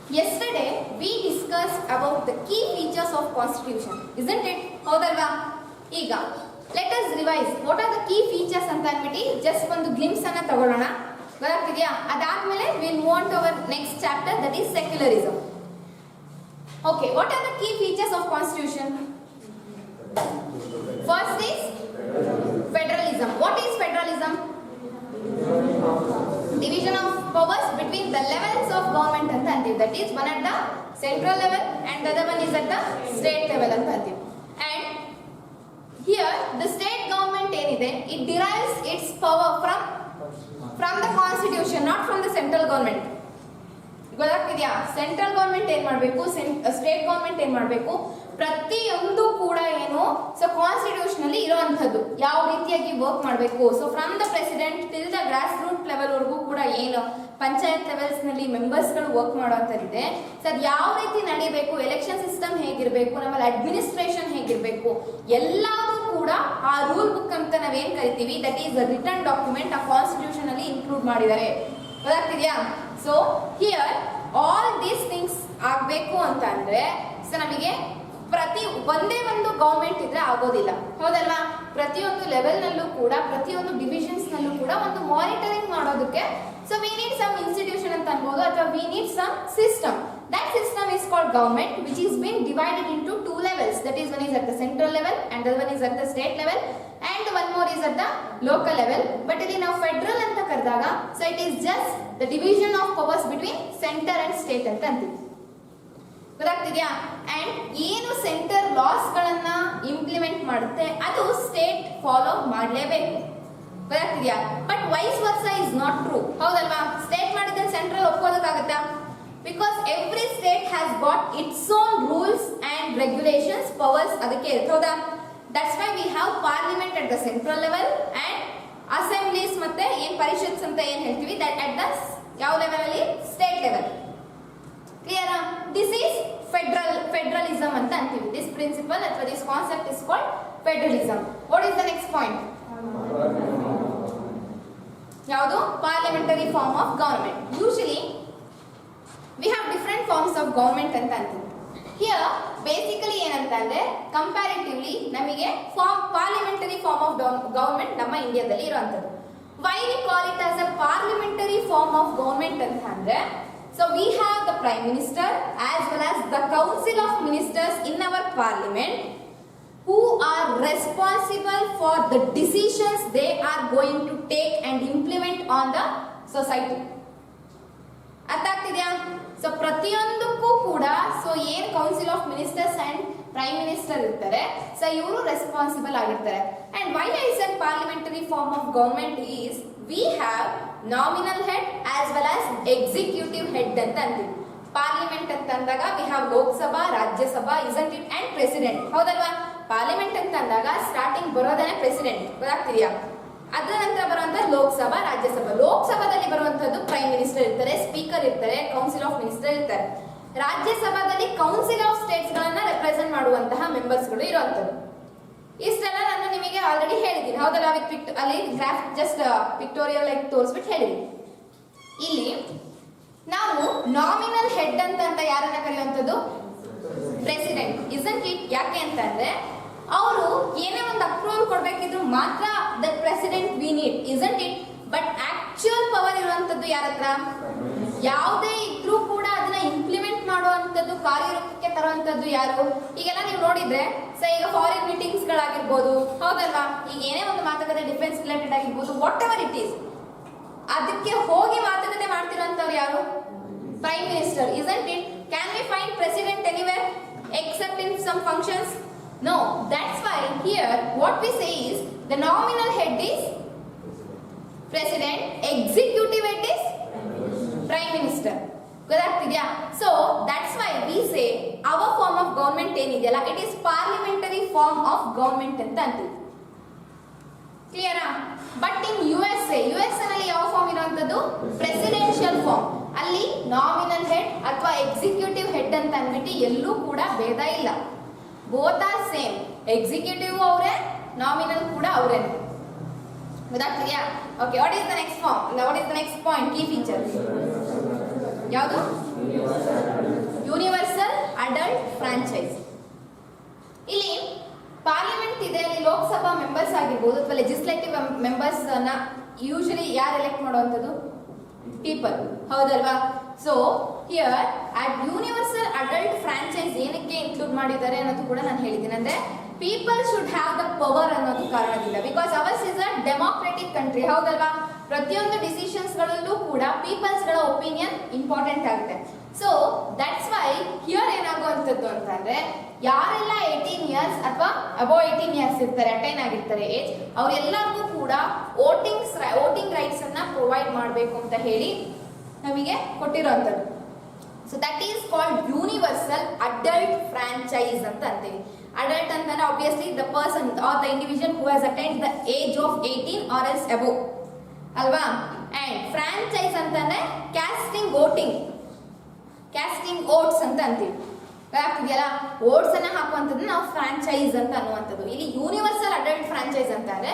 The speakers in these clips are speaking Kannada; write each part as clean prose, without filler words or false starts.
Yesterday we discussed about the key features of constitution, isn't it? ಹೌದಲ್ವಾ? ಈಗ let us revise. What are the key features ಅಂತ ಅಂದ್ಬಿಟ್ಟು just ಒಂದು glimpse ಅನ್ನ ತಗೊಳ್ಳೋಣ. ಗೊತ್ತಾಗ್ತಿದೆಯಾ? ಅದಾದ್ಮೇಲೆ we'll move on to our next chapter, that is secularism. Okay, what are the key features of constitution? First is federalism. What is federalism? Division of powers between the levels of government ಅಂತ ಅಂತೀವಿ. That is one at the central level and the other one is at the state level ಅಂತ ಅಂತೀವಿ. And here the state government ಏನಿದೆ, it derives its power from the constitution, not from the central government. ಗೊತ್ತಾಗ್ತಿದೆಯಾ? ಸೆಂಟ್ರಲ್ ಗವರ್ಮೆಂಟ್ ಏನ್ ಮಾಡಬೇಕು, ಸ್ಟೇಟ್ ಗವರ್ಮೆಂಟ್ ಏನ್ ಮಾಡಬೇಕು, ಪ್ರತಿಯೊಂದು ಕೂಡ ಏನು ಕಾನ್ಸ್ಟಿಟ್ಯೂಷನ್ ಅಲ್ಲಿ ಇರುವಂತದ್ದು ಯಾವ ರೀತಿಯಾಗಿ ವರ್ಕ್ ಮಾಡಬೇಕು. So from the president till the grass root level ವರೆಗೂ ಕೂಡ ಏನು ಪಂಚಾಯತ್ ಲೆವೆಲ್ಸ್ ನಲ್ಲಿ ಮೆಂಬರ್ಸ್ ಗಳು ವರ್ಕ್ ಮಾಡುವಂತದ್ದಿದೆ. ಸೊ ಅದು ಯಾವ ರೀತಿ ನಡೀಬೇಕು, ಎಲೆಕ್ಷನ್ ಸಿಸ್ಟಮ್ ಹೇಗಿರಬೇಕು, ನಮ್ಮಲ್ಲಿ ಅಡ್ಮಿನಿಸ್ಟ್ರೇಷನ್ ಹೇಗಿರಬೇಕು, ಎಲ್ಲದೂ ಕೂಡ ಆ ರೂಲ್ ಬುಕ್ ಅಂತ ನಾವೇನ್ ಕರಿತೀವಿ, ದಟ್ ಈಸ್ ರಿಟರ್ನ್ ಡಾಕ್ಯುಮೆಂಟ್ ಆ ಕಾನ್ಸ್ಟಿಟ್ಯೂಷನ್ ಅಲ್ಲಿ ಇನ್ಕ್ಲೂಡ್ ಮಾಡಿದ್ದಾರೆ. ಗೊತ್ತಾಗ್ತಿದ್ಯಾ? So here all these things ಆಗ್ಬೇಕು ಅಂತ ಅಂದ್ರೆ ಸೊ ನಮಗೆ ಪ್ರತಿ ಒಂದೇ ಒಂದು ಗವರ್ಮೆಂಟ್ ಇದ್ರೆ ಆಗೋದಿಲ್ಲ, ಹೌದಲ್ವಾ? ಪ್ರತಿಯೊಂದು ಲೆವೆಲ್ ನಲ್ಲೂ ಕೂಡ ಪ್ರತಿಯೊಂದು ಡಿವಿಷನ್ಸ್ ನಲ್ಲೂ ಕೂಡ ಒಂದು ಮಾನಿಟರಿಂಗ್ ಮಾಡೋದಕ್ಕೆ so we need some institution ಅಂತ ಅನ್ಬೋದು, ಅಥವಾ we need some system. That system is called government, which is been divided into two levels. That is, one is at the central level and the other one is at the state level, and one more is at the local level. But ಇಲ್ಲಿ ನಾವು ಫೆಡರಲ್ ಅಂತ ಕರೆದಾಗ so it is just the division of powers between center and state ಅಂತ ಅಂತೀವಿ. ಗೊತ್ತಾಗ್ತಿದ್ಯಾ? ಅಂಡ್ ಏನು ಸೆಂಟರ್ ಲಾಸ್ ಗಳನ್ನ ಇಂಪ್ಲಿಮೆಂಟ್ ಮಾಡುತ್ತೆ ಅದು ಸ್ಟೇಟ್ ಫಾಲೋ ಮಾಡಲೇಬೇಕು. ಗೊತ್ತಾಗ್ತಿದ್ಯಾ? But vice versa is not true, ಹೌದಲ್ವಾ? ಸ್ಟೇಟ್ ಮಾಡಿದ್ರೆ ಸೆಂಟ್ರಲ್ ಒಪ್ಕೋದಕ್ಕಾಗತ್ತಾ? Because every state has got its own rules and regulations, powers ಅದಕ್ಕೆ ಇರುತ್ತೆ, ಹೌದಾ? That's why we have parliament at the central level and assemblies ಮತ್ತೆ ಏನ್ ಪರಿಷತ್ಸ್ ಅಂತ ಏನ್ ಹೇಳ್ತೀವಿ that at the ಯಾವ ಲೆವೆಲ್ ಅಲ್ಲಿ state level. Clear? This is federalism ಅಂತ ಅಂತೀವಿ. ದಿಸ್ ಪ್ರಿನ್ಸಿಪಲ್ ಅಥವಾ this concept is called federalism. What is the next point? ಯಾವುದು? Parliamentary form of government. Usually we have different forms of government ಅಂತ ಅಂತೀವಿ. here basically ಏನಂತ ಅಂದ್ರೆ ಕಂಪ್ಯಾರಿಟಿವ್ಲಿ ನಮಗೆ ಪಾರ್ಲಿಮೆಂಟರಿ ಫಾರ್ಮ್ ಆಫ್ ಗವರ್ಮೆಂಟ್ ನಮ್ಮ ಇಂಡಿಯಾದಲ್ಲಿ ಇರುವಂತದ್ದು. why we call it as a parliamentary form of government ಅಂತ ಅಂದ್ರೆ so we have the prime minister as well as the council of ministers in our parliament who are responsible for the decisions they are going to take and implement on the society. ಅರ್ಥ ಆಗ್ತಿದ್ಯಾ? ಸೊ ಪ್ರತಿಯೊಂದಕ್ಕೂ ಕೂಡ ಸೊ ಏನ್ council of ministers and prime minister ಇರ್ತಾರೆ ಸೊ ಇವರು ರೆಸ್ಪಾನ್ಸಿಬಲ್ ಆಗಿರ್ತಾರೆ. And why I said parliamentary form of government is we have nominal head as well as executive head ಅಂತ ಅಂತೀವಿ. ಪಾರ್ಲಿಮೆಂಟ್ ಅಂತ ಅಂದಾಗ we have Lok Sabha, Rajya Sabha, isn't it and president, ಹೌದಲ್ವಾ? ಪಾರ್ಲಿಮೆಂಟ್ ಅಂತ ಅಂದಾಗ ಸ್ಟಾರ್ಟಿಂಗ್ ಬರೋದೇ ಪ್ರೆಸಿಡೆಂಟ್, ಗೊತ್ತಾಗ್ತಿದ್ಯಾ? ಅದರ ನಂತರ ಬರುವಂತ ಲೋಕಸಭಾ, ರಾಜ್ಯಸಭಾ. ಲೋಕಸಭಾದಲ್ಲಿ ಬರುವಂತದ್ದು ಪ್ರೈಮ್ ಮಿನಿಸ್ಟರ್ ಇರ್ತಾರೆ, ಸ್ಪೀಕರ್ ಇರ್ತಾರೆ, ಕೌನ್ಸಿಲ್ ಆಫ್ ಮಿನಿಸ್ಟರ್ ಇರ್ತಾರೆ. ರಾಜ್ಯಸಭಾದಲ್ಲಿ ಕೌನ್ಸಿಲ್ ಆಫ್ ಸ್ಟೇಟ್ಸ್ ಗಳನ್ನ ರೆಪ್ರೆಸೆಂಟ್ ಮಾಡುವಂತಹ ಮೆಂಬರ್ಸ್ ಗಳು ಇರುವಂತದ್ದು. ಇಷ್ಟೆಲ್ಲ ನಾನು ನಿಮಗೆ ಆಲ್ರೆಡಿ ಹೇಳಿದ್ದೀನಿ, ಹೌದಲ್ಲ? ಅಲ್ಲಿ ಗ್ರಾಫ್ ಜಸ್ಟ್ ಪಿಕ್ಟೋರಿಯಲ್ ಆಗಿ ತೋರಿಸ್ಬಿಟ್ಟು ಹೇಳಿದ್ದೀನಿ. ಇಲ್ಲಿ ನಾವು ನಾಮಿನಲ್ ಹೆಡ್ ಅಂತ ಯಾರನ್ನ ಕರೆಯುವಂತದ್ದು? President, isn't it? ಯಾಕೆ ಅಂತಂದ್ರೆ ಅವರು ಏನೇ ಒಂದು ಅಪ್ರೂವಲ್ ಕೊಡ್ಬೇಕಿದ್ರು ಮಾತ್ರ that president we need, isn't it? But actual power ಇರುವಂತದ್ದು ಯಾರ ಹತ್ರ? ಯಾವುದೇ ಇದ್ರೂ ಕೂಡ ಅದನ್ನ ಇಂಪ್ಲಿಮೆಂಟ್ ಮಾಡುವಂತದ್ದು, ಕಾರ್ಯರೂಪಕ್ಕೆ ತರುವಂತದ್ದು ಯಾರು? ಈಗೆಲ್ಲ ನೀವು ನೋಡಿದ್ರೆ ಸೊ ಈಗ ಫಾರಿನ್ ಮೀಟಿಂಗ್ಸ್ ಗಳಾಗಿರ್ಬೋದು, ಹೌದಲ್ವಾ? ಈಗ ಏನೇ ಒಂದು ಮಾತುಕತೆ ಡಿಫೆನ್ಸ್ ರಿಲೇಟೆಡ್ ಆಗಿರ್ಬೋದು, ವಾಟ್ ಎವರ್ ಇಟ್ ಈಸ್, ಅದಕ್ಕೆ ಹೋಗಿ ಮಾತುಕತೆ ಮಾಡ್ತಿರುವಂತವ್ರು ಯಾರು? Prime minister, isn't it? Can we find president anywhere except in some functions? No, that's why here what we say is the nominal head is president, executive head is prime minister. ಗೊತ್ತಾಗ್ತಿದ್ಯಾ? So that's why we say our form of government ಏನಿದೆಯಲ್ಲ it is parliamentary form of government ಅಂತ ಅಂತೀವಿ. ಕ್ಲಿಯರಾ? ಬಟ್ ಇನ್ USA ನಲ್ಲಿ ಯಾವ ಫಾರ್ಮ್ ಇರುವಂತದ್ದು? Presidential form. ಅಲ್ಲಿ ನಾಮಿನಲ್ ಹೆಡ್ ಅಥವಾ ಎಕ್ಸಿಕ್ಯೂಟಿವ್ ಹೆಡ್ ಅಂತ ಅಂದ್ಬಿಟ್ಟು ಎಲ್ಲೂ ಕೂಡ ಭೇದ ಇಲ್ಲ. both are same. Executive ಅವರೇ, ನಾಮಿನಲ್ ಕೂಡ ಅವರೇ. ಗೊತ್ತಾಗ್ತಿದೆಯಾ? Okay, what is the next form? What is the next point? Key features. ಯಾವುದು? Universal adult franchise. ಇಲ್ಲಿ ಪಾರ್ಲಿಮೆಂಟ್ ಇದೆ, ಅಲ್ಲಿ ಲೋಕಸಭಾ ಮೆಂಬರ್ಸ್ ಆಗಿರ್ಬೋದು ಅಥವಾ ಲೆಜಿಸ್ಲೇಟಿವ್ ಮೆಂಬರ್ಸ್ ನ ಯೂಶಲಿ ಯಾರು ಎಲೆಕ್ಟ್ ಮಾಡುವಂಥದ್ದು? ಪೀಪಲ್, ಹೌದಲ್ವಾ? So here at universal adult franchise ಏನಕ್ಕೆ ಇನ್ಕ್ಲೂಡ್ ಮಾಡಿದ್ದಾರೆ ಅನ್ನೋದು ಕೂಡ ನಾನು ಹೇಳಿದ್ದೀನಿ. ಅಂದ್ರೆ people should have the power ಅನ್ನೋದು ಕಾರಣದಿಂದ, because hours is a democratic country, ಹೌದಲ್ವಾ? ಪ್ರತಿಯೊಂದು ಡಿಸಿಷನ್ಸ್ ಗಳಲ್ಲೂ ಕೂಡ ಪೀಪಲ್ಸ್ ಗಳ ಒಪಿನಿಯನ್ ಇಂಪಾರ್ಟೆಂಟ್ ಆಗುತ್ತೆ. ಸೊ ದಟ್ಸ್ ವೈ ಹಿಯರ್ ಏನಾಗುವಂಥದ್ದು ಅಂತಂದ್ರೆ ಯಾರೆಲ್ಲ 18 ಇಯರ್ಸ್ ಅಥವಾ ಅಬೌವ್ 18 ಇಯರ್ಸ್ ಇರ್ತಾರೆ, ಅಟೈನ್ ಆಗಿರ್ತಾರೆ ಏಜ್, ಅವರೆಲ್ಲರಿಗೂ ಕೂಡ ವೋಟಿಂಗ್ ರೈಟ್ಸ್ ಅನ್ನ ಪ್ರೊವೈಡ್ ಮಾಡಬೇಕು ಅಂತ ಹೇಳಿ ನಮಗೆ ಕೊಟ್ಟಿರುವಂಥದ್ದು. So that is called universal adult franchise ಅಂತ ಅಂತೀವಿ. ಅಡಲ್ಟ್ ಅಂತಂದ್ರೆ obviously the person or the individual who has attained the age of 18 or else above, ಅಲ್ವಾ? ಅಂಡ್ ಫ್ರಾಂಚೈಸ್ ಅಂತಂದ್ರೆ ಕ್ಯಾಸ್ಟಿಂಗ್ ಓಟ್ಸ್ ಅಂತ ಅಂತೀವಿ. ಗೊತ್ತಾಗ್ತಿದೆಯಲ್ಲ? ಓಟ್ಸ್ ಅನ್ನ ಹಾಕುವಂಥದ್ದು ನಾವು ಫ್ರಾಂಚೈಸ್ ಅಂತ ಅನ್ನುವಂಥದ್ದು. ಇಲ್ಲಿ ಯೂನಿವರ್ಸಲ್ ಅಡಲ್ಟ್ ಫ್ರಾಂಚೈಸ್ ಅಂತ ಅಂದ್ರೆ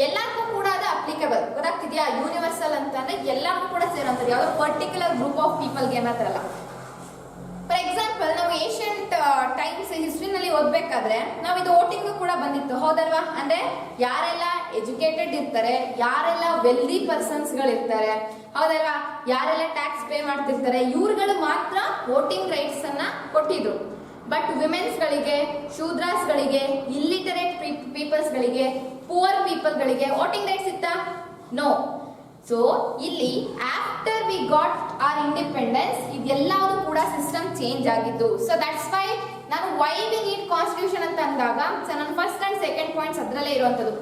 ಎಲ್ಲರಿಗೂ ಕೂಡ ಅದು ಅಪ್ಲಿಕಬಲ್. ಗೊತ್ತಾಗ್ತಿದ್ಯಾ? ಯೂನಿವರ್ಸಲ್ ಅಂತಂದ್ರೆ ಎಲ್ಲರಿಗೂ ಕೂಡ ಸೇರುವಂಥದ್ದು, ಯಾವುದೋ ಪರ್ಟಿಕ್ಯುಲರ್ ಗ್ರೂಪ್ ಆಫ್ ಪೀಪಲ್ಗೆ ಮಾತ್ರ ಅಲ್ಲ. ಫಾರ್ ಎಕ್ಸಾಂಪಲ್, ನಾವು ಏಷ್ಯಂಟ್ ಟೈಮ್ಸ್ ಹಿಸ್ಟ್ರಿನಲ್ಲಿ ಓದ್ಬೇಕಾದ್ರೆ ನಾವು ಇದು ವೋಟಿಂಗ್ ಕೂಡ ಬಂದಿತ್ತು, ಹೌದಲ್ವಾ? ಅಂದ್ರೆ ಯಾರೆಲ್ಲ ಎಜುಕೇಟೆಡ್ ಇರ್ತಾರೆ, ಯಾರೆಲ್ಲ ವೆಲ್ದಿ ಪರ್ಸನ್ಸ್ ಗಳಿರ್ತಾರೆ, ಹೌದಲ್ವಾ? ಯಾರೆಲ್ಲ ಟ್ಯಾಕ್ಸ್ ಪೇ ಮಾಡ್ತಿರ್ತಾರೆ, ಇವ್ರುಗಳು ಮಾತ್ರ ವೋಟಿಂಗ್ ರೈಟ್ಸ್ ಅನ್ನ ಕೊಟ್ಟಿದ್ರು. ಬಟ್ ವಿಮೆನ್ಸ್ ಗಳಿಗೆ, ಶೂದ್ರಾಸ್ ಗಳಿಗೆ, ಇಲ್ಲಿಟರೇಟ್ ಪೀಪಲ್ಸ್ ಗಳಿಗೆ, ಪುವರ್ ಪೀಪಲ್ ಗಳಿಗೆ ವೋಟಿಂಗ್ ರೈಟ್ಸ್ ಇತ್ತಾ? ನೋ. ಸೊ ಇಲ್ಲಿ after we got our independence ಇದೆಲ್ಲವೂ ಕೂಡ ಸಿಸ್ಟಮ್ ಚೇಂಜ್ ಆಗಿದ್ದು. ಸೊ ದಟ್ಸ್ ವೈ ನಾನು ವೈ ವಿ ನೀಡ್ ಕಾನ್ಸ್ಟಿಟ್ಯೂಷನ್ ಅಂತ ಅಂದಾಗ ನನ್ನ ಫಸ್ಟ್ ಅಂಡ್ ಸೆಕೆಂಡ್ ಪಾಯಿಂಟ್ಸ್ ಅದರಲ್ಲೇ ಇರುವಂಥದ್ದು.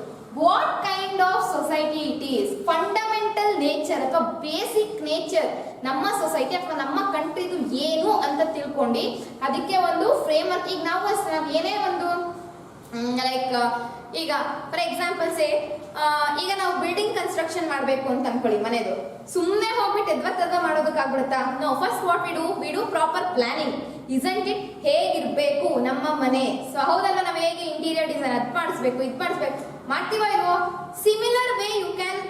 What kind of society it is, fundamental nature ಅಥವಾ ಬೇಸಿಕ್ ನೇಚರ್ ನಮ್ಮ ಸೊಸೈಟಿ ಅಥವಾ ನಮ್ಮ ಕಂಟ್ರಿದು ಏನು ಅಂತ ತಿಳ್ಕೊಂಡು ಅದಕ್ಕೆ ಒಂದು ಫ್ರೇಮ್ ವರ್ಕ್. ಈಗ ನಾವು ಏನೇ ಒಂದು ಲೈಕ್ ಈಗ ಫಾರ್ ಎಕ್ಸಾಂಪಲ್ ಸೇ ಈಗ ನಾವು ಬಿಲ್ಡಿಂಗ್ ಕನ್ಸ್ಟ್ರಕ್ಷನ್ ಮಾಡಬೇಕು ಅಂತ ಅನ್ಕೊಳ್ಳಿ, ಮನೆದು ಸುಮ್ಮನೆ ಹೋಗ್ಬಿಟ್ಟು ಎದ್ವತ್ತದ ಮಾಡೋದಕ್ಕಾಗ್ಬಿಡುತ್ತಾ? No. First what we do proper planning, isn't it? ಹೇಗಿರ್ಬೇಕು ನಮ್ಮ ಮನೆ, ಸೊ ಹೌದಲ್ಲ, ನಾವು ಹೇಗೆ ಇಂಟೀರಿಯರ್ ಡಿಸೈನ್ ಅದ್ ಮಾಡಿಸ್ಬೇಕು, ಇದು ಮಾಡಿಸ್ಬೇಕು, ಮಾಡ್ತೀವ ಇಲ್ವೋ? Similar way you can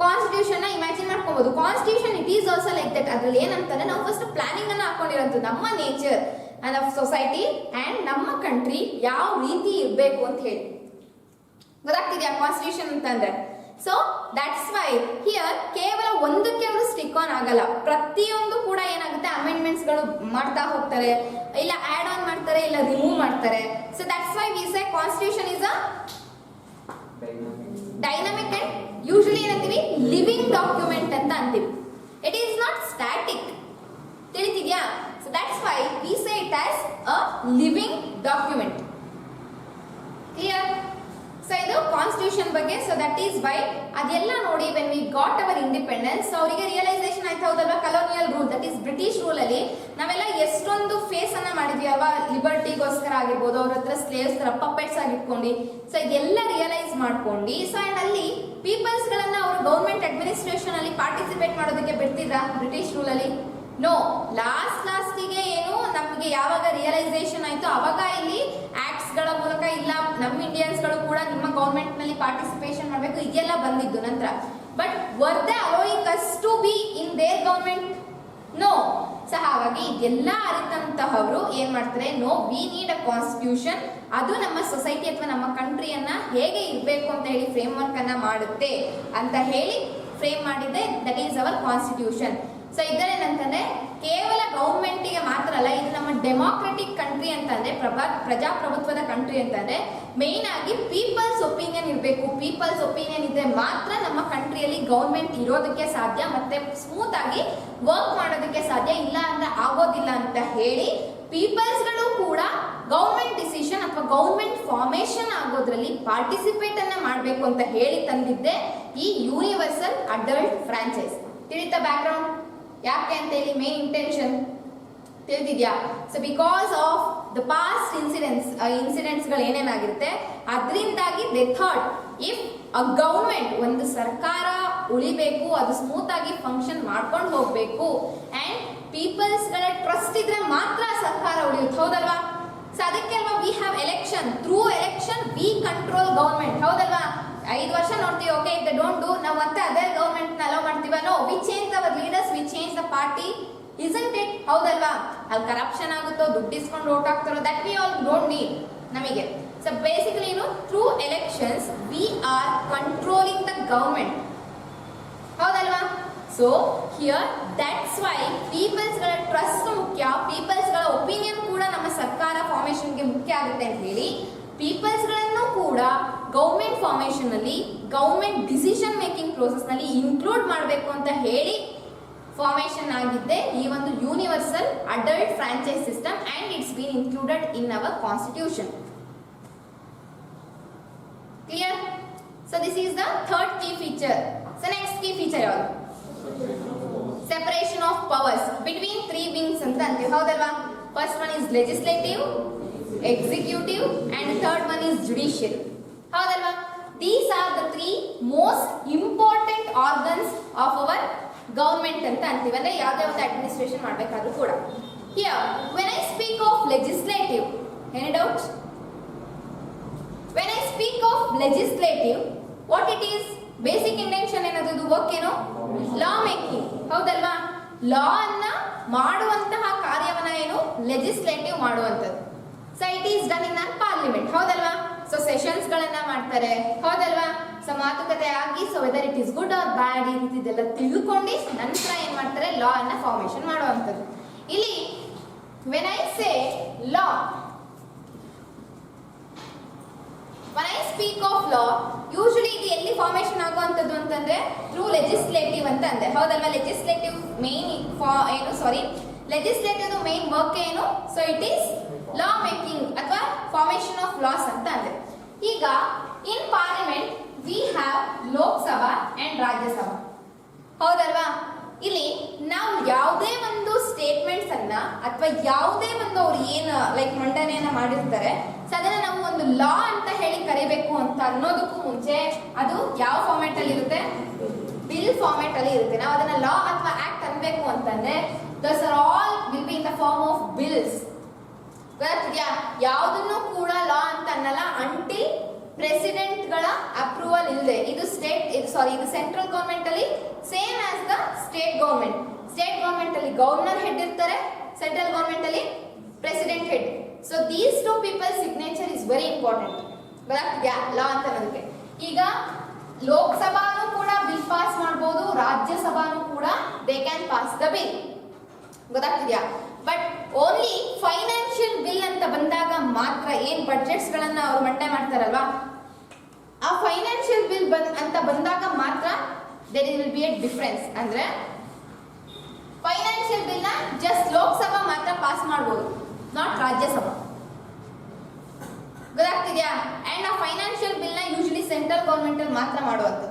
constitution imagine ಮಾಡ್ಕೋಬಹುದು. Constitution it is also like that. ಅದ್ರಲ್ಲಿ ಏನಂತಾನೆ ನಾವು ಫಸ್ಟ್ ಪ್ಲಾನಿಂಗ್ ಅನ್ನ ಹಾಕೊಂಡಿರೋದು ನಮ್ಮ nature and of society and ನಮ್ಮ ಕಂಟ್ರಿ ಯಾವ ರೀತಿ ಇರಬೇಕು ಅಂತ ಹೇಳಿ. ಗೊತ್ತಾಗ್ತಿದ್ಯಾ ಕಾನ್ಸ್ಟಿಟ್ಯೂಷನ್ ಅಂತಂದ್ರೆ? ಸೊ ದಟ್ಸ್ ವೈ ಹಿಯರ್ ಕೇವಲ ಒಂದಕ್ಕೆ ಅವರು ಸ್ಟಿಕ್ ಆನ್ ಆಗಲ್ಲ, ಪ್ರತಿಯೊಂದು ಕೂಡ ಏನಾಗುತ್ತೆ ಅಮೆಂಡ್ಮೆಂಟ್ಸ್ ಗಳು ಮಾಡ್ತಾ ಹೋಗ್ತಾರೆ, ಇಲ್ಲ ಆಡ್ ಆನ್ ಮಾಡ್ತಾರೆ, ಇಲ್ಲ ರಿಮೂವ್ ಮಾಡ್ತಾರೆ. So that's why we say constitution is a dynamic and usually ಏನಂತೀವಿ ಲಿವಿಂಗ್ ಡಾಕ್ಯುಮೆಂಟ್ ಅಂತ ಅಂತೀವಿ. It is not static. ತಿಳಿತಿದ್ಯಾ? So that's why we say it as a living document. Clear? So ಇದು ಕಾನ್ಸ್ಟಿಟ್ಯೂಷನ್ ಬಗ್ಗೆ. ಸೊ ದಟ್ ಈಸ್ ವೈ ಅದೆಲ್ಲ ನೋಡಿ when we got our independence ಅವರಿಗೆ ರಿಯಲೈಸೇಷನ್ ಆಯ್ತು, ಹೌದಲ್ವಾ? Colonial rule, that is British rule ಅಲ್ಲಿ ನಾವೆಲ್ಲ ಎಷ್ಟೊಂದು ಫೇಸ್ ಅನ್ನ ಮಾಡಿದ್ವಿ ಅಲ್ವಾ? ಲಿಬರ್ಟಿಗೋಸ್ಕರ ಆಗಿರ್ಬೋದು, ಅವ್ರ ಹತ್ರ ಸ್ಲೇವ್ಸ್ ತರ ಪಪ್ಪೆಟ್ಸ್ ಆಗಿಟ್ಕೊಂಡು, ಸೊ ಇದೆಲ್ಲ ರಿಯಲೈಸ್ ಮಾಡ್ಕೊಂಡು, ಸೊ ಅಂಡ್ ಅಲ್ಲಿ ಪೀಪಲ್ಸ್ ಗಳನ್ನ ಅವರು ಗೌರ್ಮೆಂಟ್ ಅಡ್ಮಿನಿಸ್ಟ್ರೇಷನ್ ಅಲ್ಲಿ ಪಾರ್ಟಿಸಿಪೇಟ್ ಮಾಡೋದಕ್ಕೆ ಬಿಡ್ತಿದ್ರ ಬ್ರಿಟಿಷ್ ರೂಲ್ ಅಲ್ಲಿ? ನೋ. ಲಾಸ್ಟಿಗೆ ಏನು ನಮಗೆ ಯಾವಾಗ ರಿಯಲೈಸೇಷನ್ ಆಯ್ತು ಅವಾಗ ಇಲ್ಲಿ ಆಕ್ಟ್ಸ್ ಗಳ ಮೂಲಕ ಇಲ್ಲ ನಮ್ಮ ಇಂಡಿಯನ್ಸ್ ಗಳು ಕೂಡ ನಿಮ್ಮ ಗೌರ್ಮೆಂಟ್ ನಲ್ಲಿ ಪಾರ್ಟಿಸಿಪೇಷನ್ ಮಾಡಬೇಕು, ಇದೆಲ್ಲ ಬಂದಿದ್ದು ನಂತರ. But were they allowing us to be in their government? No. So ಹಾಗಾಗಿ ಇದೆಲ್ಲ ಅರಿತಂತಹವರು ಏನ್ ಮಾಡ್ತಾರೆ? No, we need a constitution, ಅದು ನಮ್ಮ ಸೊಸೈಟಿ ಅಥವಾ ನಮ್ಮ ಕಂಟ್ರಿಯನ್ನ ಹೇಗೆ ಇರಬೇಕು ಅಂತ ಹೇಳಿ ಫ್ರೇಮ್ ವರ್ಕ್ ಅನ್ನ ಮಾಡುತ್ತೆ ಅಂತ ಹೇಳಿ ಫ್ರೇಮ್ ಮಾಡಿದ್ದೆ, that is our constitution. So ಇದರೇನಂತಂದ್ರೆ ಕೇವಲ ಗೌರ್ಮೆಂಟಿಗೆ ಮಾತ್ರ ಅಲ್ಲ, ಇದು ನಮ್ಮ ಡೆಮಾಕ್ರೆಟಿಕ್ ಕಂಟ್ರಿ ಅಂತಂದ್ರೆ ಪ್ರಜಾಪ್ರಭುತ್ವದ ಕಂಟ್ರಿ ಅಂತಂದ್ರೆ ಮೇನ್ ಆಗಿ ಪೀಪಲ್ಸ್ ಒಪಿನಿಯನ್ ಇರಬೇಕು. ಪೀಪಲ್ಸ್ ಒಪಿನಿಯನ್ ಇದ್ರೆ ಮಾತ್ರ ನಮ್ಮ ಕಂಟ್ರಿಯಲ್ಲಿ ಗೌರ್ಮೆಂಟ್ ಇರೋದಕ್ಕೆ ಸಾಧ್ಯ, ಮತ್ತೆ ಸ್ಮೂತ್ ಆಗಿ ವರ್ಕ್ ಮಾಡೋದಕ್ಕೆ ಸಾಧ್ಯ, ಇಲ್ಲ ಅಂದ್ರೆ ಆಗೋದಿಲ್ಲ ಅಂತ ಹೇಳಿ ಪೀಪಲ್ಸ್ ಗಳು ಕೂಡ ಗೌರ್ಮೆಂಟ್ ಡಿಸಿಷನ್ ಅಥವಾ ಗೌರ್ಮೆಂಟ್ ಫಾರ್ಮೇಶನ್ ಆಗೋದ್ರಲ್ಲಿ ಪಾರ್ಟಿಸಿಪೇಟ್ ಅನ್ನ ಮಾಡಬೇಕು ಅಂತ ಹೇಳಿ ತಂದಿದ್ದೆ ಈ ಯೂನಿವರ್ಸಲ್ ಅಡಲ್ಟ್ ಫ್ರಾಂಚೈಸ್. ತಿಳಿತಾ ಬ್ಯಾಕ್ ಗ್ರೌಂಡ್ ಯಾಕೆ ಅಂತ ಹೇಳಿ? ಮೇನ್ ಇಂಟೆನ್ಷನ್ ತಿಳಿದಿದ್ಯಾ? So because of the past incidents ಗಳು ಏನೇನಾಗಿರುತ್ತೆ ಅದರಿಂದಾಗಿ they thought if a government, ಒಂದು ಸರ್ಕಾರ ಉಳಿಬೇಕು, ಅದು ಸ್ಮೂತ್ ಆಗಿ ಫಂಕ್ಷನ್ ಮಾಡ್ಕೊಂಡು ಹೋಗ್ಬೇಕು ಅಂಡ್ ಪೀಪಲ್ಸ್ ಗಳ ಟ್ರಸ್ಟ್ ಇದ್ರೆ ಮಾತ್ರ ಸರ್ಕಾರ ಉಳಿಯುತ್ತೆ, ಹೌದಲ್ವಾ? ಸೊ ಅದಕ್ಕೆ ಅಲ್ವಾ we have election, through election we control government, ಹೌದಲ್ವಾ? 5 ವರ್ಷ ನೋಡ್ತೀವಿ, okay, if they don't do ನಾವು ಮತ್ತೆ ಅದೇ ಗೌರ್ಮೆಂಟ್ ನ ಅಲೋ ಮಾಡ್ತೀವ? No, we change our leaders, we change the party isn't it? ಹೌದಲ್ವಾ? ಅಲ್ಲಿ ಕರಪ್ಷನ್ ಆಗುತ್ತೋ, ದುಡ್ಡು ಇಸ್ಕೊಂಡು ವೋಟ್ ಹಾಕ್ತಾರೋ, that we all don't need ನಮಗೆ. So basically through elections we are controlling the government. ಹೌದಲ್ವಾ? So here that's why people's ಗಳ ಟ್ರಸ್ಟ್ ಮುಖ್ಯ, people's ಗಳ ಒಪಿನಿಯನ್ ಕೂಡ ನಮ್ಮ ಸರ್ಕಾರ ಫಾರ್ಮೇಷನ್ ಗೆ ಮುಖ್ಯ ಆಗುತ್ತೆ ಅಂತ ಹೇಳಿ ಪೀಪಲ್ಸ್ ಗಳನ್ನು ಕೂಡ ಗೌರ್ಮೆಂಟ್ ಫಾರ್ಮೇಷನ್ ಅಲ್ಲಿ, ಗೌರ್ಮೆಂಟ್ ಡಿಸಿಷನ್ ಮೇಕಿಂಗ್ ಪ್ರೋಸೆಸ್ ನಲ್ಲಿ ಇನ್ಕ್ಲೂಡ್ ಮಾಡಬೇಕು ಅಂತ ಹೇಳಿ ಫಾರ್ಮೇಷನ್ ಆಗಿದ್ದೆ ಈ ಒಂದು universal adult franchise system and it's been included in our constitution. Clear? So this is the third key feature. So next key feature ಯಾವುದು? Separation of powers between three wings ಅಂತ ಅಂತೀವಿ. ಹೌದಲ್ವಾ? First one is legislative, executive and third one is judicial. ಹೌದಲ್ವಾ? These are the three most important organs of our government ಅಂತ ಅಂತೀವಿ. ಅಂದ್ರೆ ಯಾವುದೇ ಒಂದು ಅಡ್ಮಿನಿಸ್ಟ್ರೇಷನ್ ಮಾಡಬೇಕಾದ್ರೂ ಕೂಡ. Here when I speak of legislative, any doubts? When I speak of legislative, what it is? Basic intention ಏನದು? ವರ್ಕ್ ಏನು? Law making. ಹೌದಲ್ವಾ? ಲಾ ಅನ್ನ ಮಾಡುವಂತಹ ಕಾರ್ಯವನ್ನ ಏನು? ಲೆಜಿಸ್ಲೇಟಿವ್ ಮಾಡುವಂತದ್ದು. So it is done in on parliament. ಹೌದಲ್ವಾ? ಸೊ ಸೆಷನ್ಸ್ ಗಳನ್ನ ಮಾಡ್ತಾರೆ. ಹೌದಲ್ವಾ? ಸೊ ಮಾತುಕತೆ ಆಗಿ so whether it is good or bad ಈ ರೀತಿದೆಲ್ಲ ತಿಳ್ಕೊಂಡು ನಂತರ ಏನ್ ಮಾಡ್ತಾರೆ? ಲಾ ಅನ್ನ ಫಾರ್ಮೇಷನ್ ಮಾಡುವಂತದ್ದು. ಇಲ್ಲಿ when I say law, when I speak of law, usually ಇದು ಎಲ್ಲಿ ಫಾರ್ಮೇಷನ್ ಆಗುವಂತದ್ದು ಅಂತಂದ್ರೆ ಥ್ರೂ ಲೆಜಿಸ್ಲೇಟಿವ್ ಅಂತ ಅಂದೆ. ಹೌದಲ್ವಾ? Legislative main legislative main work ಏನು? So it is law making ಅಥವಾ ಫಾರ್ಮೇಷನ್ ಆಫ್ ಲಾಸ್ ಅಂತ ಅಂದೆ. ಈಗ in parliament we have Lok Sabha and Rajya Sabha. ಹೌದಲ್ವಾ? ಇಲ್ಲಿ ನಾವು ಯಾವುದೇ ಒಂದು ಸ್ಟೇಟ್ಮೆಂಟ್ಸ್ ಅನ್ನ ಅಥವಾ ಯಾವುದೇ ಒಂದು ಅವ್ರು ಏನು ಲೈಕ್ ಮಂಡನೆಯನ್ನ ಮಾಡಿರ್ತಾರೆ, ಸೊ ಅದನ್ನ ನಾವು ಒಂದು ಲಾ ಅಂತ ಹೇಳಿ ಕರಿಬೇಕು ಅಂತ ಅನ್ನೋದಕ್ಕೂ ಮುಂಚೆ ಅದು ಯಾವ ಫಾರ್ಮ್ಯಾಟ್ ಅಲ್ಲಿ ಇರುತ್ತೆ? ಬಿಲ್ ಫಾರ್ಮ್ಯಾಟ್ ಅಲ್ಲಿ ಇರುತ್ತೆ. ನಾವು ಅದನ್ನ ಲಾ ಅಥವಾ ಆಕ್ಟ್ ಅನ್ಬೇಕು ಅಂತಂದ್ರೆ those are all will be in the form of bills. ಗೊತ್ತಾಗ್ತಿದ್ಯಾ? ಯಾವುದನ್ನು ಕೂಡ ಲಾ ಅಂತ ಅನ್ನಲ್ಲ ಅಂಟಿಲ್ ಪ್ರೆಸಿಡೆಂಟ್ ಗಳ ಅಪ್ರೂವಲ್ ಇಲ್ಲದೆ. ಇದು ಇದು ಸೆಂಟ್ರಲ್ ಗವರ್ಮೆಂಟ್ ಅಲ್ಲಿ same as the state government. State government ಅಲ್ಲಿ ಗವರ್ನರ್ ಹೆಡ್ ಇರ್ತಾರೆ, ಸೆಂಟ್ರಲ್ ಗವರ್ಮೆಂಟ್ ಅಲ್ಲಿ president head. So these two people signature is very important. ಗೊತ್ತಾಗ್ತಿದ್ಯಾ? ಲಾ ಅಂತ ನನಗೆ ಈಗ ಲೋಕಸಭಾನು ಕೂಡ ಬಿಲ್ ಪಾಸ್ ಮಾಡಬಹುದು, ರಾಜ್ಯಸಭಾನು ಕೂಡ they can pass the bill. ಗೊತ್ತಾಗ್ತಿದ್ಯಾ? ಬಟ್ ಓನ್ಲಿ ಫೈನಾನ್ಷಿಯಲ್ ಬಿಲ್ ಅಂತ ಬಂದಾಗ ಮಾತ್ರ ಏನ್ ಬಡ್ಜೆಟ್ಸ್ ಗಳನ್ನ ಅವ್ರು ಮಂಡನೆ ಮಾಡ್ತಾರಲ್ವಾ, ಆ ಫೈನಾನ್ಷಿಯಲ್ ಬಿಲ್ ಅಂತ ಬಂದಾಗ ಮಾತ್ರ there will be a difference. ಅಂದ್ರೆ ಫೈನಾನ್ಷಿಯಲ್ ಬಿಲ್ ನ ಜಸ್ಟ್ ಲೋಕಸಭಾ ಮಾತ್ರ ಪಾಸ್ ಮಾಡಬಹುದು, ನಾಟ್ ರಾಜ್ಯಸಭಾ. ಗೊತ್ತಾಗ್ತಿದ್ಯಾ? ಅಂಡ್ ಆ ಫೈನಾನ್ಷಿಯಲ್ ಬಿಲ್ ನ ಯೂಶಲಿ ಸೆಂಟ್ರಲ್ ಗವರ್ಮೆಂಟ್ ಅಲ್ಲಿ ಮಾತ್ರ ಮಾಡುವಂಥದ್ದು.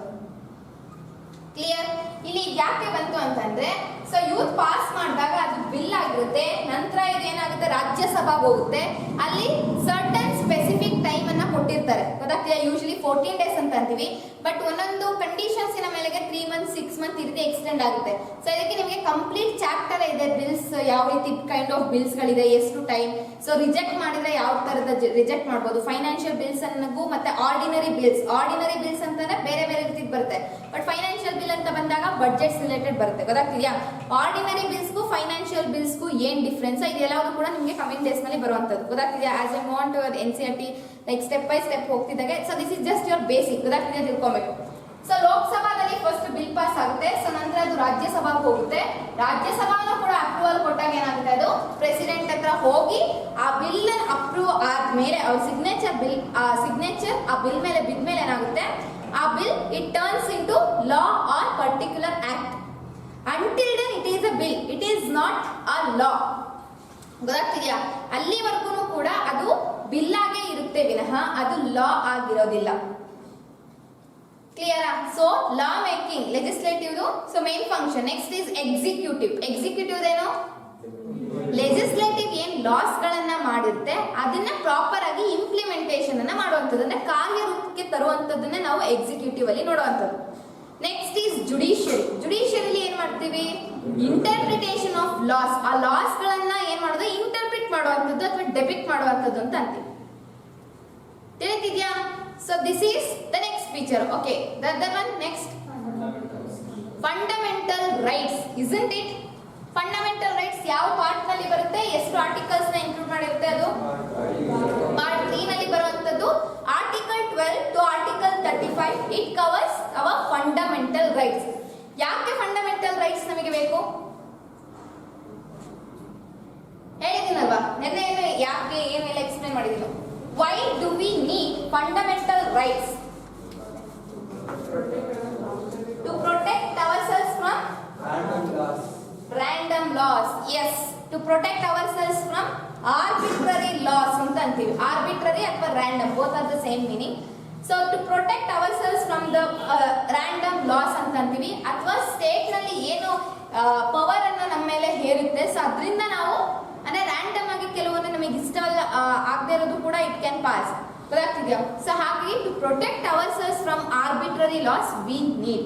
ಕ್ಲಿಯರ್? ಇಲ್ಲಿ ಯಾಕೆ ಬಂತು ಅಂತಂದ್ರೆ ಸೊ ಯೂತ್ ಪಾಸ್ ಮಾಡಿದಾಗ ಅದು ಬಿಲ್ ಆಗಿರುತ್ತೆ, ನಂತರ ಇದೇನಾಗುತ್ತೆ? ರಾಜ್ಯಸಭಾಗೆ ಹೋಗುತ್ತೆ. ಅಲ್ಲಿ ಸರ್ಟನ್ ಸ್ಪೆಸಿಫಿಕ್ ಟೈಮ್ ಅನ್ನ ಕೊಟ್ಟಿರ್ತಾರೆ. ಗೊತ್ತಾಗ್ತಿದೆ? ಯೂಶಲಿ 14 days ಅಂತ ಅಂತೀವಿ, ಬಟ್ ಒಂದೊಂದು ಕಂಡೀಷನ್ಸ್ ಮೇಲೆಗೆ 3 months 6 months ಈ ರೀತಿ ಎಕ್ಸ್ಟೆಂಡ್ ಆಗುತ್ತೆ. ಸೊ ಇದಕ್ಕೆ ನಿಮಗೆ ಕಂಪ್ಲೀಟ್ ಚಾಪ್ಟರ್ ಇದೆ, ಬಿಲ್ಸ್ ಯಾವ ರೀತಿ ಕೈಂಡ್ ಆಫ್ ಬಿಲ್ಸ್ ಗಳಿದೆ, ಎಷ್ಟು ಟೈಮ್, ಸೊ ರಿಜೆಕ್ಟ್ ಮಾಡಿದ್ರೆ ಯಾವ ತರದ ರಿಜೆಕ್ಟ್ ಮಾಡಬಹುದು, ಫೈನಾನ್ಷಿಯಲ್ ಬಿಲ್ಸ್ ಅನ್ನಗೂ ಮತ್ತೆ ಆರ್ಡಿನರಿ ಬಿಲ್ಸ್ ಅಂತಂದ್ರೆ ಬೇರೆ ಬೇರೆ ರೀತಿ ಬರುತ್ತೆ. ಬಟ್ ಫೈನಾನ್ಷಿಯಲ್ ಬಿಲ್ ಅಂತ ಬಂದಾಗ ಬಡ್ಜೆಟ್ಸ್ ರಿಲೇಟೆಡ್ ಬರುತ್ತೆ. ಗೊತ್ತಾಗ್ತಿದ್ಯಾ? ಆರ್ಡಿನರಿ ಬಿಲ್ಸ್ಗೂ ಫೈನಾನ್ಷಿಯಲ್ ಬಿಲ್ಸ್ಗೂ ಏನ್ ಡಿಫ್ರೆನ್ಸ್ ಇದೆಲ್ಲವೂ ಕೂಡ ನಿಮಗೆ ಕಮಿಂಗ್ ಡೇಸ್ ನಲ್ಲಿ ಬರುವಂತದ್ದು. ಗೊತ್ತಾಗ್ತಿದ್ಯಾ? As a want NCERT like step by step ಹೋಗ್ತಿದ್ದಾಗೆ. So this is just your basic. ಗೊತ್ತಾಗ್ತಿದೆ? ತಿಳ್ಕೊಬೇಕು. ಸೊ ಲೋಕಸಭಾದಲ್ಲಿ ಫಸ್ಟ್ ಬಿಲ್ ಪಾಸ್ ಆಗುತ್ತೆ, ಸೊ ನಂತರ ಅದು ರಾಜ್ಯಸಭಾಗೆ ಹೋಗುತ್ತೆ. ರಾಜ್ಯಸಭಾನು ಕೂಡ ಅಪ್ರೂವಲ್ ಕೊಟ್ಟಾಗ ಏನಾಗುತ್ತೆ? ಅದು ಪ್ರೆಸಿಡೆಂಟ್ ಹತ್ರ ಹೋಗಿ ಆ ಬಿಲ್ ಅಪ್ರೂವ್ ಆದ್ಮೇಲೆ ಅವ್ರ ಸಿಗ್ನೇಚರ್ ಆ ಬಿಲ್ ಮೇಲೆ ಬಿದ್ಮೇಲೆ ಏನಾಗುತ್ತೆ? ಆ bill it turns into law or particular act. Until then it is a bill, it is not a law. ಗೊತ್ತಾಗ್ತಿದ್ಯಾ? ಅಲ್ಲಿವರೆಗೂ ಕೂಡ ಅದು ಬಿಲ್ ಆಗೇ ಇರುತ್ತೆ ವಿನಃ ಅದು ಲಾ ಆಗಿರೋದಿಲ್ಲ. ಕ್ಲಿಯರಾ? So law making legislative so main function. Next is executive ಏನು? ಲೆಜಿಸ್ಲೇಟಿವ್ ಏನ್ ಲಾಸ್ ಗಳನ್ನ ಮಾಡಿರುತ್ತೆ ಅದನ್ನ ಪ್ರಾಪರ್ ಆಗಿ ಇಂಪ್ಲಿಮೆಂಟೇಷನ್ ಅನ್ನ ಮಾಡುವಂಥದ್ದು, ಅಂದ್ರೆ ಕಾರ್ಯರೂಪಕ್ಕೆ ತರುವಂತದ್ದನ್ನ ನಾವು ಎಕ್ಸಿಕ್ಯೂಟಿವ್ ಅಲ್ಲಿ ನೋಡುವಂಥದ್ದು. ನೆಕ್ಸ್ಟ್ ಈಸ್ ಜುಡಿಷಿಯರಿ ಏನ್ ಮಾಡ್ತೀವಿ? Interpretation of loss. ಆ ಲಾಸ್ ಗಳನ್ನ ಏನ್ ಮಾಡೋದು? ಇಂಟರ್ಪ್ರಿಟ್ ಮಾಡುವಂಥದ್ದು ಅಥವಾ ಡೆಪಿಕ್ಟ್ ಮಾಡುವಂಥದ್ದು ಅಂತ ಅಂತೀವಿ. ತಿಳಿತಿದ್ಯಾ? So this is the next feature. Okay, the other one next fundamental rights. Isn't it? Fundamental rights ಯಾವ ಪಾರ್ಟ್ ನಲ್ಲಿ ಬರುತ್ತೆ, ಎಷ್ಟು ಆರ್ಟಿಕಲ್ಸ್ ನ ಇನ್ಕ್ಲೂಡ್ ಮಾಡಿರುತ್ತೆ, ಅದು ಪಾರ್ಟ್ 3 ನಲ್ಲಿ ಬರುವಂತದ್ದು article 12 to article 35. It covers our fundamental rights. ಯಾಕೆ ಫಂಡಮೆಂಟಲ್ ರೈಟ್ಸ್ ನಮಗೆ ಬೇಕು ಹೇಳಿದ್ದೀನಲ್ವಾ, ನಿನ್ನೆ ಯಾಕೆ ಏನೆಲ್ಲ ಎಕ್ಸ್ಪ್ಲೇನ್ ಮಾಡಿದ್ದೀನಿ. Why do we need fundamental rights? To protect ourselves from random laws. Yes, to protect ourselves from arbitrary laws ಅಂತ ಅಂತೀವಿ. arbitrary ಅಥವಾ random, both are the same meaning. So to protect ourselves from the random laws ಅಂತ ಅಂತೀವಿ. ಅಥವಾ ಸ್ಟೇಟ್ ನಲ್ಲಿ ಏನು ಪವರ್ ಅನ್ನ ನಮ್ಮ ಮೇಲೆ ಹೇರುತ್ತೆ, ಸೊ ಅದರಿಂದ ನಾವು ಅಂದ್ರೆ ರ್ಯಾಂಡಮ್ ಆಗಿ ಕೆಲವೊಂದು ನಮಗೆ ಇಷ್ಟ ಆಗದೆ ಇರೋದು ಕೂಡ ಇಟ್ ಕ್ಯಾನ್ ಪಾಸ್. ಗೊತ್ತಾಗ್ತಿದ್ಯಾ? ಸೊ ಹಾಗಾಗಿ to protect ourselves from arbitrary laws we need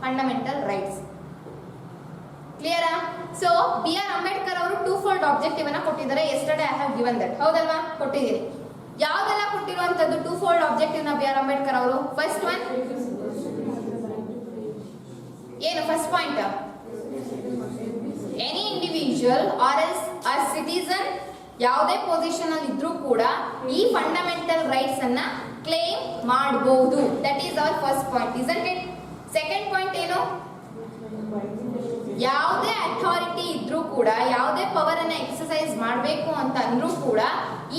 fundamental rights. ಕ್ಲಿಯರಾ? ಸೊ ಬಿ ಆರ್ ಅಂಬೇಡ್ಕರ್ ಅವರು 2-fold ಆಬ್ಜೆಕ್ಟಿವ್ ಅನ್ನ ಕೊಟ್ಟಿದ್ದಾರೆ. Yesterday I have given that. ಹೌದಲ್ವಾ? ಕೊಟ್ಟಿದ್ದೀನಿ. ಯಾವ್ದೆಲ್ಲ ಕೊಟ್ಟಿರುವಂತದ್ದು 2-fold ಆಬ್ಜೆಕ್ಟಿವ್ ನ ಬಿ ಆರ್ ಅಂಬೇಡ್ಕರ್ ಅವರು? ಫಸ್ಟ್ ಒನ್ ಏನು? First point, any individual or as a citizen ಯಾವುದೇ ಪೊಸಿಷನ್ ಅಲ್ಲಿ ಇದ್ರೂ ಕೂಡ ಈ ಫಂಡಮೆಂಟಲ್ ರೈಟ್ಸ್ ಅನ್ನ ಕ್ಲೇಮ್ ಮಾಡಬಹುದು. That is our first point, isn't it? Second point ಏನು? ಯಾವುದೇ ಅಥಾರಿಟಿ ಇದ್ರೂ ಕೂಡ, ಯಾವುದೇ ಪವರ್ ಅನ್ನ ಎಕ್ಸರ್ಸೈಸ್ ಮಾಡಬೇಕು ಅಂತ ಅಂದ್ರೂ ಕೂಡ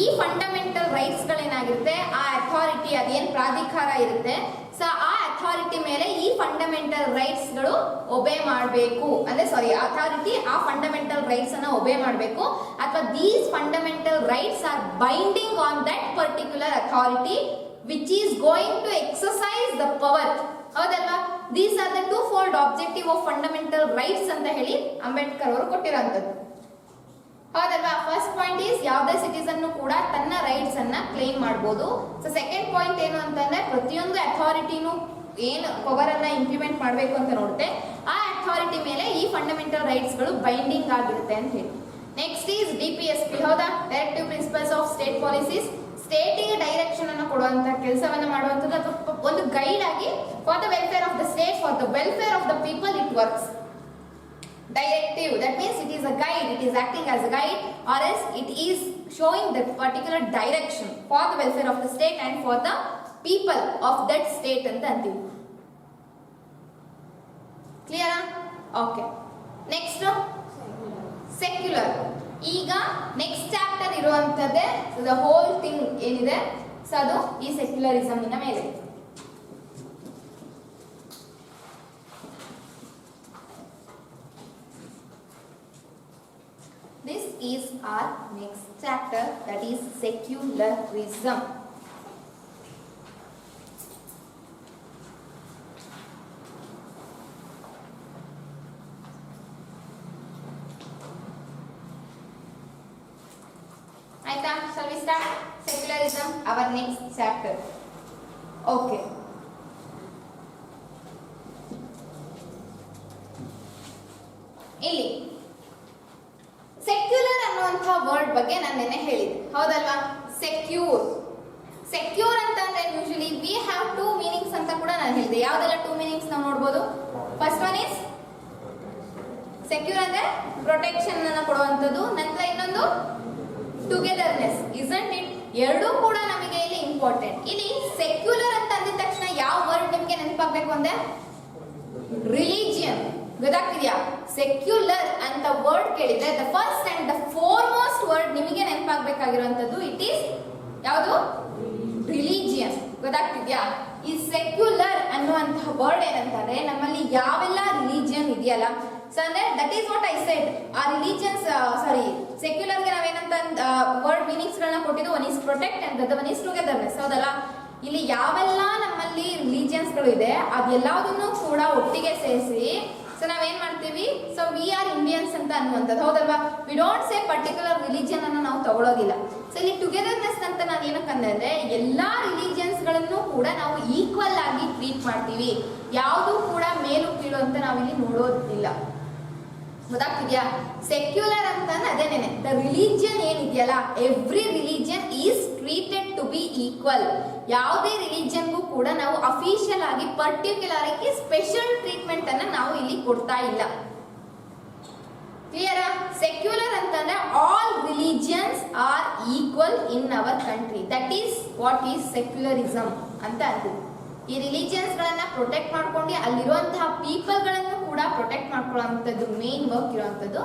ಈ ಫಂಡಮೆಂಟಲ್ ರೈಟ್ಸ್ ಗಳೇನಾಗಿರುತ್ತೆ, ಆ ಅಥಾರಿಟಿ ಅದೇನ್ ಪ್ರಾಧಿಕಾರ ಇರುತ್ತೆ, ಸೊ ಆ ಅಥಾರಿಟಿ ಮೇಲೆ ಈ ಫಂಡಮೆಂಟಲ್ ರೈಟ್ಸ್ ಗಳು ಒಬೇ ಮಾಡಬೇಕು. ಅಂದ್ರೆ ಸಾರಿ, ಅಥಾರಿಟಿ ಆ ಫಂಡಮೆಂಟಲ್ ರೈಟ್ಸ್ ಅನ್ನ ಒಬೇ ಮಾಡಬೇಕು, ಅಥವಾ these fundamental rights are binding on that particular authority which is going to exercise the power. ಹೌದಲ್ವಾ? These are the 2-fold objective of fundamental rights ಅಂತ ಹೇಳಿ ಅಂಬೇಡ್ಕರ್ ಅವರು ಕೊಟ್ಟಿರೋಂಥದ್ದು. ಹೌದಲ್ವಾ? ಫಸ್ಟ್ ಪಾಯಿಂಟ್ ಈಸ್ ಯಾವುದೇ ಸಿಟಿಸನ್ ಕೂಡ ತನ್ನ ರೈಟ್ಸ್ ಅನ್ನ ಕ್ಲೇಮ್ ಮಾಡಬಹುದು. ಸೊ ಸೆಕೆಂಡ್ ಪಾಯಿಂಟ್ ಏನು ಅಂತಂದ್ರೆ ಪ್ರತಿಯೊಂದು ಅಥಾರಿಟಿನೂ ಏನು ಪವರ್ ಅನ್ನ ಇಂಪ್ಲಿಮೆಂಟ್ ಮಾಡಬೇಕು ಅಂತ ನೋಡುತ್ತೆ, ಆ ಅಥಾರಿಟಿ ಮೇಲೆ ಈ ಫಂಡಮೆಂಟಲ್ ರೈಟ್ಸ್ ಗಳು ಬೈಂಡಿಂಗ್ ಆಗಿರುತ್ತೆ ಅಂತ ಹೇಳಿ. Next is DPSP. ಹೌದಾ? Directive principles of state policies. ಸ್ಟೇಟಿಗೆ ಡೈರೆಕ್ಷನ್ ಅನ್ನು ಕೊಡುವಂತ ಕೆಲಸವನ್ನ ಮಾಡುವಂಥದ್ದು, ಅಥವಾ ಒಂದು ಗೈಡ್ ಆಗಿ for the welfare of the state, for the welfare of the people it works. Directive, that means it is a guide, it is acting as a guide, or else it is showing the particular direction for the welfare of the state and for the people of that state ಅಂತ ಅಂತೀವಿ. ಕ್ಲಿಯರಾ? ಓಕೆ. Next secular. ಈಗ ನೆಕ್ಸ್ಟ್ ಚಾಪ್ಟರ್ ಇರುವಂತದ್ದೇ ದ ಹೋಲ್ ಥಿಂಗ್ ಏನಿದೆ, ಸೊ ಅದು ಈ ಸೆಕ್ಯುಲರಿಸಮ್ ನ ಮೇಲೆ. This is our next chapter, that is secularism. Aita, shall we start secularism, our next chapter? Okay. ಇಲ್ಲಿ ಸೆಕ್ಯುಲರ್ ಅನ್ನುವಂಥ ವರ್ಡ್ ಬಗ್ಗೆ ನಾನು ನೆನ್ನೆ ಹೇಳಿದೆ. ಹೌದಲ್ವಾ? ಸೆಕ್ಯೂರ್. ಸೆಕ್ಯೂರ್ ಅಂತ ಅಂದ್ರೆ ಯೂಶಲಿ ವಿ ಹ್ಯಾವ್ 2 ಮೀನಿಂಗ್ಸ್ ಅಂತ ಕೂಡ ನಾನು ಹೇಳಿದೆ. ಯಾವ್ದೆಲ್ಲ 2 ಮೀನಿಂಗ್ಸ್ ನಾವು ನೋಡ್ಬೋದು? ಫಸ್ಟ್ ಒನ್ ಇಸ್ ಸೆಕ್ಯೂರ್ ಅಂದ್ರೆ ಪ್ರೊಟೆಕ್ಷನ್ ಅನ್ನ ಕೊಡುವಂಥದ್ದು, ನಂತರ ಇನ್ನೊಂದು ಟುಗೆದರ್ನೆಸ್. Isn't it? ಎರಡೂ ಕೂಡ ನಮಗೆ ಇಲ್ಲಿ ಇಂಪಾರ್ಟೆಂಟ್. ಇಲ್ಲಿ ಸೆಕ್ಯುಲರ್ ಅಂತ ಅಂದಿದ ತಕ್ಷಣ ಯಾವ ವರ್ಡ್ ನಿಮ್ಗೆ ನೆನಪಾಗಬೇಕು ಅಂದ್ರೆ ರಿಲಿಜಿಯನ್. ಗೊತ್ತಾಗ್ತಿದ್ಯಾ? ಸೆಕ್ಯುಲರ್ ಅಂತ ವರ್ಡ್ ಕೇಳಿದ್ರೆ the first and the foremost word ನಿಮಗೆ ನೆನಪಾಗಬೇಕಾಗಿರುವಂತದ್ದು ಇಟ್ ಈಸ್ ಯಾವುದು? ರಿಲಿಜಿಯನ್. ಗೊತ್ತಾಗ್ತಿದ್ಯಾ? ಈ ಸೆಕ್ಯುಲರ್ ಅನ್ನುವಂತಹ ವರ್ಡ್ ಏನಂತಂದ್ರೆ ನಮ್ಮಲ್ಲಿ ಯಾವೆಲ್ಲ ರಿಲಿಜಿಯನ್ ಇದೆಯಲ್ಲ, ಸೊ ಅಂದ್ರೆ that is what I said. ಆ ರಿಲಿಜಿಯನ್ಸ್ ಸಾರಿ ಸೆಕ್ಯುಲರ್ಗೆ ನಾವೇನಂತ ವರ್ಡ್ ಮೀನಿಂಗ್ಸ್ ಗಳನ್ನ ಕೊಟ್ಟಿದ್ದು, one is protect and the one is togetherness. ಹೌದಲ್ಲ? ಇಲ್ಲಿ ಯಾವೆಲ್ಲ ನಮ್ಮಲ್ಲಿ ರಿಲಿಜಿಯನ್ಸ್ ಗಳು ಇದೆ ಅದೆಲ್ಲದನ್ನು ಕೂಡ ಒಟ್ಟಿಗೆ ಸೇರಿಸಿ ಸೊ ನಾವೇನ್ ಮಾಡ್ತೀವಿ, ಸೊ ವಿ ಆರ್ ಇಂಡಿಯನ್ಸ್ ಅಂತ ಅನ್ನುವಂಥದ್ದು. ಹೌದಲ್ವಾ? We don't say particular religion ಅನ್ನು ನಾವು ತಗೊಳ್ಳೋದಿಲ್ಲ. ಸೊ ಇಲ್ಲಿ ಟುಗೆದರ್ನೆಸ್ ಅಂತ ನಾನು ಏನಕ್ಕಂದ್ರೆ ಎಲ್ಲಾ ರಿಲಿಜಿಯನ್ಸ್ ಗಳನ್ನು ಕೂಡ ನಾವು ಈಕ್ವಲ್ ಆಗಿ ಟ್ರೀಟ್ ಮಾಡ್ತೀವಿ. ಯಾವುದು ಕೂಡ ಮೇಲು ಕೀಳು ಅಂತ ನಾವಿಲ್ಲಿ ನೋಡೋದಿಲ್ಲ. ಗೊತ್ತಾಗ್ತಿದ್ಯಾ? ಸೆಕ್ಯುಲರ್ ಅಂತ ಅದೇನೇನೆ ದ ರಿಲಿಜಿಯನ್ ಏನಿದೆಯಲ್ಲ, every religion is treated to be equal. ಯಾವುದೇ ರಿಲಿಜಿಯನ್ಗೂ ಕೂಡ ನಾವು ಅಫಿಷಿಯಲ್ ಆಗಿ ಪರ್ಟಿಕ್ಯುಲರ್ ಆಗಿ ಸ್ಪೆಷಲ್ ಟ್ರೀಟ್ಮೆಂಟ್ ಅನ್ನ ನಾವು ಇಲ್ಲಿ ಕೊಡ್ತಾ ಇಲ್ಲ. ಕ್ಲಿಯರಾ? Secular equal in our country. That is what is secularism ಅಂತ ಅಂತೀವಿ. ಈ ರಿಲಿಜಿಯನ್ಸ್ಗಳನ್ನ ಪ್ರೊಟೆಕ್ಟ್ ಮಾಡ್ಕೊಂಡು ಅಲ್ಲಿರುವಂತಹ ಪೀಪಲ್ಗಳನ್ನು ಕೂಡ ಪ್ರೊಟೆಕ್ಟ್ ಮಾಡ್ಕೊಳ್ಳುವಂಥದ್ದು ಮೇನ್ ವರ್ಕ್ ಇರುವಂಥದ್ದು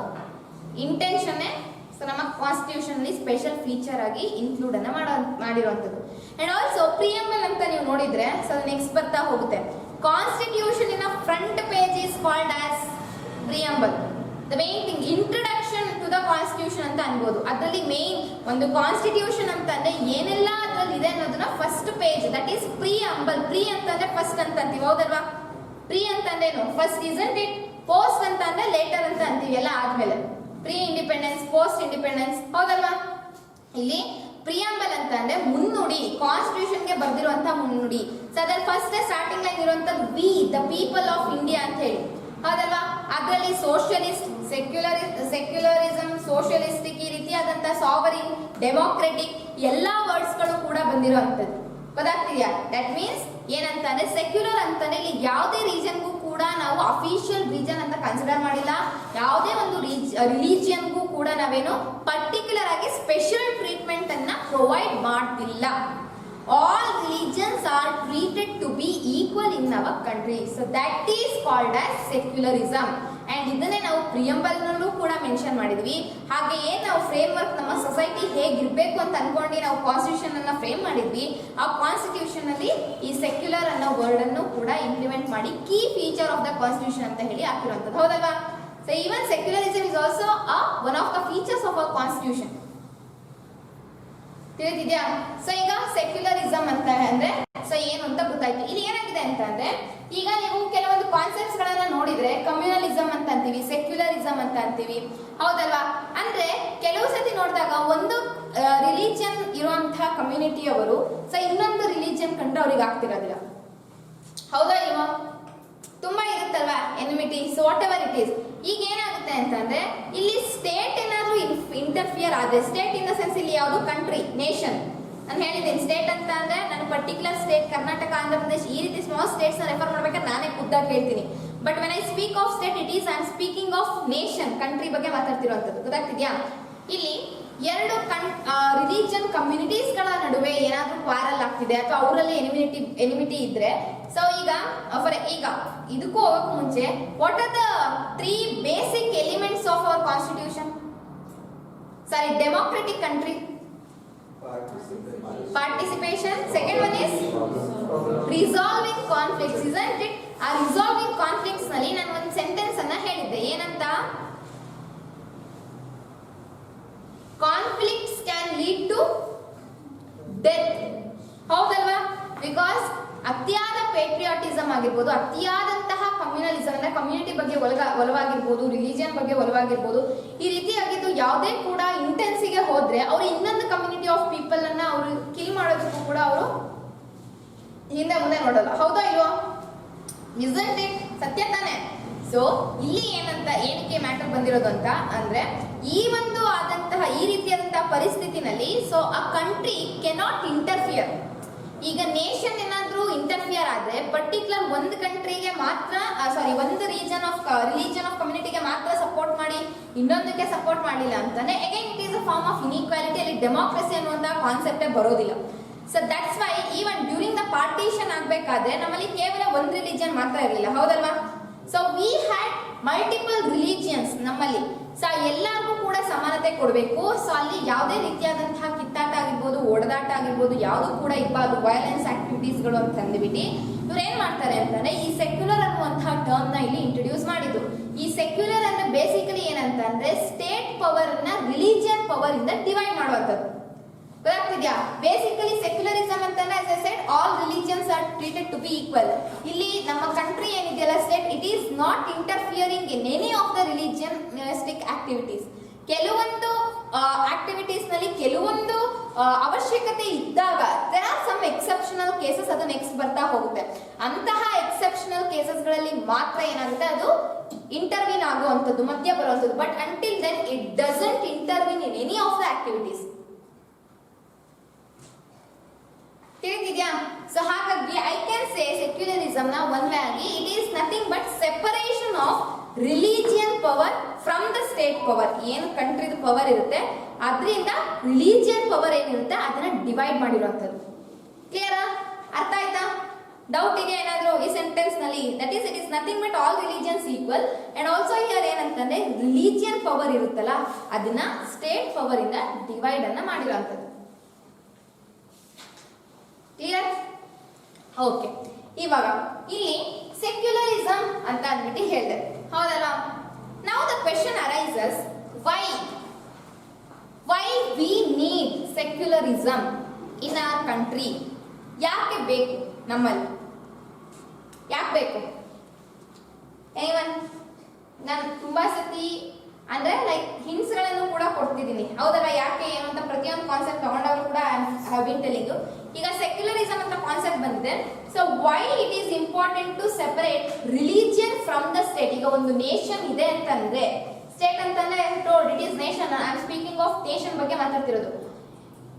ಇಂಟೆನ್ಷನ್ನೇ. ಸೊ ನಮ್ಮ ಕಾನ್ಸ್ಟಿಟ್ಯೂಷನ್ ಅಲ್ಲಿ ಸ್ಪೆಷಲ್ ಫೀಚರ್ ಆಗಿ ಇನ್ಕ್ಲೂಡ್ ಅನ್ನ ಮಾಡಿರುವಂಥದ್ದು. ಅಂಡ್ ಆಲ್ಸೋ ಪ್ರಿಯಂಬಲ್ ಅಂತ ನೀವು ನೋಡಿದ್ರೆ ಸೊ ನೆಕ್ಸ್ಟ್ ಬರ್ತಾ ಹೋಗುತ್ತೆ. Constitution in front page is called as preamble. The main thing introduction to the constitution ಅಂತ ಅನ್ಬೋದು. ಅದರಲ್ಲಿ ಮೇನ್ ಒಂದು ಕಾನ್ಸ್ಟಿಟ್ಯೂಷನ್ ಅಂತಂದ್ರೆ ಏನೆಲ್ಲ ಅದ್ರಲ್ಲಿ ಇದೆ ಅನ್ನೋದನ್ನ first page, that is preamble. Pre ಅಂತಂದ್ರೆ ಫಸ್ಟ್ ಅಂತ ಅಂತೀವಿ, ಹೌದಲ್ವಾ? ಪ್ರಿ ಅಂತಂದ್ರೇನು? First isn't it. ಪೋಸ್ಟ್ ಅಂತ ಅಂದ್ರೆ ಲೇಟರ್ ಅಂತ ಅಂತೀವಿ, ಎಲ್ಲ ಆದ್ಮೇಲೆ. ಪ್ರೀ ಇಂಡಿಪೆಂಡೆನ್ಸ್, ಪೋಸ್ಟ್ ಇಂಡಿಪೆಂಡೆನ್ಸ್, ಹೌದಲ್ವಾ? ಇಲ್ಲಿ ಪ್ರಿಯಂಬಲ್ ಅಂತ ಅಂದ್ರೆ ಮುನ್ನುಡಿ, ಕಾನ್ಸ್ಟಿಟ್ಯೂಷನ್ ಗೆ ಬರ್ದಿರುವಂತ ಮುನ್ನುಡಿ. ಸೊ ಅದ್ರಲ್ಲಿ ಫಸ್ಟ್ ಸ್ಟಾರ್ಟಿಂಗ್ ಲೈನ್ ಇರುವಂತದ್ದು we the people of India ಅಂತ ಹೇಳಿ, ಹೌದಲ್ವಾ? ಅದರಲ್ಲಿ ಸೋಷಿಯಲಿಸ್ಟ್, ಸೆಕ್ಯುಲರಿಸಮ್, ಸೋಷಿಯಲಿಸ್ಟಿಕ್, ಈ ರೀತಿಯಾದಂತ ಸಾವರಿನ್, ಡೆಮೋಕ್ರೆಟಿಕ್ ಎಲ್ಲಾ ವರ್ಡ್ಸ್ ಗಳು ಕೂಡ ಬಂದಿರುವಂತದ್ದು. ಗೊತ್ತಾಗ್ತಿದ್ಯಾ? ದಟ್ ಮೀನ್ಸ್ ಏನಂತ ಅಂದ್ರೆ ಸೆಕ್ಯುಲರ್ ಅಂತಾನೆ ಇಲ್ಲಿ ಯಾವುದೇ ರೀಜನ್ಗೂ ಕೂಡ ನಾವು ಅಫಿಷಿಯಲ್ ರೀಜನ್ ಅಂತ ಕನ್ಸಿಡರ್ ಮಾಡಿಲ್ಲ. ಯಾವುದೇ ಒಂದು ರಿಲಿಜಿಯನ್ಗೂ ಕೂಡ ನಾವೇನು ಪರ್ಟಿಕ್ಯುಲರ್ ಆಗಿ ಸ್ಪೆಷಲ್ ಟ್ರೀಟ್ಮೆಂಟ್ ಅನ್ನ ಪ್ರೊವೈಡ್ ಮಾಡ್ತಿಲ್ಲ. All religions are treated to be equal in our country. So that is called as secularism. And ಇದನ್ನೇ ನಾವು ಪ್ರಿಯಂಬಲ್ ನಲ್ಲೂ ಕೂಡ ಮೆನ್ಷನ್ ಮಾಡಿದ್ವಿ. ಹಾಗೆಯೇ ನಾವು ಫ್ರೇಮ್ ವರ್ಕ್ ನಮ್ಮ ಸೊಸೈಟಿ ಹೇಗಿರ್ಬೇಕು ಅಂತ ಅನ್ಕೊಂಡು ನಾವು ಕಾನ್ಸ್ಟಿಟ್ಯೂಷನ್ ಅನ್ನ ಫ್ರೇಮ್ ಮಾಡಿದ್ವಿ. ಆ ಕಾನ್ಸ್ಟಿಟ್ಯೂಷನ್ ಅಲ್ಲಿ ಈ ಸೆಕ್ಯುಲರ್ ಅನ್ನೋ ವರ್ಡ್ ಅನ್ನು ಕೂಡ ಇಂಪ್ಲಿಮೆಂಟ್ ಮಾಡಿ key feature of the constitution ಅಂತ ಹೇಳಿ ಹಾಕಿರುವಂತದ್ದು, ಹೌದಲ್ವಾ? So even secularism is also one of the features of our constitution. ತಿಳಿದಿದ್ಯಾ? ಸೊ ಈಗ ಸೆಕ್ಯುಲರಿಸಮ್ ಅಂತ ಅಂದ್ರೆ ಸೊ ಏನು ಅಂತ ಗೊತ್ತಾಯ್ತು. ಇಲ್ಲಿ ಏನಾಗಿದೆ ಅಂತ ಅಂದ್ರೆ ಈಗ ನೀವು ಕೆಲವೊಂದು ಕಾನ್ಸೆಪ್ಟ್ಸ್ ಗಳನ್ನ ನೋಡಿದ್ರೆ ಕಮ್ಯುನಲಿಸಮ್ ಅಂತ ಅಂತೀವಿ, ಸೆಕ್ಯುಲರಿಸಮ್ ಅಂತ ಅಂತೀವಿ, ಹೌದಲ್ವಾ? ಅಂದ್ರೆ ಕೆಲವು ಸತಿ ನೋಡಿದಾಗ ಒಂದು ರಿಲಿಜಿಯನ್ ಇರುವಂತಹ ಕಮ್ಯುನಿಟಿ ಅವರು ಸೊ ಇನ್ನೊಂದು ರಿಲಿಜಿಯನ್ ಕಂಡ್ರೆ ಅವ್ರಿಗೆ ಆಗ್ತಿರೋದಿಲ್ಲ, ಹೌದಾ ಇಲ್ವಾ? ತುಂಬಾ ಇರುತ್ತಲ್ವಾ ಎನಿಮಿಟೀಸ್, ವಾಟ್ ಎವರ್ ಇಟ್ ಈಸ್. ಈಗ ಏನಾಗುತ್ತೆ ಅಂತಂದ್ರೆ ಇಲ್ಲಿ ಸ್ಟೇಟ್ ಏನಾದ್ರು ಇಂಟರ್ಫಿಯರ್ ಆದ್ರೆ, ಸ್ಟೇಟ್ ಇನ್ ದ ಸೆನ್ಸ್ ಇಲ್ಲಿ ಯಾವುದು ಕಂಟ್ರಿ, ನೇಷನ್. ನಾನು ಹೇಳಿದ್ದೀನಿ ಸ್ಟೇಟ್ ಅಂತ ಅಂದ್ರೆ ನಾನು ಪರ್ಟಿಕ್ಯುಲರ್ ಸ್ಟೇಟ್ ಕರ್ನಾಟಕ, ಆಂಧ್ರ ಪ್ರದೇಶ್ ಈ ರೀತಿ ಸ್ಮಾಲ್ ಸ್ಟೇಟ್ಸ್ ನ ರೆಫರ್ ಮಾಡ್ಬೇಕಾದ್ರೆ ನಾನೇ ಖುದ್ದಾಗಿ ಹೇಳ್ತೀನಿ. But when I speak of state it is I am speaking of nation, country ಬಗ್ಗೆ ಮಾತಾಡ್ತಿರುವಂತದ್ದು. ಗೊತ್ತಾಗ್ತಿದ್ಯಾ? ಇಲ್ಲಿ ಎರಡು ರಿಲಿಜಿಯನ್ ಕಮ್ಯುನಿಟೀಸ್ ಗಳ ನಡುವೆ ಏನಾದ್ರೂ ಕ್ವಾರಲ್ ಆಗ್ತಿದೆ ಅಥವಾ ಅವರಲ್ಲಿ ಎನಿಮಿಟಿ ಇದ್ರೆ, ಸೊ ಈಗ ಈಗ ಇದಕ್ಕೂ ಹೋಗಕ್ಕೆ ಮುಂಚೆ what are the 3 basic elements of our constitution? Sorry, democratic country, participation. Second one is resolving conflicts, isn't it? ಆ ರಿಸಾಲ್ವಿಂಗ್ ಕಾನ್ಫ್ಲಿಕ್ಟ್ಸ್ ನಲ್ಲಿ ನಾನು ಒಂದು ಸೆಂಟೆನ್ಸ್ ಅನ್ನ ಹೇಳಿದ್ದೆ, ಏನಂತ? Conflicts can lead to death, ಹೌದಲ್ವಾ? ಬಿಕಾಸ್ ಅತಿಯಾದ ಪೇಟ್ರಿಯಾಟಿಸಮ್ ಆಗಿರ್ಬೋದು, ಅತಿಯಾದಂತಹ ಕಮ್ಯುನಲಿಸಮ್ ಅಂದ್ರೆ ಕಮ್ಯುನಿಟಿ ಬಗ್ಗೆ ಒಲವಾಗಿರ್ಬೋದು, ರಿಲಿಜಿಯನ್ ಬಗ್ಗೆ ಒಲವಾಗಿರ್ಬೋದು, ಈ ರೀತಿಯಾಗಿದ್ದು ಯಾವುದೇ ಕೂಡ ಇಂಟೆನ್ಸಿಗೆ ಹೋದ್ರೆ ಅವರು ಇನ್ನೊಂದು ಕಮ್ಯುನಿಟಿ ಆಫ್ ಪೀಪಲ್ ಅನ್ನ ಅವರು ಕಿಲ್ ಮಾಡೋದಕ್ಕೂ ಕೂಡ ಅವರು ಹಿಂದೆ ಮುಂದೆ ನೋಡಲ್ಲ, ಹೌದಾ ಇಲ್ವಾ? isn't it? ಸತ್ಯ ತಾನೆ? ಸೊ ಇಲ್ಲಿ ಏನಕ್ಕೆ ಮ್ಯಾಟರ್ ಬಂದಿರೋದು ಅಂತ ಅಂದ್ರೆ ಈ ಒಂದು ಆದಂತಹ ಈ ರೀತಿಯಾದಂತಹ ಪರಿಸ್ಥಿತಿನಲ್ಲಿ ಸೊ ಆ ಕಂಟ್ರಿ ಕೆನಾಟ್ ಇಂಟರ್ಫಿಯರ್. ಈಗ ನೇಷನ್ ಏನಾದ್ರೂ ಇಂಟರ್ಫಿಯರ್ ಆದ್ರೆ ಪರ್ಟಿಕ್ಯುಲರ್ ಒಂದು ಕಂಟ್ರಿಗೆ ಮಾತ್ರ ಒಂದು ರಿಲಿಜಿಯನ್ ಆಫ್ ಕಮ್ಯುನಿಟಿಗೆ ಮಾತ್ರ ಸಪೋರ್ಟ್ ಮಾಡಿ ಇನ್ನೊಂದಕ್ಕೆ ಸಪೋರ್ಟ್ ಮಾಡಿಲ್ಲ ಅಂತಂದ್ರೆ again it is a form of inequality. ಅಲ್ಲಿ ಡೆಮೋಕ್ರಸಿ ಅನ್ನುವಂತಹ ಕಾನ್ಸೆಪ್ಟೇ ಬರೋದಿಲ್ಲ. So that's why even during the partition ಆಗ್ಬೇಕಾದ್ರೆ ನಮ್ಮಲ್ಲಿ ಕೇವಲ ಒಂದು ರಿಲಿಜಿಯನ್ ಮಾತ್ರ ಇರಲಿಲ್ಲ, ಹೌದಲ್ವಾ? So we had multiple religions ನಮ್ಮಲ್ಲಿ. ಸೊ ಎಲ್ಲರಿಗೂ ಕೂಡ ಸಮಾನತೆ ಕೊಡಬೇಕು. ಸೊ ಅಲ್ಲಿ ಯಾವುದೇ ರೀತಿಯಾದಂತಹ ಕಿತ್ತಾಟ ಆಗಿರ್ಬೋದು, ಒಡೆದಾಟ ಆಗಿರ್ಬೋದು ಯಾವುದು ಕೂಡ ಇರಬಾರ್ದು, ವೈಲೆನ್ಸ್ ಆಕ್ಟಿವಿಟೀಸ್ಗಳು ಅಂತ ಅಂದ್ಬಿಟ್ಟು ಇವ್ರು ಏನ್ ಮಾಡ್ತಾರೆ ಅಂತಂದ್ರೆ ಈ ಸೆಕ್ಯುಲರ್ ಅನ್ನುವಂತಹ ಟರ್ಮ್ ನ ಇಲ್ಲಿ ಇಂಟ್ರೊಡ್ಯೂಸ್ ಮಾಡಿದ್ರು. ಈ ಸೆಕ್ಯುಲರ್ ಅನ್ನ ಬೇಸಿಕಲಿ ಏನಂತಂದ್ರೆ ಸ್ಟೇಟ್ ಪವರ್ ಅನ್ನ ರಿಲಿಜಿಯನ್ ಪವರ್ ಇಂದ ಡಿವೈಡ್ ಮಾಡುವಂಥದ್ದು. ಗೊತ್ತಾಗ್ತಿದ್ಯಾ? ಬೇಸಿಕಲಿ ಸೆಕ್ಯುಲರಿಸಮ್ ಅಂತಂದ್ರೆ as I said all religions are treated to be equal. ಇಲ್ಲಿ ನಮ್ಮ ಕಂಟ್ರಿ ಏನಿದೆಯಲ್ಲ state, it is not interfering in any of the religionistic activities. ಕೆಲವೊಂದು ಆಕ್ಟಿವಿಟೀಸ್ ನಲ್ಲಿ ಕೆಲವೊಂದು ಅವಶ್ಯಕತೆ ಇದ್ದಾಗ there are some exceptional cases, ಅದು ನೆಕ್ಸ್ಟ್ ಬರ್ತಾ ಹೋಗುತ್ತೆ. ಅಂತಹ ಎಕ್ಸೆಪ್ಷನಲ್ ಕೇಸಸ್ ಗಳಲ್ಲಿ ಮಾತ್ರ ಏನಾಗುತ್ತೆ ಅದು ಇಂಟರ್ವ್ಯೂನ್ ಆಗುವಂಥದ್ದು, ಮಧ್ಯ ಬರುವಂಥದ್ದು. But until then it doesn't intervene in any of the activities. ತಿಳಿದಿದ್ಯಾ? ಸೊ ಹಾಗಾಗಿ ಐ ಕ್ಯಾನ್ ಸೇ ಸೆಕ್ಯುಲರಿಸಮ್ ನ ಒನ್ ವೇ ಆಗಿ it is nothing but separation of religion power from the state state power, ಏನು ಕಂಟ್ರಿದು ಪವರ್ ಇರುತ್ತೆ ಅದರಿಂದ ರಿಲಿಜಿಯನ್ ಪವರ್ ಏನಿರುತ್ತೆ ಅದನ್ನ ಡಿವೈಡ್ ಮಾಡಿರುವಂಥದ್ದು. ಕ್ಲಿಯರಾ? ಅರ್ಥ ಆಯ್ತಾ? ಡೌಟ್ ಇದೆ ಏನಾದರೂ ಈ ಸೆಂಟೆನ್ಸ್ ನಲ್ಲಿ? That is it is nothing but all religions equal and also here ಏನಂತಂದ್ರೆ ರಿಲಿಜಿಯನ್ ಪವರ್ ಇರುತ್ತಲ್ಲ ಅದನ್ನ ಸ್ಟೇಟ್ ಪವರ್ ಇಂದ ಡಿವೈಡ್ ಅನ್ನ ಮಾಡಿರುವಂಥದ್ದು. ಕ್ಲಿಯರ್? ಓಕೆ. ಇವಾಗ ಇಲ್ಲಿ ಸೆಕ್ಯುಲರಿಸಮ್ ಅಂತ ಅಂದ್ಬಿಟ್ಟು ಹೇಳಿದೆ, ಹೌದಲ್ಲ? Now the question arises, why we need secularism in our country? ಯಾಕೆ ಬೇಕು ನಮ್ಮಲ್ಲಿ? ಯಾಕೆ ಬೇಕು? ಏವನ್ ನಾನು ತುಂಬಾ ಸತಿ ಅಂದ್ರೆ ಲೈಕ್ ಹಿಂಟ್ಸ್ ಗಳನ್ನು ಕೂಡ ಕೊಡ್ತಿದ್ದೀನಿ, ಹೌದಲ್ಲ? ಯಾಕೆ ಏನು ಅಂತ ಪ್ರತಿಯೊಂದು ಕಾನ್ಸೆಪ್ಟ್ ತಗೊಂಡಾಗ ಕೂಡ ಹ್ಯಾವ್ ಬೀನ್ ಟೆಲಿಂಗ್. ಈಗ ಸೆಕ್ಯುಲರಿಸಮ್ ಅಂತ ಕಾನ್ಸೆಪ್ಟ್ ಬಂದಿದೆ. So why it is important to separate religion from the state? ಈಗ ಒಂದು ನೇಷನ್ ಇದೆ ಅಂತಂದ್ರೆ, ಸ್ಟೇಟ್ ಅಂತಂದ್ರೆ told it is nation, I am speaking of nation ಬಗ್ಗೆ ಮಾತಾಡ್ತಿರೋದು.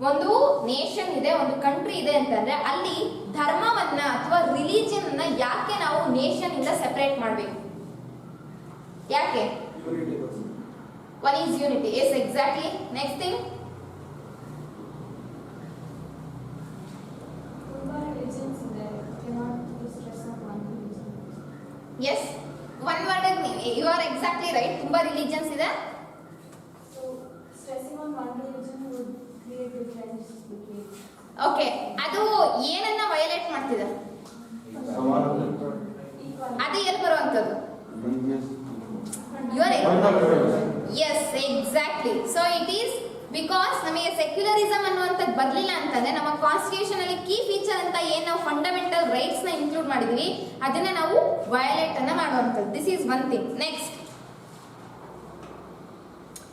ಒಂದು ನೇಷನ್ ಇದೆ, ಒಂದು ಕಂಟ್ರಿ ಇದೆ ಅಂತಂದ್ರೆ ಅಲ್ಲಿ ಧರ್ಮವನ್ನ ಅಥವಾ ರಿಲಿಜಿಯನ್ ಅನ್ನ ಯಾಕೆ ನಾವು ನೇಷನ್ ಇಂದ ಸೆಪರೇಟ್ ಮಾಡಬೇಕು? ಯಾಕೆ? One is unity. Yes, exactly. Next thing. Yes. One word. You are exactly right. Tumba religions ಇದೆ. So stressing on one religion would create difference between. Okay. ಅದು ಏನನ್ನ ವಯಲೇಟ್ ಮಾಡ್ತಿದೆ? ಅದು ಎಲ್ಲಿ ಬರುವಂತದ್ದು? Yes, exactly. So it is because ನಮಗೆ ಸೆಕ್ಯುಲರಿಸಮ್ ಅನ್ನುವಂಥದ್ದು ಬರಲಿಲ್ಲ ಅಂತಂದ್ರೆ ನಮ್ಮ ಕಾನ್ಸ್ಟಿಟ್ಯೂಷನ್ ಅಲ್ಲಿ ಕೀ ಫೀಚರ್ ಅಂತ ಏನು ನಾವು ಫಂಡಮೆಂಟಲ್ ರೈಟ್ಸ್ ನ ಇನ್ಕ್ಲೂಡ್ ಮಾಡಿದೀವಿ ಅದನ್ನ ನಾವು ವಯಲೇಟ್ ಅನ್ನ ಮಾಡುವಂಥದ್ದು. This is one thing. Next,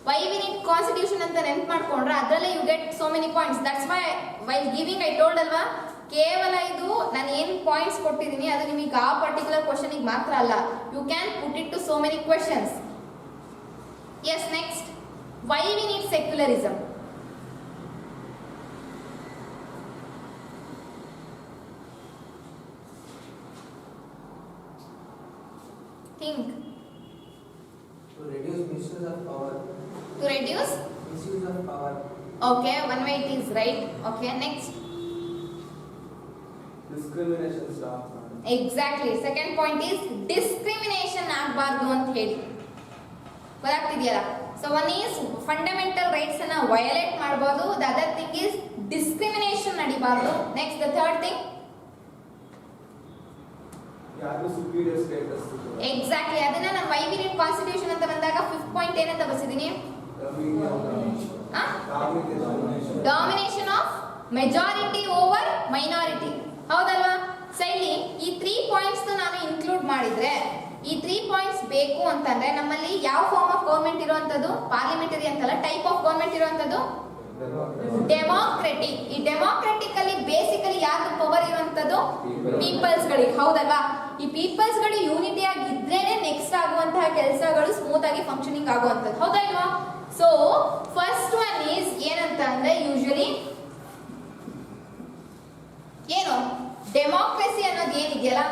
why we need constitution ಅಂತ ನೆನ್ಪು ಮಾಡ್ಕೊಂಡ್ರೆ ಅದರಲ್ಲೇ you get so many points. That's why while giving I told ಅಲ್ವಾ, ಕೇವಲ ಇದು ನಾನು ಏನು ಪಾಯಿಂಟ್ಸ್ ಕೊಟ್ಟಿದ್ದೀನಿ ಅದು ನಿಮಗೆ ಆ ಪರ್ಟಿಕ್ಯುಲರ್ ಕ್ವಶನಿಗೆ ಮಾತ್ರ ಅಲ್ಲ, you can put it to so many questions. Yes, next. Why we need secularism? Think. To reduce misuse of power. To reduce? Misuse of power. Okay, one way it is right. Okay, next. Discrimination stop. Exactly. Second point is discrimination ಆಗಬಾರ್ದು ಅಂತ ಹೇಳಿ. ಗೊತ್ತಾಗ್ತಿದೆಯಲ್ಲ? So one is fundamental rights ಅನ್ನ ವಯಲೇಟ್ ಮಾಡಬಹುದು, the other thing is discrimination ನಡಿಬಾರ್ದು. ನೆಕ್ಸ್ಟ್ ದ ಥರ್ಡ್ ಥಿಂಗ್, ಯಾರು ಸುಪೀರಿಯರ್ ಸ್ಟೇಟಸ್. ಎಕ್ಸಾಕ್ಟ್ಲಿ. ಅದನ್ನ ನಾನು ವೈ ವಿ ನೀಡ್ ಕಾನ್ಸ್ಟಿಟ್ಯೂಷನ್ ಅಂತ ಬಂದಾಗ ಫಿಫ್ತ್ ಪಾಯಿಂಟ್ ಏನಂತ ಬರ್ಸಿದ್ದೀನಿ? Domination of majority over minority, ಹೌದಲ್ವಾ? ಸೊ ಇಲ್ಲಿ ಈ 3 ಪಾಯಿಂಟ್ಸ್ ನಾನು ಇನ್ಕ್ಲೂಡ್ ಮಾಡಿದ್ರೆ, ಈ 3 ಪಾಯಿಂಟ್ಸ್ ಬೇಕು ಅಂತಂದ್ರೆ ನಮ್ಮಲ್ಲಿ ಯಾವ ಫಾರ್ಮ್ ಆಫ್ ಗವರ್ಮೆಂಟ್ ಇರುವಂತದ್ದು? ಪಾರ್ಲಿಮೆಂಟರಿ ಅಂತಲ್ಲ, ಟೈಪ್ ಆಫ್ ಗವರ್ಮೆಂಟ್ ಇರುವಂತದ್ದು ಡೆಮೋಕ್ರೆಟಿಕ್. ಈ ಡೆಮೋಕ್ರೆಟಿಕ್ ಅಲ್ಲಿ ಬೇಸಿಕಲಿ ಯಾರು ಪವರ್ ಇರುವಂತದ್ದು? ಪೀಪಲ್ಸ್ ಗಳಿಗೆ, ಹೌದಲ್ವಾ? ಈ ಪೀಪಲ್ಸ್ ಗಳು ಯೂನಿಟಿ ಆಗಿದ್ರೇನೆ ನೆಕ್ಸ್ಟ್ ಆಗುವಂತಹ ಕೆಲಸಗಳು ಸ್ಮೂತ್ ಆಗಿ ಫಂಕ್ಷನಿಂಗ್ ಆಗುವಂತದ್ದು, ಹೌದಾ ಇಲ್ವಾ? ಸೊ ಫಸ್ಟ್ ಒನ್ ಈಸ್ ಏನಂತ ಅಂದ್ರೆ ಯೂಶುವಲಿ ಏನು ಡೆಮೋಕ್ರಸಿ ಅನ್ನೋದು ಏನಿದೆಯಲ್ಲ,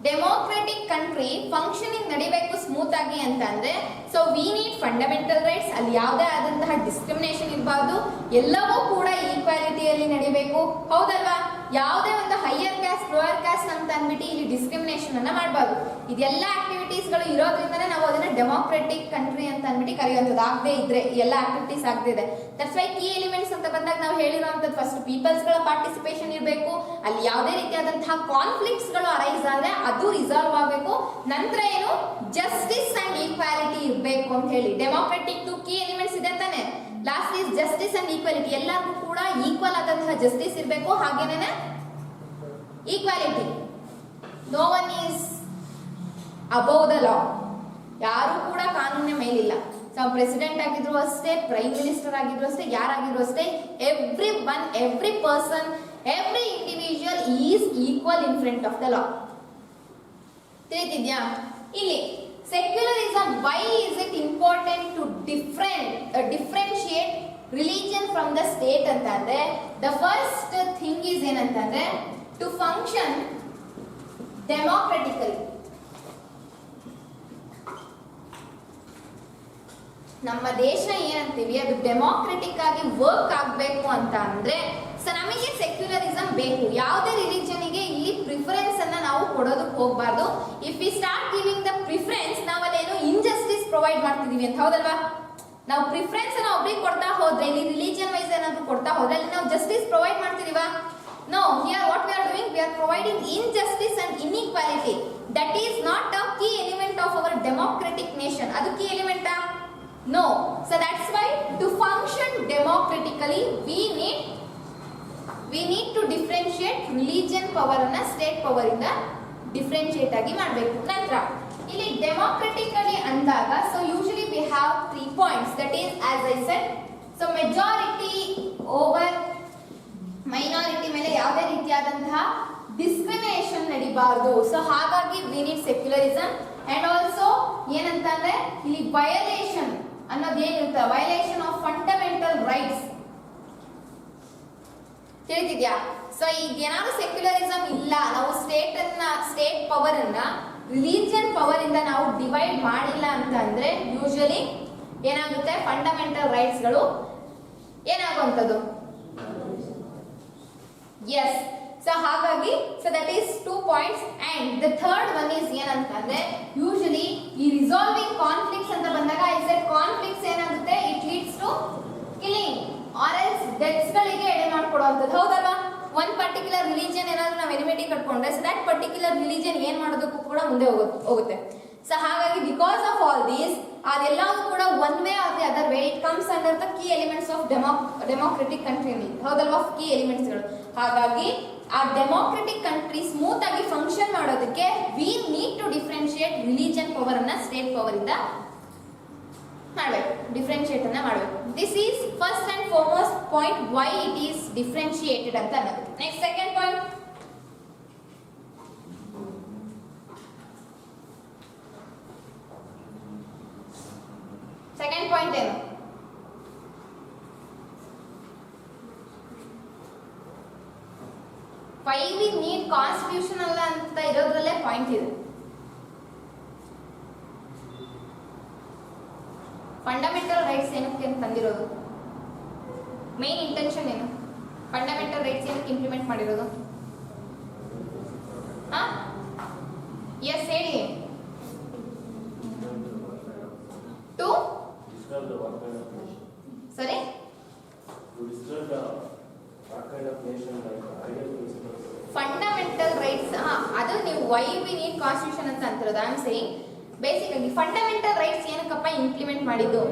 ಡೆಮೋಕ್ರೆಟಿಕ್ ಕಂಟ್ರಿ ಫಂಕ್ಷನಿಂಗ್ ನಡಿಬೇಕು ಸ್ಮೂತ್ ಆಗಿ ಅಂತ ಅಂದ್ರೆ so we need fundamental rights. ಅಲ್ಲಿ ಯಾವುದೇ ಆದಂತಹ ಡಿಸ್ಕ್ರಿಮಿನೇಷನ್ ಇರಬಾರ್ದು, ಎಲ್ಲವೂ ಕೂಡ ಈಕ್ವಾಲಿಟಿಯಲ್ಲಿ ನಡಿಬೇಕು, ಹೌದಲ್ವಾ? ಯಾವುದೇ ಒಂದು ಹೈಯರ್ ಕ್ಯಾಸ್ಟ್ ಲೋಯರ್ ಕ್ಯಾಸ್ಟ್ ಅಂತ ಅಂದ್ಬಿಟ್ಟು ಇಲ್ಲಿ ಡಿಸ್ಕ್ರಿಮಿನೇಷನ್ ಅನ್ನ ಮಾಡಬಾರ್ದು. ಇದೆಲ್ಲ ಆಕ್ಟಿವಿಟೀಸ್ ಗಳು ಇರೋದ್ರಿಂದನೇ ನಾವು ಅದನ್ನ ಡೆಮೋಕ್ರೆಟಿಕ್ ಕಂಟ್ರಿ ಅಂತ ಅಂದ್ಬಿಟ್ಟು ಕರೆಯುವಂಥದ್ದು. ಆಗದೆ ಇದ್ರೆ ಎಲ್ಲ ಆಕ್ಟಿವಿಟೀಸ್ ಆಗದೆ, ದಟ್ಸ್ ವೈ ಕೀ ಎಲಿಮೆಂಟ್ಸ್ ಅಂತ ಬಂದಾಗ ನಾವು ಹೇಳಿರುವಂತದ್ದು ಫಸ್ಟ್ ಪೀಪಲ್ಸ್ ಗಳ ಪಾರ್ಟಿಸಿಪೇಷನ್ ಇರಬೇಕು. ಅಲ್ಲಿ ಯಾವುದೇ ರೀತಿಯಾದಂತಹ ಕಾನ್ಫ್ಲಿಕ್ಟ್ಸ್ ಗಳು ಅರೈಸ್ ಆದ್ರೆ ಅದು ರಿಸಾಲ್ವ್ ಆಗಬೇಕು. ನಂತರ ಏನು ಜಸ್ಟಿಸ್ ಅಂಡ್ ಈಕ್ವಾಲಿಟಿ ಇರಬೇಕು ಅಂತ ಹೇಳಿ ಡೆಮೋಕ್ರೆಟಿಕ್ ಟು ಕೀ ಎಲಿಮೆಂಟ್ಸ್ ಇದೆ ತಾನೆ. Last is justice and equality, ಎಲ್ಲರಿಗೂ ಕೂಡ ಈಕ್ವಲ್ ಆದಂತಹ ಜಸ್ಟಿಸ್ ಇರಬೇಕು, ಹಾಗೇನೆ equality. No one is above the law, ಯಾರು ಕೂಡ ಕಾನೂನಿನ ಮೇಲಿಲ್ಲ. ಸೊ ಪ್ರೆಸಿಡೆಂಟ್ ಆಗಿದ್ರು ಅಷ್ಟೇ, ಪ್ರೈಮ್ ಮಿನಿಸ್ಟರ್ ಆಗಿದ್ರು ಅಷ್ಟೇ, ಯಾರಾಗಿದ್ರು ಅಷ್ಟೇ, every one, every person, every individual is equal in front of the law. ತಿಳಿತಿದ್ಯಾ? ಇಲ್ಲಿ secularism, why is it important to differentiate religion from the state ಅಂತ ಅಂದ್ರೆ ದ ಫಸ್ಟ್ ಥಿಂಗ್ ಈಸ್ ಏನಂತಂದ್ರೆ ಟು ಫಂಕ್ಷನ್ ಡೆಮೋಕ್ರೆಟಿಕಲಿ. ನಮ್ಮ ದೇಶ ಏನಂತೀವಿ ಅದು ಡೆಮೋಕ್ರೆಟಿಕ್ ಆಗಿ ವರ್ಕ್ ಆಗಬೇಕು ಅಂತ ಅಂದ್ರೆ ಸೊ ನಮಗೆ ಸೆಕ್ಯುಲರಿಸಂ ಬೇಕು. ಯಾವುದೇ ರಿಲಿಜನ್ಗೆ ಇಲ್ಲಿ ಪ್ರಿಫರೆನ್ಸ್ ಅನ್ನ ನಾವು ಕೊಡೋದಕ್ಕೆ ಹೋಗಬಾರ್ದು. If we start giving the preference ನಾವಲ್ಲೇನೋ ಇಂಜಸ್ಟಿಸ್ ಪ್ರೊವೈಡ್ ಮಾಡ್ತಿದೀವಿ ಅಂತ, ಹೌದಲ್ವಾ? ನಾವು ಪ್ರಿಫರೆನ್ಸ್ ಅನ್ನ ಒಬ್ರಿಗೆ ಕೊಡ್ತಾ ಹೋದ್ರೆ, ಇಲ್ಲಿ ರಿಲಿಜನ್ ವೈಸ್ ಏನಾದ್ರು ಕೊಡ್ತಾ ಹೋದ್ರೆ ಅಲ್ಲಿ ನಾವು ಜಸ್ಟಿಸ್ ಪ್ರೊವೈಡ್ ಮಾಡ್ತಿದೀವಾ? No, here what we are doing, we are providing injustice and inequality. That is not a key element of our democratic nation. Adu key element ah? No. So that's why to function democratically we need to differentiate religion power anna state power inda differentiate agi ಮಾಡಬೇಕು. ನಂತರ ಇಲ್ಲಿ democratically ಅಂದಾಗ so usually we have 3 points, that is as I said, so majority over minority ಮೇಲೆ ಯಾವುದೇ ರೀತಿಯಾದಂತಹ ಡಿಸ್ಕ್ರಿಮಿನೇಷನ್ ನಡಿಬಾರ್ದು. ಸೊ ಹಾಗಾಗಿ we need secularism and also ಏನಂತಂದ್ರೆ ಇಲ್ಲಿ ವಯಲೇಷನ್ ಅನ್ನೋದು ಏನಿರುತ್ತೆ, ವಯಲೇಷನ್ ಆಫ್ ಫಂಡಮೆಂಟಲ್ ರೈಟ್ಸ್ ತಿಳಿದಿದ್ಯಾ? ಸೊ ಈಗ ಏನಾದ್ರು ಸೆಕ್ಯುಲರಿಸಂ ಇಲ್ಲ, ನಾವು ಸ್ಟೇಟ್ ಪವರ್ ಅನ್ನ ರಿಲಿಜಿಯನ್ ಪವರ್ ಇಂದ ನಾವು ಡಿವೈಡ್ ಮಾಡಿಲ್ಲ ಅಂತ ಅಂದ್ರೆ ಯೂಶಲಿ ಏನಾಗುತ್ತೆ, ಫಂಡಮೆಂಟಲ್ ರೈಟ್ಸ್ ಗಳು ಏನಾಗುವಂಥದ್ದು. Yes. So ಹಾಗಾಗಿ so that is 2 points and the third one is ಏನಂತಂದ್ರೆ usually ಈ resolving conflicts ಅಂತ ಬಂದಾಗ I said conflicts ಏನಾಗುತ್ತೆ, it leads to killing or else deaths ಗಳಿಗೆ ಎಡೆ ಮಾಡ್ಕೊಡುವಂಥದ್ದು, ಹೌದಲ್ವಾ? one particular religion ಏನಾದ್ರು ನಾವು enmity ಕಟ್ಕೊಂಡ್ರೆ so that particular religion ಏನ್ ಮಾಡೋದಕ್ಕೂ ಕೂಡ ಮುಂದೆ ಹೋಗುತ್ತೆ. ಸೊ ಹಾಗಾಗಿ ಬಿಕಾಸ್ ಆಫ್ ಆಲ್ ದೀಸ್ ಅದೆಲ್ಲವೂ ಕೂಡ one way or the other way it comes under the key elements of democratic country, ಹೌದಲ್ವಾ? ಕೀ ಎಲಿಮೆಂಟ್ಸ್ಗಳು. ಹಾಗಾಗಿ ಆ ಡೆಮೋಕ್ರೆಟಿಕ್ ಕಂಟ್ರಿ ಸ್ಮೂತ್ ಆಗಿ ಫಂಕ್ಷನ್ ಮಾಡೋದಕ್ಕೆ we need to differentiate religion power ಅನ್ನ ಸ್ಟೇಟ್ ಪವರ್ ಇಂದ ಮಾಡಬೇಕು, ಡಿಫ್ರೆನ್ಶಿಯೇಟ್ ಅನ್ನ ಮಾಡಬೇಕು. This is first and foremost point why it is differentiated ಅಂತ ಅನ್ನೋದು. Next second point, second point ಏನು? ವೈ ವಿ ನೀಡ್ ಕಾನ್ಸ್ಟಿಟ್ಯೂಷನಲ್ ಅಂತ ಇರೋದ್ರಲ್ಲೇ ಪಾಯಿಂಟ್ ಇದೆ. ಫಂಡಮೆಂಟಲ್ ರೈಟ್ಸ್ ಏನಕ್ಕೆ ತಂದಿರೋದು, ಮೇನ್ ಇಂಟೆನ್ಷನ್ ಏನು? ಫಂಡಮೆಂಟಲ್ ರೈಟ್ಸ್ ಏನಕ್ಕೆ ಇಂಪ್ಲಿಮೆಂಟ್ ಮಾಡಿರೋದು? ಎಸ್ ಹೇಳಿ. ಟು sorry ಫಂಡಮೆಂಟಲ್ ರೈಟ್ಸ್ ಅದು ನೀವು ವೈ ವಿ ನೀಡ್ ಕಾನ್ಸ್ಟಿಟ್ಯೂಷನ್ ಅಂತ ಅಂತಿರೋದು. I am saying basically fundamental rights ಏನಕ್ಕಪ್ಪ ಇಂಪ್ಲಿಮೆಂಟ್ ಮಾಡಿದ್ದು?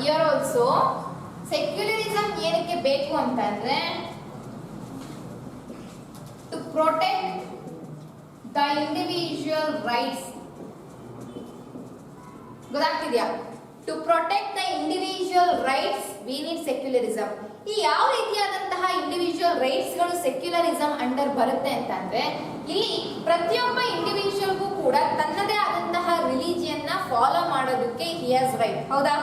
ಇಯರ್ ಆಲ್ಸೋ ಸೆಕ್ಯುಲರಿಸಂ ಏನಕ್ಕೆ ಬೇಕು ಅಂತ ಅಂದ್ರೆ to protect the individual rights. ಗೊತ್ತಾಗ್ತಿದ್ಯಾ? To protect the individual rights we need secularism. ಈ ಯಾವ ರೀತಿಯಾದಂತಹ ಇಂಡಿವಿಜುವಲ್ ರೈಟ್ಸ್ ಗಳು ಸೆಕ್ಯುಲರಿಸಂ ಅಂಡರ್ ಬರುತ್ತೆ ಅಂತ ಅಂದ್ರೆ ಇಲ್ಲಿ ಪ್ರತಿಯೊಬ್ಬ ಇಂಡಿವಿಜುವಲ್ಗೂ ಕೂಡ ತನ್ನದೇ ಆದಂತಹ ರಿಲಿಜಿಯನ್ ನ ಫಾಲೋ ಮಾಡೋದಕ್ಕೆ ಹಿ ಹ್ಯಾಸ್ ರೈಟ್, ಹೌದಾ?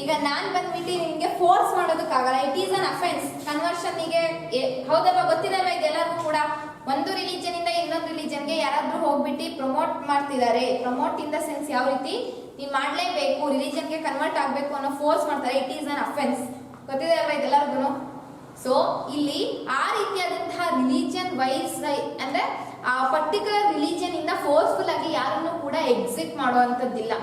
ಈಗ ನಾನ್ ಬಂದ್ಬಿಟ್ಟು ನಿಮ್ಗೆ ಫೋರ್ಸ್ ಮಾಡೋದಕ್ಕಾಗಲ್ಲ, ಇಟ್ ಈಸ್ ಅನ್ ಅಫೆನ್ಸ್. ಕನ್ವರ್ಷನ್ಗೆ ಹೌದಲ್ವಾ? ಗೊತ್ತಿದಲ್ವಾ ಇದೆಲ್ಲರಿಗೂ ಕೂಡ? ಒಂದು ರಿಲಿಜನ್ ಇಂದ ಇನ್ನೊಂದು ರಿಲಿಜನ್ಗೆ ಯಾರಾದ್ರೂ ಹೋಗ್ಬಿಟ್ಟು ಪ್ರಮೋಟ್ ಮಾಡ್ತಿದ್ದಾರೆ, ಪ್ರಮೋಟ್ ಇನ್ ದ ಸೆನ್ಸ್ ಯಾವ ರೀತಿ ನೀವು ಮಾಡ್ಲೇಬೇಕು, ರಿಲಿಜನ್ಗೆ ಕನ್ವರ್ಟ್ ಆಗಬೇಕು ಅನ್ನೋ ಫೋರ್ಸ್ ಮಾಡ್ತಾರೆ, ಇಟ್ ಈಸ್ ಅನ್ ಅಫೆನ್ಸ್. ಗೊತ್ತಿದೆ ಅಲ್ವಾ ಇದೆಲ್ಲರಿಗೂ? ಸೊ ಇಲ್ಲಿ ಆ ರೀತಿಯಾದಂತಹ ರಿಲಿಜನ್ ವೈಸ್ ಅಂದ್ರೆ ಆ ಪರ್ಟಿಕ್ಯುಲರ್ ರಿಲಿಜನ್ ಇಂದ ಫೋರ್ಸ್ಫುಲ್ ಆಗಿ ಯಾರನ್ನು ಕೂಡ ಎಕ್ಸಿಟ್ ಮಾಡುವಂತದ್ದಿಲ್ಲ.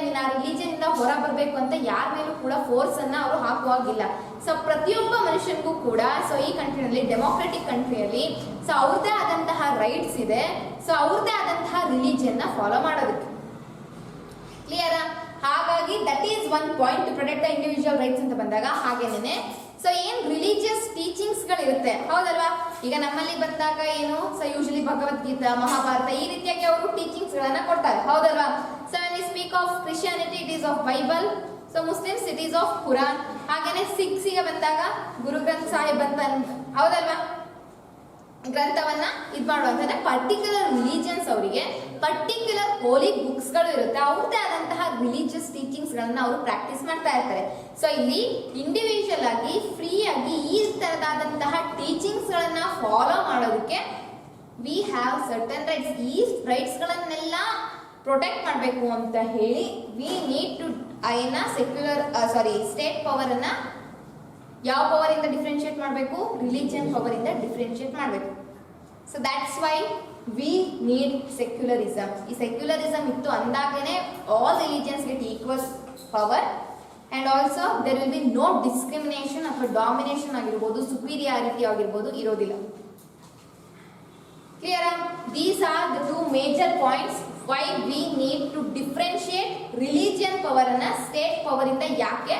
ನೀನು ಆ ರಿಲಿಜನ್ ಇಂದ ಹೊರ ಬರಬೇಕು ಅಂತ ಯಾರ ಮೇಲೂ ಕೂಡ ಫೋರ್ಸ್ ಅನ್ನ ಅವರು ಹಾಕುವಾಗಿಲ್ಲ. ಸೊ ಪ್ರತಿಯೊಬ್ಬ ಮನುಷ್ಯನಿಗೂ ಕೂಡ ಸೊ ಈ ಕಂಟ್ರಿಯಲ್ಲಿ, ಡೆಮೋಕ್ರೆಟಿಕ್ ಕಂಟ್ರಿಯಲ್ಲಿ ಸೊ ಅವ್ರದ್ದೇ ಆದಂತಹ ರೈಟ್ಸ್ ಇದೆ. ಸೊ ಅವ್ರದ್ದೇ ಆದಂತಹ ರಿಲಿಜನ್ ನ ಫಾಲೋ ಮಾಡೋದಕ್ಕೆ. ಕ್ಲಿಯರಾ? ಹಾಗಾಗಿ that is one point to protect the individual rights ಅಂತ ಬಂದಾಗ. ಹಾಗೇನೆ ಸೊ ಏನ್ ರಿಲಿಜಿಯಸ್ ಟೀಚಿಂಗ್ಸ್ ಗಳಿರುತ್ತೆ, ಹೌದಲ್ವಾ? ಈಗ ನಮ್ಮಲ್ಲಿ ಬಂದಾಗ ಏನು, ಸೊ ಯೂಶಲಿ ಭಗವದ್ಗೀತಾ, ಮಹಾಭಾರತ ಈ ರೀತಿಯಾಗಿ ಅವರು ಟೀಚಿಂಗ್ಸ್ ಗಳನ್ನ ಕೊಡ್ತಾರೆ, ಹೌದಲ್ವಾ? So when we speak of Christianity it is of Bible, so Muslims it is of Quran. ಹಾಗೇನೆ ಸಿಖ್ಸ್ ಗೆ ಬಂದಾಗ ಗುರು ಗ್ರಂಥ್ ಸಾಹಿಬ್ ಅಂತ, ಹೌದಲ್ವಾ? ಗ್ರಂಥವನ್ನ ಇದು ಮಾಡುವಂತಂದ್ರೆ ಪರ್ಟಿಕ್ಯುಲರ್ ರಿಲಿಜಿಯನ್ಸ್ ಅವರಿಗೆ ಪರ್ಟಿಕ್ಯುಲರ್ ಹೋಲಿ ಬುಕ್ಸ್ ಗಳು ಇರುತ್ತೆ, ಅವ್ರದ್ದೇ ಆದಂತಹ ರಿಲಿಜಿಯಸ್ ಟೀಚಿಂಗ್ಸ್ ಗಳನ್ನ ಅವರು ಪ್ರಾಕ್ಟೀಸ್ ಮಾಡ್ತಾ ಇರ್ತಾರೆ. ಸೊ ಇಲ್ಲಿ ಇಂಡಿವಿಜುವಲ್ ಆಗಿ ಫ್ರೀ ಆಗಿ ಈ ತರದಾದಂತಹ ಟೀಚಿಂಗ್ಸ್ ಗಳನ್ನ ಫಾಲೋ ಮಾಡೋದಕ್ಕೆ ವಿ ಹ್ಯಾವ್ ಸರ್ಟನ್ ರೈಟ್ಸ್. ಈ ರೈಟ್ಸ್ ಗಳನ್ನೆಲ್ಲ ಪ್ರೊಟೆಕ್ಟ್ ಮಾಡಬೇಕು ಅಂತ ಹೇಳಿ ವಿ ನೀಡ್ ಟು ಏನ ಸ್ಟೇಟ್ ಪವರ್ ಅನ್ನ ಯಾವ ಪವರ್ ಇಂದ ಡಿಫ್ರೆನ್ಶಿಯೇಟ್ ಮಾಡಬೇಕು, ರಿಲಿಜಿಯನ್ ಪವರ್ ಇಂದ ಡಿಫ್ರೆನ್ಶಿಯೇಟ್ ಮಾಡಬೇಕು. So that's why we need secularism. ಈ ಸೆಕ್ಯುಲರಿಸಮ್ ಇತ್ತು ಅಂದಾಗಲೇ all religions get equal power and also there will be no discrimination ಅಥವಾ ಡಾಮಿನೇಷನ್ ಆಗಿರ್ಬೋದು, ಸುಪೀರಿಯಾರಿಟಿ ಆಗಿರ್ಬೋದು ಇರೋದಿಲ್ಲ. Clear? These are the two major points why we need to differentiate religion power ಅನ್ನ ಸ್ಟೇಟ್ ಪವರ್ ಇಂದ ಯಾಕೆ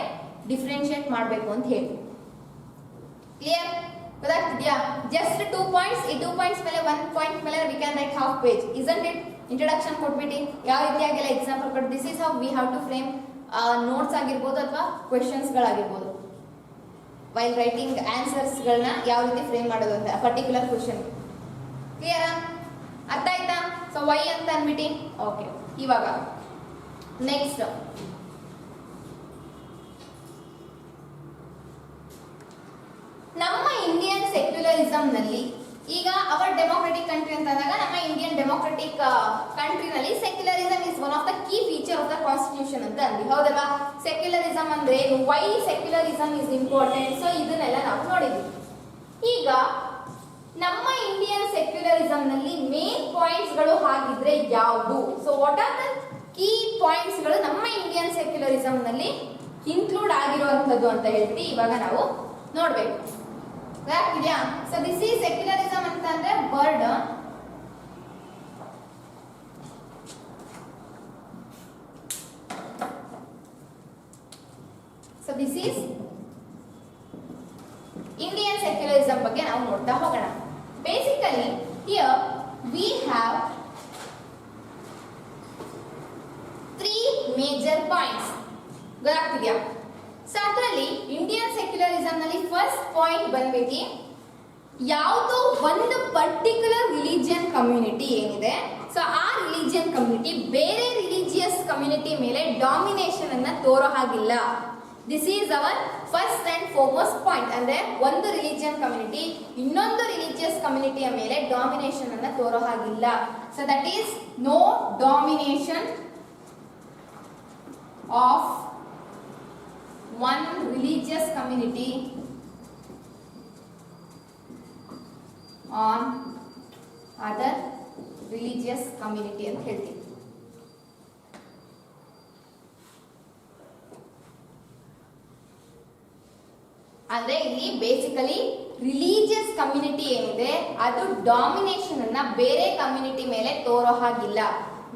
ಡಿಫ್ರೆನ್ಶಿಯೇಟ್ ಮಾಡಬೇಕು ಅಂತ ಹೇಳಿ. ಕ್ಲಿಯರ್? ಗೊತ್ತಾಗ್ತಿದ್ಯಾ? Just 2 points. ಈ 2 ಪಾಯಿಂಟ್ಸ್ ಮೇಲೆ 1 ಪಾಯಿಂಟ್ ಮೇಲೆ we can write half page, isn't it? Introduction ಕೊಟ್ಬಿಟ್ಟು ಯಾವ ರೀತಿಯಾಗೆಲ್ಲ ಎಕ್ಸಾಂಪಲ್ ಕೊಟ್ಟು this is how we have to frame notes ಆಗಿರ್ಬೋದು ಅಥವಾ ಕ್ವೆಶನ್ಸ್ಗಳಾಗಿರ್ಬೋದು, ವೈಲ್ ರೈಟಿಂಗ್ ಆನ್ಸರ್ಸ್ಗಳನ್ನ ಯಾವ ರೀತಿ ಫ್ರೇಮ್ ಮಾಡೋದು ಅಂತ ಪರ್ಟಿಕ್ಯುಲರ್ ಕ್ವೆಶನ್. ಕ್ಲಿಯರಾ? ಅರ್ಥ ಆಯ್ತಾ? ಸೊ ವೈ ಅಂತ ಅಂದ್ಬಿಟ್ಟು ಓಕೆ. ಇವಾಗ ನೆಕ್ಸ್ಟ್ ನಮ್ಮ ಇಂಡಿಯನ್ ಸೆಕ್ಯುಲರಿಸಮ್ ನಲ್ಲಿ ಈಗ ಅವರ್ ಡೆಮೋಕ್ರೆಟಿಕ್ ಕಂಟ್ರಿ ಅಂತ ಅಂದಾಗ ನಮ್ಮ ಇಂಡಿಯನ್ ಡೆಮೋಕ್ರೆಟಿಕ್ ಕಂಟ್ರಿನಲ್ಲಿ secularism is one of the key feature of the constitution ಅಂತ ಅಂದ್ವಿ, ಹೌದಲ್ವಾ? ಸೆಕ್ಯುಲರಿಸಮ್ ಅಂದ್ರೆ why secularism is important. So ಇದನ್ನೆಲ್ಲ ನಾವು ನೋಡಿದ್ವಿ. ಈಗ ನಮ್ಮ ಇಂಡಿಯನ್ ಸೆಕ್ಯುಲರಿಸಮ್ ನಲ್ಲಿ ಮೇನ್ ಪಾಯಿಂಟ್ಸ್ ಗಳು ಹಾಗಿದ್ರೆ ಯಾವುದು? So what are the key points ಗಳು ನಮ್ಮ ಇಂಡಿಯನ್ ಸೆಕ್ಯುಲರಿಸಮ್ ನಲ್ಲಿ ಇನ್ಕ್ಲೂಡ್ ಆಗಿರುವಂತದ್ದು ಅಂತ ಹೇಳ್ಬಿಟ್ಟು ಇವಾಗ ನಾವು ನೋಡ್ಬೇಕು. ಗೊತ್ತಾಗ್ತಿದ್ಯಾ? ಸೊ ದಿಸ್ ಈಸ್ ಸೆಕ್ಯುಲರಿಸಮ್ ಅಂತ ಅಂದ್ರೆ word so this is Indian secularism ಬಗ್ಗೆ ನಾವು ನೋಡ್ತಾ ಹೋಗೋಣ. Basically here we have 3 major points. ಗೊತ್ತಾಗ್ತಿದ್ಯಾ? ಸೊ ಅದರಲ್ಲಿ ಇಂಡಿಯನ್ ಸೆಕ್ಯುಲರಿಸಮ್ ನಲ್ಲಿ ಫಸ್ಟ್ ಪಾಯಿಂಟ್ ಬಂದ್ಬಿಟ್ಟು ಯಾವುದೋ ಒಂದು ಪರ್ಟಿಕ್ಯುಲರ್ ರಿಲಿಜಿಯನ್ ಕಮ್ಯುನಿಟಿ ಏನಿದೆ, ಸೊ ಆ ರಿಲಿಜಿಯನ್ ಕಮ್ಯುನಿಟಿ ಬೇರೆ ರಿಲಿಜಿಯಸ್ ಕಮ್ಯುನಿಟಿ ಮೇಲೆ ಡಾಮಿನೇಷನ್ ಅನ್ನ ತೋರೋ ಹಾಗಿಲ್ಲ. This is our first and foremost point. ಅಂದ್ರೆ ಒಂದು ರಿಲಿಜಿಯನ್ ಕಮ್ಯುನಿಟಿ ಇನ್ನೊಂದು ರಿಲಿಜಿಯಸ್ ಕಮ್ಯುನಿಟಿಯ ಮೇಲೆ ಡಾಮಿನೇಷನ್ ಅನ್ನ ತೋರೋ ಹಾಗಿಲ್ಲ. So that is no domination of one religious community on other religious community ಅಂತ ಹೇಳ್ತೀವಿ. ಅಂದ್ರೆ ಇಲ್ಲಿ ಬೇಸಿಕಲಿ ರಿಲಿಜಿಯಸ್ ಕಮ್ಯುನಿಟಿ ಏನಿದೆ ಅದು ಡಾಮಿನೇಷನ್ ಅನ್ನ ಬೇರೆ ಕಮ್ಯುನಿಟಿ ಮೇಲೆ ತೋರೋ ಹಾಗಿಲ್ಲ.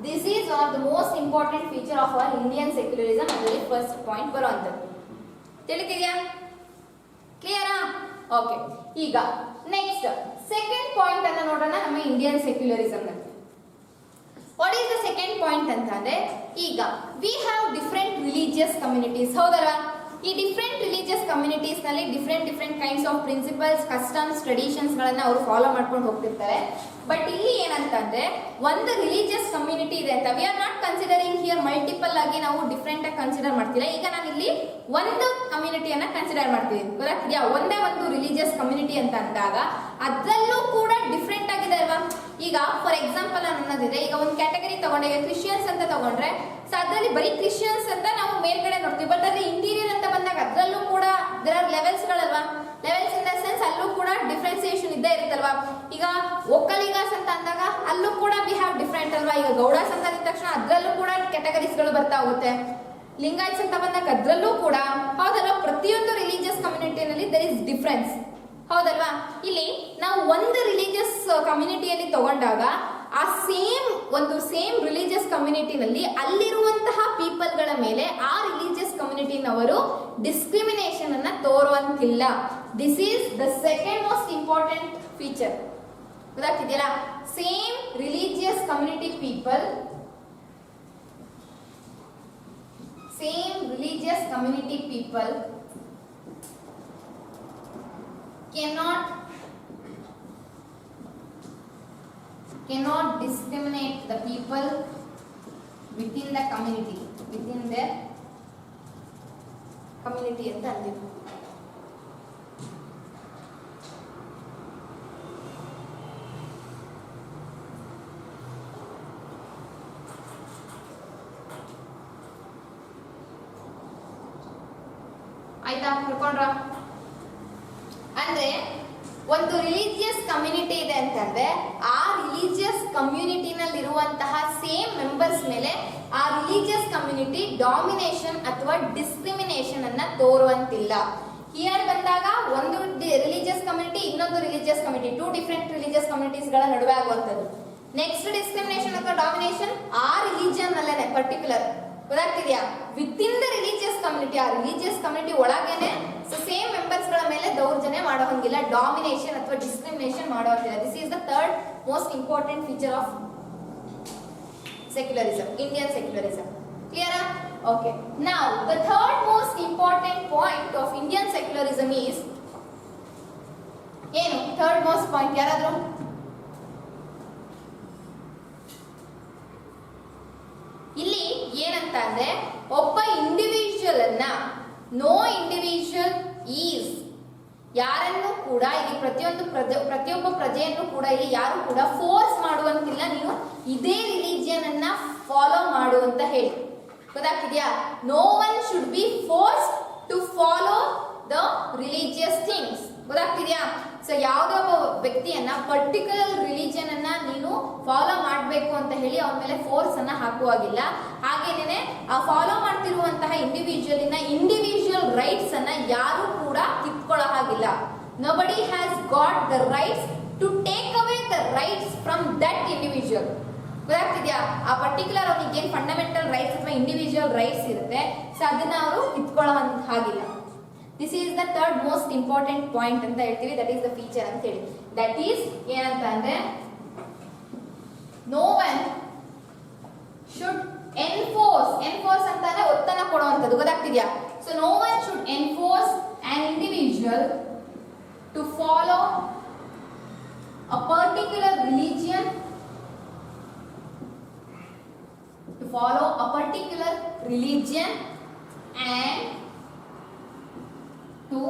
This is one of the most important feature of our Indian secularism. ಅದರಲ್ಲಿ ಫಸ್ಟ್ ಪಾಯಿಂಟ್ ಬರುವಂತದ್ದು. ತಿಳಿತಿದ್ಯಾ? ಕ್ಲಿಯರಾ? ಓಕೆ. ಈಗ ನೆಕ್ಸ್ಟ್ ಸೆಕೆಂಡ್ ಪಾಯಿಂಟ್ ಅನ್ನ ನೋಡೋಣ ನಮ್ಮ ಇಂಡಿಯನ್ ಸೆಕ್ಯುಲರಿಸಮ್ ನಲ್ಲಿ. What is the second point ಅಂತ ಅಂದ್ರೆ ಈಗ we have different religious communities, ಹೌದಲ್ವಾ? ಈ ಡಿಫರೆಂಟ್ ರಿಲಿಜಿಯಸ್ ಕಮ್ಯುನಿಟೀಸ್ ನಲ್ಲಿ different kinds of principles, customs, traditions ಗಳನ್ನ ಅವರು ಫಾಲೋ ಮಾಡ್ಕೊಂಡು ಹೋಗ್ತಿರ್ತಾರೆ. ಬಟ್ ಇಲ್ಲಿ ಏನಂತಂದ್ರೆ ಒಂದು ರಿಲಿಜಿಯಸ್ ಕಮ್ಯುನಿಟಿ ಇದೆ ಅಂತ we are not considering here multiple ಆಗಿ ನಾವು ಡಿಫರೆಂಟ್ ಆಗಿ ಕನ್ಸಿಡರ್ ಮಾಡ್ತಿಲ್ಲ. ಈಗ ನಾನು ಇಲ್ಲಿ ಒಂದು ಕಮ್ಯುನಿಟಿಯನ್ನ ಕನ್ಸಿಡರ್ ಮಾಡ್ತೀನಿ. ಗೊತ್ತಾಗ್ತಿದ್ಯಾ? ಒಂದೇ ಒಂದು ರಿಲಿಜಿಯಸ್ ಕಮ್ಯುನಿಟಿ ಅಂತ ಅಂದಾಗ ಅದರಲ್ಲೂ ಕೂಡ ಡಿಫರೆಂಟ್ ಆಗಿದೆ ಅಲ್ವಾ? ಈಗ ಫಾರ್ ಎಕ್ಸಾಂಪಲ್ ನಾನು ಅನ್ನೋದಿದ್ರೆ ಈಗ ಒಂದು ಕ್ಯಾಟಗರಿ ತಗೊಂಡೆ, ಈಗ ಕ್ರಿಶ್ಚಿಯನ್ಸ್ ಅಂತ ತಗೊಂಡ್ರೆ ಸೊ ಅದರಲ್ಲಿ ಬರೀ ಕ್ರಿಶ್ಚಿಯನ್ಸ್ ಅಂತ ನಾವು ಮೇಲ್ಗಡೆ ನೋಡ್ತೀವಿ. ಬಟ್ ಅದ್ರ ಇಂಟೀರಿಯರ್ ಅಂತ ಬಂದಾಗ ಅದರಲ್ಲೂ ಕೂಡ ದೇರ್ ಆರ್ ಲೆವೆಲ್ಸ್ ಗಳಲ್ವಾ? ಲೆವೆಲ್ಸ್ ಇನ್ ದ ಸೆನ್ಸ್ ಅಲ್ಲೂ ಕೂಡ ಡಿಫ್ರೆನ್ಸಿಯೇಷನ್ ಇದ್ದೇ ಇರುತ್ತಲ್ವಾ? ಈಗ ಒಕ್ಕಲಿಗಾಸ್ ಅಂತ ಅಂದಾಗ ಅಲ್ಲೂ ಕೂಡ ವಿ ಹ್ಯಾವ್ ಡಿಫರೆಂಟ್ ಅಲ್ವಾ? ಈಗ ಗೌಡಾಸ್ ಅಂತ ಅಂದ ತಕ್ಷಣ ಅದರಲ್ಲೂ ಕೂಡ ಕ್ಯಾಟಗರೀಸ್ ಗಳು ಬರ್ತಾ ಹೋಗುತ್ತೆ. ಲಿಂಗಾಯತ್ಸ್ ಅಂತ ಬಂದಾಗ ಅದರಲ್ಲೂ ಕೂಡ, ಹೌದಲ್ವಾ? ಪ್ರತಿಯೊಂದು ರಿಲಿಜಿಯಸ್ ಕಮ್ಯುನಿಟಿನಲ್ಲಿ ದೇರ್ ಇಸ್ ಡಿಫರೆನ್ಸ್, ಹೌದಲ್ವಾ? ಇಲ್ಲಿ ನಾವು ಒಂದು ರಿಲಿಜಿಯಸ್ ಕಮ್ಯುನಿಟಿಯಲ್ಲಿ ತಗೊಂಡಾಗ ಆ ಸೇಮ್ ರಿಲಿಜಿಯಸ್ ಕಮ್ಯುನಿಟಿನಲ್ಲಿ ಅಲ್ಲಿರುವಂತಹ ಪೀಪಲ್ಗಳ ಮೇಲೆ ಆ ರಿಲಿಜಿಯಸ್ ಕಮ್ಯುನಿಟಿನವರು ಡಿಸ್ಕ್ರಿಮಿನೇಷನ್ ಅನ್ನ ತೋರುವಂತಿಲ್ಲ. This is the second most important feature. ಗೊತ್ತಾಗ್ತಿದೆಯಲ್ಲ? Same religious community people, cannot discriminate the people within the community, within their community ಅಂತ ಅಂತೀವಿ. ಆಯ್ತಾ ತಿಳ್ಕೊಂಡ್ರ? ಅಂದ್ರೆ ಒಂದು ರಿಲಿಜಿಯಸ್ ಕಮ್ಯುನಿಟಿ ಇದೆ ಅಂತಂದ್ರೆ ಆ ರಿಲಿಜಿಯಸ್ ಕಮ್ಯುನಿಟಿನಲ್ಲಿರುವಂತಹ ಸೇಮ್ ಮೆಂಬರ್ಸ್ ಮೇಲೆ ಆ ರಿಲಿಜಿಯಸ್ ಕಮ್ಯುನಿಟಿ ಡಾಮಿನೇಷನ್ ಅಥವಾ ಡಿಸ್ಕ್ರಿಮಿನೇಷನ್ ಅನ್ನ ತೋರುವಂತಿಲ್ಲ. ಹಿಯರ್ ಬಂದಾಗ ಒಂದು ರಿಲಿಜಿಯಸ್ ಕಮ್ಯುನಿಟಿ ಇನ್ನೊಂದು religious community, 2 different religious communities ಗಳ ನಡುವೆ ಆಗುವಂತದ್ದು. ನೆಕ್ಸ್ಟ್ ಡಿಸ್ಕ್ರಿಮಿನೇಷನ್ ಅಥವಾ ಡಾಮಿನೇಷನ್ ಆ ರಿಲಿಜಿಯನ್ ಅಲ್ಲೇನೆ ಪರ್ಟಿಕ್ಯುಲರ್, ಗೊತ್ತಾಗ್ತಿದ್ಯಾ? Within the religious community, ಆ ರಿಲಿಜಿಯಸ್ ಕಮ್ಯುನಿಟಿ ಒಳಗೇನೆ ಸೇಮ್ ಮೆಂಬರ್ಸ್ ಗಳ ಮೇಲೆ ದೌರ್ಜನ್ಯ ಮಾಡೋ ಹಂಗಿಲ್ಲ, ಡಾಮಿನೇಷನ್ ಅಥವಾ ಡಿಸ್ಕ್ರಿಮಿನೇಷನ್ ಮಾಡೋ ಹಂಗಿಲ್ಲ. This is the third most important feature of secularism, Indian secularism. Clear? Okay. Now, the third most important point of Indian secularism is ಏನು? Third most point ಯಾರಾದ್ರು? ಇಲ್ಲಿ ಏನಂತ ಅಂದ್ರೆ ಒಬ್ಬ ಇಂಡಿವಿಜುವಲ್ ಅನ್ನ ನೋ ಇಂಡಿವಿಜುವಲ್ ಈಸ್, ಯಾರನ್ನು ಕೂಡ ಇಲ್ಲಿ ಪ್ರತಿಯೊಬ್ಬ ಪ್ರಜೆಯನ್ನು ಕೂಡ ಇಲ್ಲಿ ಯಾರು ಕೂಡ ಫೋರ್ಸ್ ಮಾಡುವಂತಿಲ್ಲ ನೀನು ಇದೇ ರಿಲಿಜಿಯನ್ ಅನ್ನ ಫಾಲೋ ಮಾಡು ಅಂತ ಹೇಳಿ. ಗೊತ್ತಾಗ್ತಿದ್ಯಾ? No one should be force to follow the religious things. ಗೊತ್ತಾಗ್ತಿದ್ಯಾ? ಸೊ ಯಾವುದೋ ಒಬ್ಬ ವ್ಯಕ್ತಿಯನ್ನ ಪರ್ಟಿಕ್ಯುಲರ್ ರಿಲಿಜಿಯನ್ ಅನ್ನ ನೀನು ಫಾಲೋ ಮಾಡಬೇಕು ಅಂತ ಹೇಳಿ ಅವನ ಮೇಲೆ ಫೋರ್ಸ್ ಅನ್ನ ಹಾಕುವಾಗಿಲ್ಲ. ಹಾಗೇನೆ ಆ ಫಾಲೋ ಮಾಡ್ತಿರುವಂತಹ ಇಂಡಿವಿಜುವಲ್ ರೈಟ್ಸ್ ಅನ್ನ ಯಾರು ಕೂಡ ಕಿತ್ಕೊಳ್ಳೋ ಹಾಗಿಲ್ಲ. Nobody has got the rights to take away the rights from that individual. ಗೊತ್ತಾಗ್ತಿದ್ಯಾ? ಆ ಪರ್ಟಿಕ್ಯುಲರ್ ಅವನಿಗೆ ಏನು ಫಂಡಮೆಂಟಲ್ ರೈಟ್ಸ್ ಅಥವಾ ಇಂಡಿವಿಜುವಲ್ ರೈಟ್ಸ್ ಇರುತ್ತೆ, ಸೊ ಅದನ್ನ ಅವರು ಕಿತ್ಕೊಳ್ಳೋ ಹಾಗಿಲ್ಲ. This is the third most important point ಅಂತ ಹೇಳ್ತೀವಿ. ದಟ್ ಈಸ್ ದ ಫೀಚರ್ ಅಂತ ಹೇಳಿ. ದಟ್ ಈಸ್ ಏನಂತ ಅಂದ್ರೆ ನೋ ಒನ್ ಶುಡ್ ಎನ್ಫೋರ್ಸ್ ಅಂತ ಅಂದ್ರೆ ಒತ್ತನ್ನ ಕೊಡುವಂಥದ್ದು. ಗೊತ್ತಾಗ್ತಿದ್ಯಾ? So no one should enforce on individual to follow a particular religion, and to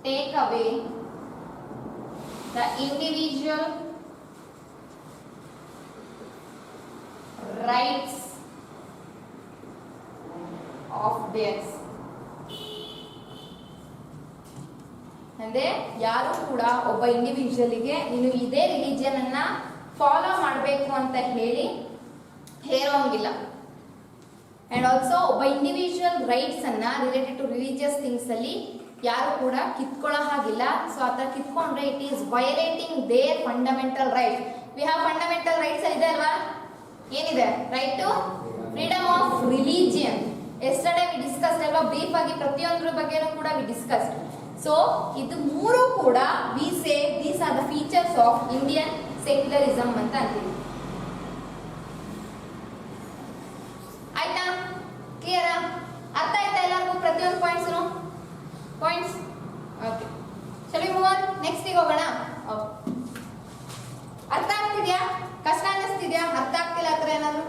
take away the individual rights of theirs. ಅಂದ್ರೆ ಯಾರು ಕೂಡ ಒಬ್ಬ ಇಂಡಿವಿಜುವಲ್ಗೆ ನೀನು ಇದೇ ರಿಲಿಜಿಯನ್ ಅನ್ನ ಫಾಲೋ ಮಾಡಬೇಕು ಅಂತ ಹೇರೋಂಗಿಲ್ಲ. ಅಂಡ್ ಆಲ್ಸೋ ಒಬ್ಬ ಇಂಡಿವಿಜುವಲ್ ರೈಟ್ಸ್ ಅನ್ನ ರಿಲೇಟೆಡ್ ಟು ರಿಲಿಜಿಯಸ್ ಥಿಂಗ್ಸ್ ಅಲ್ಲಿ ಯಾರು ಕೂಡ ಕಿತ್ಕೊಳ್ಳೋ ಹಾಗಿಲ್ಲ. ಸೊ ಆತರ ಕಿತ್ಕೊಂಡ್ರೆ it is violating their fundamental rights. We have fundamental rights ಇದೆ ಅಲ್ವಾ? ಏನಿದೆ? Right to freedom of religion. Yesterday we discussed ಅಲ್ವಾ? ಬ್ರೀಫ್ ಆಗಿ ಪ್ರತಿಯೊಂದರ ಬಗ್ಗೆನೂ ಕೂಡ ವಿ ಡಿಸ್ಕಸ್ಡ್. ಸೊ ಇದು ಮೂರು ಕೂಡ we say these are the features of Indian secularism ಅಂತ ಅಂತೀವಿ. ಆಯ್ತಾ? ಕ್ಲಿಯರ್? ಅರ್ಥ ಆಯ್ತಾ ಎಲ್ಲರಿಗೂ ಪ್ರತಿಯೊಂದು ಪಾಯಿಂಟ್ಸ್? ಓಕೆ, ಚಲೋ ಮೂವ್ ಆನ್. ನೆಕ್ಸ್ಟ್ ಗೆ ಹೋಗೋಣ. ಅರ್ಥ ಆಗ್ತಿದ್ಯಾ? ಕಷ್ಟ ಅನ್ನಿಸ್ತಿದ್ಯಾ? ಅರ್ಥ ಆಗ್ತಿಲ್ಲ ಆ ಥರ ಏನಾದ್ರು?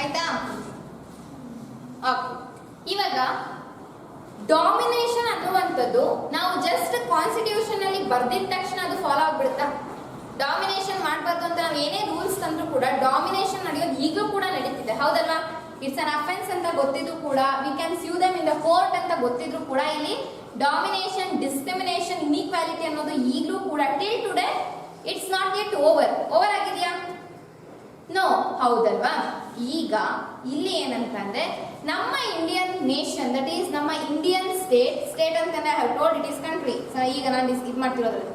ಆಯ್ತಾ? ಇವಾಗ ಡಾಮಿನೇಷನ್ ಅನ್ನುವಂಥದ್ದು ನಾವು ಜಸ್ಟ್ ಕಾನ್ಸ್ಟಿಟ್ಯೂಷನ್ ಅಲ್ಲಿ ಬರ್ದಿದ ತಕ್ಷಣ ಅದು ಫಾಲೋ ಆಗ್ಬಿಡುತ್ತಾ? ಡಾಮಿನೇಷನ್ ಮಾಡಬಾರ್ದು ಅಂತ ನಾವು ಏನೇ ರೂಲ್ಸ್ ತಂದ್ರೂ ಕೂಡ ಡಾಮಿನೇಷನ್ ನಡೆಯೋದು ಈಗಲೂ ಕೂಡ ನಡೀತಿದೆ, ಹೌದಲ್ವಾ? ಇಟ್ಸ್ ಅನ್ ಅಫೆನ್ಸ್ ಅಂತ ಗೊತ್ತಿದ್ರು ಕೂಡ, we can sue them in the court ಅಂತ ಗೊತ್ತಿದ್ರು ಕೂಡ ಇಲ್ಲಿ ಡಾಮಿನೇಷನ್, ಡಿಸ್ಕ್ರಿಮಿನೇಷನ್, ಇನ್ಇಕ್ವಾಲಿಟಿ ಅನ್ನೋದು ಈಗಲೂ ಕೂಡ till today it's not yet over ಆಗಿದೆಯಾ? ನೋ, ಹೌದಲ್ವಾ? ಈಗ ಇಲ್ಲಿ ಏನಂತಂದ್ರೆ ನಮ್ಮ ಇಂಡಿಯನ್ ನೇಷನ್, ದಟ್ ಈಸ್ ನಮ್ಮ ಇಂಡಿಯನ್ ಸ್ಟೇಟ್ ಅಂತಂದ್ರೆ I have told it is country. ಈಗ ನಾನು ಇದು ಮಾಡ್ತಿರೋದ್ರಲ್ಲಿ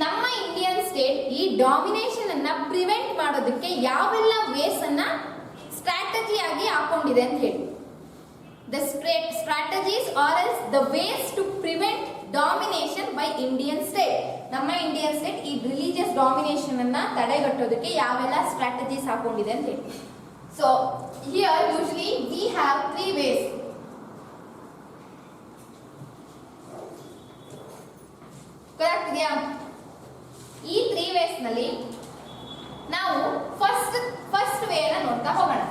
ನಮ್ಮ ಇಂಡಿಯನ್ ಸ್ಟೇಟ್ ಈ ಡಾಮಿನೇಷನ್ ಅನ್ನ ಪ್ರಿವೆಂಟ್ ಮಾಡೋದಕ್ಕೆ ಯಾವೆಲ್ಲ ವೇಸ್ ಅನ್ನ ಸ್ಟ್ರಾಟಜಿ ಆಗಿ ಹಾಕೊಂಡಿದೆ ಅಂತ ಹೇಳಿ. The strategies are as the ways to prevent domination by Indian state. ನಮ್ಮ ಇಂಡಿಯನ್ ಸ್ಟೇಟ್ ಈ ರಿಲಿಜಿಯಸ್ ಡಾಮಿನೇಷನ್ ಅನ್ನ ತಡೆಗಟ್ಟೋದಕ್ಕೆ ಯಾವೆಲ್ಲ ಸ್ಟ್ರಾಟಜೀಸ್ ಹಾಕೊಂಡಿದೆ ಅಂತ ಹೇಳಿ. So here usually we have three ways. Correct ಇದೆಯಾ? ಈ ತ್ರೀ ವೇಸ್ ನಲ್ಲಿ ನಾವು ಫಸ್ಟ್ ವೇ ಅನ್ನ ನೋಡ್ತಾ ಹೋಗೋಣ.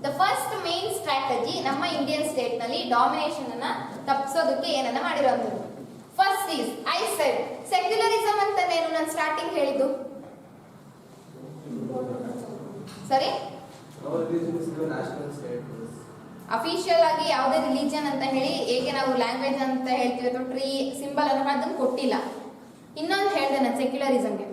ದ ಫಸ್ಟ್ ಮೇನ್ ಸ್ಟ್ರಾಟಜಿ ನಮ್ಮ ಇಂಡಿಯನ್ ಸ್ಟೇಟ್ ನಲ್ಲಿ ಡಾಮಿನೇಷನ್ ಅನ್ನ ತಪ್ಪಿಸೋದಕ್ಕೆ ಏನನ್ನ ಮಾಡಿರೋದು. First is I said secularism ಅಂತ ನಾನು ಸ್ಟಾರ್ಟಿಂಗ್ ಹೇಳಿದ್ದು. ಸರಿ, ಅಫಿಷಿಯಲ್ ಆಗಿ ಯಾವುದೇ ರಿಲಿಜನ್ ಅಂತ ಹೇಳಿ ಹೇಗೆ ನಾವು ಲ್ಯಾಂಗ್ವೇಜ್ ಅಂತ ಹೇಳ್ತೀವಿ ಅಥವಾ ಟ್ರೀ ಸಿಂಬಲ್ ಅನ್ನೋ ಅದನ್ನು ಕೊಟ್ಟಿಲ್ಲ. ಇನ್ನೊಂದು ಹೇಳಿದೆ ನಾನು ಸೆಕ್ಯುಲರಿಸಂಗೆ.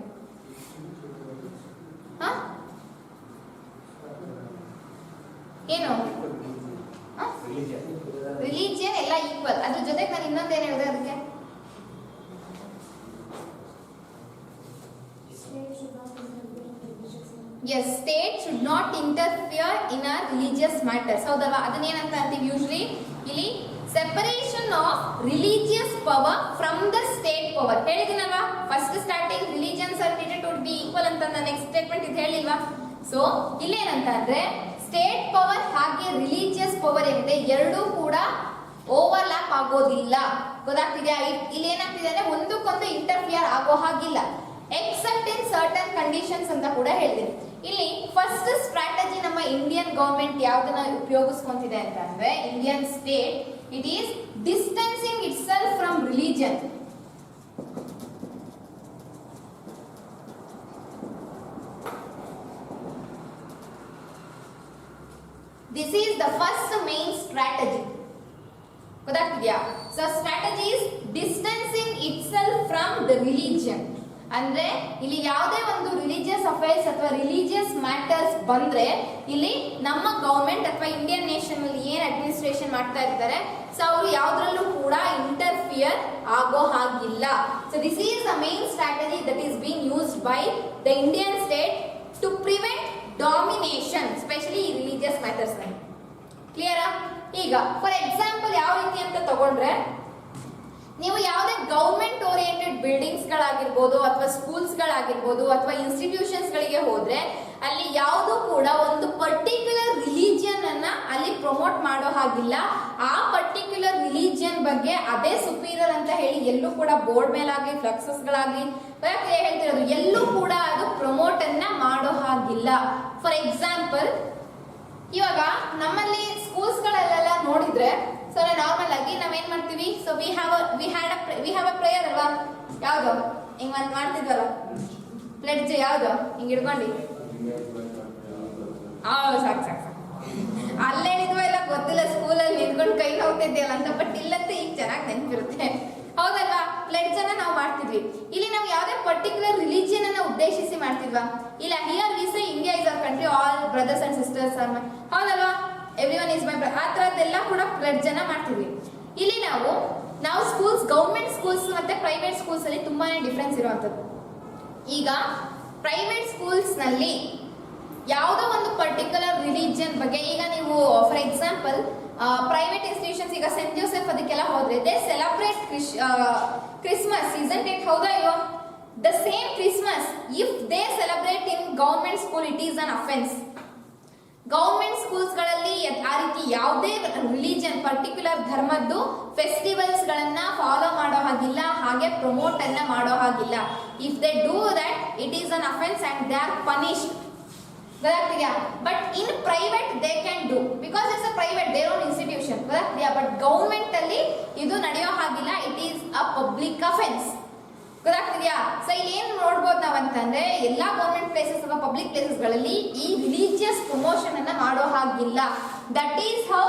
ಏನು ರಿಲಿಜಿಯನ್ ಎಲ್ಲ ಈಕ್ವಲ್. ಅದ್ರ ಜೊತೆಗೆ ನಾನು ಇನ್ನೊಂದೇನು ಹೇಳಿದೆ ಅದಕ್ಕೆ, yes, state should not interfere in our religious matters. ಹೌದಲ್ವಾ? ಅದನ್ನೇನಂತ ಅಂತೀವಿ ಯೂಶಲಿ ಇಲ್ಲಿ separation of religious power from the state power. ಹೇಳಿದಿನಲ್ವಾ first starting religions are treated to be equal ಅಂತ ನೆಕ್ಸ್ಟ್ ಸ್ಟೇಟ್ಮೆಂಟ್ ಇದು ಹೇಳಿಲ್ವಾ? ಸೊ ಇಲ್ಲೇನಂತ ಅಂದ್ರೆ ಸ್ಟೇಟ್ ಪವರ್ ಹಾಗೆ ರಿಲಿಜಿಯಸ್ ಪವರ್ ಏನಿದೆ ಎರಡೂ ಕೂಡ ಓವರ್ಲ್ಯಾಪ್ ಆಗೋದಿಲ್ಲ. ಗೊತ್ತಾಗ್ತಿದೆಯಾ? ಇಲ್ಲಿ ಏನಾಗ್ತಿದೆ ಅಂದ್ರೆ ಒಂದಕ್ಕೊಂದು ಇಂಟರ್ಫಿಯರ್ ಆಗೋ ಹಾಗಿಲ್ಲ, ಎಕ್ಸೆಪ್ಟ್ ಇನ್ ಸರ್ಟನ್ ಕಂಡೀಷನ್ಸ್ ಅಂತ ಕೂಡ ಹೇಳಿದ್ದೀನಿ. ಇಲ್ಲಿ ಫಸ್ಟ್ ಸ್ಟ್ರಾಟಜಿ ನಮ್ಮ ಇಂಡಿಯನ್ ಗವರ್ಮೆಂಟ್ ಯಾವ್ದನ್ನ ಉಪಯೋಗಿಸ್ಕೊಂತಿದೆ ಅಂತ ಅಂದ್ರೆ Indian state it is distancing itself from religion. This is the first main strategy. ಗೊತ್ತಾಗ್ತಿದ್ಯಾ? So strategy is distancing itself from the religion. ಅಂದ್ರೆ ಇಲ್ಲಿ ಯಾವುದೇ ಒಂದು ರಿಲಿಜಿಯಸ್ ಅಫೇರ್ಸ್ ಅಥವಾ ರಿಲಿಜಿಯಸ್ ಮ್ಯಾಟರ್ಸ್ ಬಂದ್ರೆ ಇಲ್ಲಿ ನಮ್ಮ ಗವರ್ಮೆಂಟ್ ಅಥವಾ ಇಂಡಿಯನ್ ನೇಷನ್ ಅಲ್ಲಿ ಏನ್ ಅಡ್ಮಿನಿಸ್ಟ್ರೇಷನ್ ಮಾಡ್ತಾ ಇರ್ತಾರೆ ಸೊ ಅವರು ಯಾವ್ದ್ರಲ್ಲೂ ಕೂಡ ಇಂಟರ್ಫಿಯರ್ ಆಗೋ ಹಾಗಿಲ್ಲ. So this is the main strategy that is being used by the Indian state to prevent domination specially ಈ ರಿಲಿಜಿಯಸ್ ಮ್ಯಾಟರ್ಸ್ ನಲ್ಲಿ. ಕ್ಲಿಯರಾ? ಈಗ ಫಾರ್ ಎಕ್ಸಾಂಪಲ್ ಯಾವ ರೀತಿ ಅಂತ ತಗೊಂಡ್ರೆ ನೀವು ಯಾವುದೇ ಗೌರ್ಮೆಂಟ್ ಓರಿಯೆಂಟೆಡ್ ಬಿಲ್ಡಿಂಗ್ಸ್ ಗಳಾಗಿರ್ಬೋದು ಅಥವಾ ಸ್ಕೂಲ್ಸ್ ಗಳಾಗಿರ್ಬೋದು ಅಥವಾ ಇನ್ಸ್ಟಿಟ್ಯೂಷನ್ಸ್ ಗಳಿಗೆ ಹೋದ್ರೆ ಅಲ್ಲಿ ಯಾವುದು ಕೂಡ ಒಂದು ಪರ್ಟಿಕ್ಯುಲರ್ ರಿಲಿಜಿಯನ್ ಅನ್ನ ಅಲ್ಲಿ ಪ್ರಮೋಟ್ ಮಾಡೋ ಹಾಗಿಲ್ಲ. ಆ ಪರ್ಟಿಕ್ಯುಲರ್ ರಿಲಿಜಿಯನ್ ಬಗ್ಗೆ ಅದೇ ಸುಪೀರಿಯರ್ ಅಂತ ಹೇಳಿ ಎಲ್ಲೂ ಕೂಡ ಬೋರ್ಡ್ ಮೇಲಾಗ್ಲಿ ಫ್ಲೆಕ್ಸಸ್ ಗಳಾಗ್ಲಿ ಹೇಳ್ತಿರೋದು ಎಲ್ಲೂ ಕೂಡ ಅದು ಪ್ರಮೋಟ್ ಅನ್ನ ಮಾಡೋ ಹಾಗಿಲ್ಲ. ಫಾರ್ ಎಕ್ಸಾಂಪಲ್ ಇವಾಗ ನಮ್ಮಲ್ಲಿ ಸ್ಕೂಲ್ಸ್ ಗಳಲ್ಲೆಲ್ಲ ನೋಡಿದ್ರೆ ಸೊ ನಾರ್ಮಲ್ ಆಗಿ ನಾವೇನ್ ಮಾಡ್ತೀವಿ, so we have a prayer ಅಲ್ವಾ? ಯಾವ್ದು ಹಿಂಗ್ ಮಾಡ್ತಿದ್ವಲ್ಲ ಪ್ಲೆಡ್ಜ್, ಯಾವ್ದು ಹಿಂಗ್ ಹಿಡ್ಕೊಂಡು ಸಾಕು ಸಾಕು ಸಾಕು ಅಲ್ಲೇನಿದ್ವ ಇಲ್ಲ ಗೊತ್ತಿಲ್ಲ, ಸ್ಕೂಲಲ್ಲಿ ನಿಂತ್ಕೊಂಡು ಕೈ ನೋಗ್ತಿದ್ಯಲ್ಲ ಅಂತ. ಬಟ್ ಇಲ್ಲಂತ ಈಗ ಚೆನ್ನಾಗಿ ನೆನಪಿರುತ್ತೆ, ಹೌದಲ್ವಾ? ಪ್ಲೆಡ್ಜ್ ಅನ್ನ ನಾವು ಮಾಡ್ತಿದ್ವಿ. ಇಲ್ಲಿ ನಾವು ಯಾವ್ದೇ ಪರ್ಟಿಕ್ಯುಲರ್ ರಿಲಿಜಿಯನ್ ಅನ್ನ ಉದ್ದೇಶಿಸಿ ಮಾಡ್ತಿದ್ವಾ? ಇಲ್ಲ. Here we say India is our country, all brothers and sisters are my, ಹೌದಲ್ವಾ? ಎವ್ರಿವನ್ ಇಸ್ ಮೈ ಬ್ರದರ್, ಆ ತರದ್ದೆಲ್ಲ ಕೂಡ ಪ್ಲೆಡ್ಜ್ ಅನ್ನ ಮಾಡ್ತಿದ್ವಿ. ಇಲ್ಲಿ ನಾವು ಸ್ಕೂಲ್ಸ್, ಗೌರ್ಮೆಂಟ್ ಸ್ಕೂಲ್ಸ್ ಮತ್ತೆ ಪ್ರೈವೇಟ್ ಸ್ಕೂಲ್ಸ್ ಅಲ್ಲಿ ತುಂಬಾನೇ ಡಿಫ್ರೆನ್ಸ್ ಇರುವಂತದ್ದು. ಈಗ ಪ್ರೈವೇಟ್ ಸ್ಕೂಲ್ಸ್ ನಲ್ಲಿ ಯಾವುದೋ ಒಂದು ಪರ್ಟಿಕ್ಯುಲರ್ ರಿಲಿಜಿಯನ್ ಬಗ್ಗೆ, ಈಗ ನೀವು ಫಾರ್ ಎಕ್ಸಾಂಪಲ್ ಪ್ರೈವೇಟ್ ಇನ್ಸ್ಟಿಟ್ಯೂಷನ್ಸ್ ಈಗ ಸೆಂಟ್ ಜೋಸೆಫ್ ಅದಕ್ಕೆಲ್ಲ ಹೋದ್ರೆ they celebrate Christmas, isn't it? ಹೌದಾ ಇಲ್ವಾ? The same Christmas if they celebrate in government school it is an offence. Government schools ಗಳಲ್ಲಿ ಆ ರೀತಿ ಯಾವುದೇ ರಿಲಿಜನ್ ಪರ್ಟಿಕ್ಯುಲರ್ ಧರ್ಮದ್ದು ಫೆಸ್ಟಿವಲ್ಸ್ ಗಳನ್ನ ಫಾಲೋ ಮಾಡೋ ಹಾಗಿಲ್ಲ, ಹಾಗೆ ಪ್ರಮೋಟ್ ಅನ್ನ ಮಾಡೋ ಹಾಗಿಲ್ಲ. If they do that it is an offence and they are punished. ಗೊತ್ತಾಗ್ತಿದ್ಯಾ? But in private they can do because it's a private, their own institution. ಗೊತ್ತಾಗ್ತಿದ್ಯಾ? ಬಟ್ ಗವರ್ಮೆಂಟ್ ಅಲ್ಲಿ ಇದು ನಡೆಯೋ ಹಾಗಿಲ್ಲ, it is a public offence. ಗೊತ್ತಾಗ್ತಿದ್ಯಾ? ಸೊ ಇಲ್ಲಿ ಏನ್ ನೋಡ್ಬೋದು ನಾವಂತಂದ್ರೆ ಎಲ್ಲಾ ಗವರ್ಮೆಂಟ್ ಪ್ಲೇಸಸ್ ಅಥವಾ ಪಬ್ಲಿಕ್ ಪ್ಲೇಸಸ್ ಗಳಲ್ಲಿ ಈ ರಿಲಿಜಿಯಸ್ ಪ್ರಮೋಷನ್ ಅನ್ನ ಮಾಡೋ ಹಾಗಿಲ್ಲ. That is how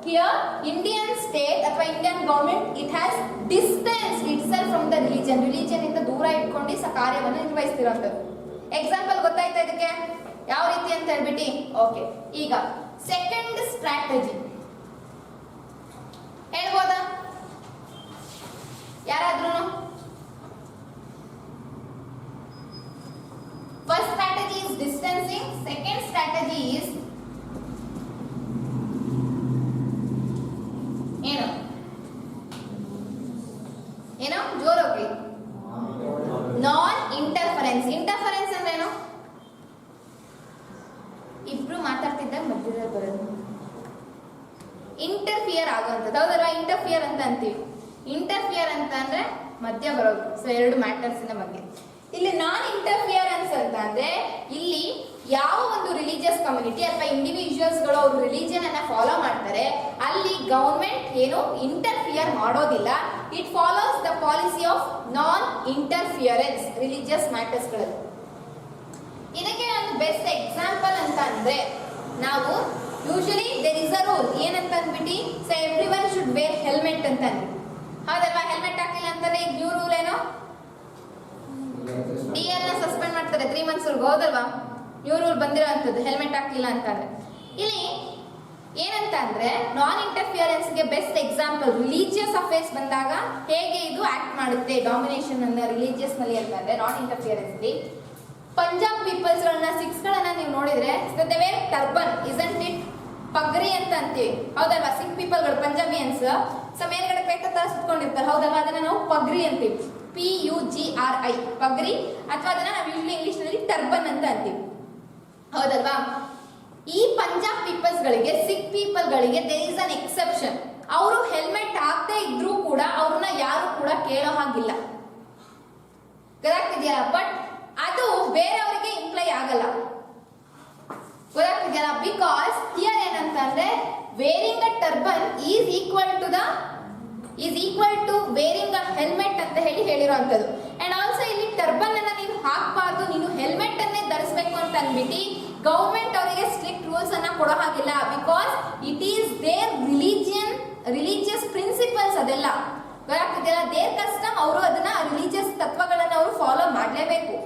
here Indian state ಅಥವಾ Indian government it has distance itself from the religion. Religion ಇಂದ ದೂರ ಇಟ್ಕೊಂಡು ಕಾರ್ಯವನ್ನು ನಿರ್ವಹಿಸ್ತಿರೋಂಥದ್ದು. ಎಕ್ಸಾಂಪಲ್ ಗೊತ್ತಾಯ್ತಾ ಇದಕ್ಕೆ ಯಾವ ರೀತಿ ಅಂತ ಹೇಳ್ಬಿಟ್ಟು? ಓಕೆ, ಈಗ ಸೆಕೆಂಡ್ ಸ್ಟ್ರಾಟಜಿ ಹೇಳ್ಬೋದಾ ಯಾರಾದ್ರೂ? First strategy is distancing. Second strategy is ಏನು ಜೋರಾಗಿ ನಾನ್ ಇಂಟರ್ಫರೆನ್ಸ್. ಇಂಟರ್ಫರೆನ್ಸ್ ಅಂದ್ರೆ ಏನು? ಅಂದ್ರೆ ಮಧ್ಯ ಬರೋದು. ಸೊ ಎರಡು ಮ್ಯಾಟರ್ಸಿನ ಬಗ್ಗೆ. ಇಲ್ಲಿ ನಾನ್ ಇಂಟರ್ಫಿಯರೆನ್ಸ್ ಅಂತ ಅಂದ್ರೆ ಇಲ್ಲಿ ಯಾವ ಒಂದು ರಿಲಿಜಿಯಸ್ ಕಮ್ಯುನಿಟಿ ಅಥವಾ ಇಂಡಿವಿಜುವಲ್ಸ್ಗಳು ಅವರು ರಿಲಿಜಿಯನ್ ಅನ್ನ ಫಾಲೋ ಮಾಡ್ತಾರೆ ಅಲ್ಲಿ ಗವರ್ಮೆಂಟ್ ಏನು ಇಂಟರ್ಫಿಯರ್ ಮಾಡೋದಿಲ್ಲ. It follows the policy of non interference religious ಮ್ಯಾಟರ್ಸ್ಗಳಲ್ಲಿ. ಇದಕ್ಕೆ ಒಂದು ಬೆಸ್ಟ್ ಎಕ್ಸಾಂಪಲ್ ಅಂತ ಅಂದ್ರೆ ನಾವು usually there is a rule ಏನಂತ ಅಂದ್ಬಿಟ್ಟು so every one should wear helmet ಅಂತ ಅಂದ್ವಿ. ಹೌದಲ್ವಾ? ಹೆಲ್ಮೆಟ್ ಹಾಕಿಲ್ಲ ಅಂತಂದ್ರೆ ಈಗ ನ್ಯೂ ರೂಲ್ ಏನು DL ನ ಸಸ್ಪೆಂಡ್ ಮಾಡ್ತಾರೆ 3 months. ಹೌದಲ್ವಾ? ನ್ಯೂ ರೂಲ್ ಬಂದಿರೋಂಥದ್ದು ಹೆಲ್ಮೆಟ್ ಹಾಕಿಲ್ಲ ಅಂತಂದ್ರೆ. ಇಲ್ಲಿ ಏನಂತ ಅಂದ್ರೆ ನಾನ್ ಇಂಟರ್ಫಿಯರೆನ್ಸ್ ಗೆ ಬೆಸ್ಟ್ ಎಕ್ಸಾಂಪಲ್ ರಿಲಿಜಿಯಸ್ ಅಫೇರ್ಸ್ ಬಂದಾಗ ಹೇಗೆ ಇದು ಆಕ್ಟ್ ಮಾಡುತ್ತೆ ಡಾಮಿನೇಷನ್ ಅನ್ನ ರಿಲಿಜಿಯಸ್ ನಲ್ಲಿ ಅಂತಂದ್ರೆ ನಾನ್ ಇಂಟರ್ಫಿಯರೆನ್ಸ್ ಲಿ ಪಂಜಾಬ್ ಪೀಪಲ್ಸ್ ಗಳನ್ನ ಸಿಖ್ಸ್ ಗಳನ್ನ ನೀವು ನೋಡಿದ್ರೆ they wear turban isn't it ಪಗ್ರಿ ಅಂತ ಅಂತೀವಿ. ಹೌದಲ್ವಾ? ಸಿಖ್ ಪೀಪಲ್ ಗಳು ಪಂಜಾಬಿಯನ್ಸ್ ಸೊ ಮೇಲ್ಗಡೆ ಪೇಟ ತರ ಸುತ್ಕೊಂಡಿರ್ತಾರೆ. ಹೌದಲ್ವಾ? ಅದನ್ನ ನಾವು ಪಗ್ರಿ ಅಂತೀವಿ. PUGRI ಪಗ್ರಿ ಅಥವಾ ಅದನ್ನ ನಾವು ಯೂಶಲಿ ಇಂಗ್ಲಿಷ್ ನಲ್ಲಿ ಟರ್ಬನ್ ಅಂತ ಅಂತೀವಿ. ಹೌದಲ್ವಾ? ಈ ಪಂಜಾಬ್ ಪೀಪಲ್ಸ್ ಗಳಿಗೆ ಸಿಖ್ ಪೀಪಲ್ ಗಳಿಗೆ ದೇರ್ ಇಸ್ ಅನ್ ಎಕ್ಸೆಪ್ಷನ್. ಅವರು ಹೆಲ್ಮೆಟ್ ಹಾಕದೇ ಇದ್ರೂ ಕೂಡ ಅವ್ರನ್ನ ಯಾರು ಕೂಡ ಕೇಳೋ ಹಾಗಿಲ್ಲ. ಗೊತ್ತಾಗ್ತಿದ್ಯಲ್ಲ? ಬಟ್ ಅದು ಬೇರೆಯವರಿಗೆ ಇಂಪ್ಲೈ ಆಗಲ್ಲ. ಗೊತ್ತಾಗ್ತಿದ್ಯಲ್ಲ? ಬಿಕಾಸ್ ಹಿಯರ್ ಏನಂತಂದ್ರೆ wearing a turban is equal to wearing a helmet ಅಂತ ಹೇಳಿರುವಂತದ್ದು. ಅಂಡ್ ಆಲ್ಸೋ ಇಲ್ಲಿ ಟರ್ಬನ್ ಅನ್ನ ನೀನು ಹಾಕಬಾರ್ದು, ನೀನು ಹೆಲ್ಮೆಟ್ ಅನ್ನೇ ಧರಿಸಬೇಕು ಅಂತ ಅಂದ್ಬಿಟ್ಟು ಗವರ್ಮೆಂಟ್ ಅವರಿಗೆ ಸ್ಟ್ರಿಕ್ಟ್ ರೂಲ್ಸ್ ಅನ್ನ ಕೊಡೋ ಹಾಗಿಲ್ಲ. Because it is their religious principles ಅದೆಲ್ಲ. ಗೊತ್ತಾಗ್ತಿದೆಯಲ್ಲ? ದೇರ್ ಕಸ್ಟಮ್, ಅವರು ಅದನ್ನ ರಿಲಿಜಿಯಸ್ ತತ್ವಗಳನ್ನ ಅವರು ಫಾಲೋ ಮಾಡಲೇಬೇಕು.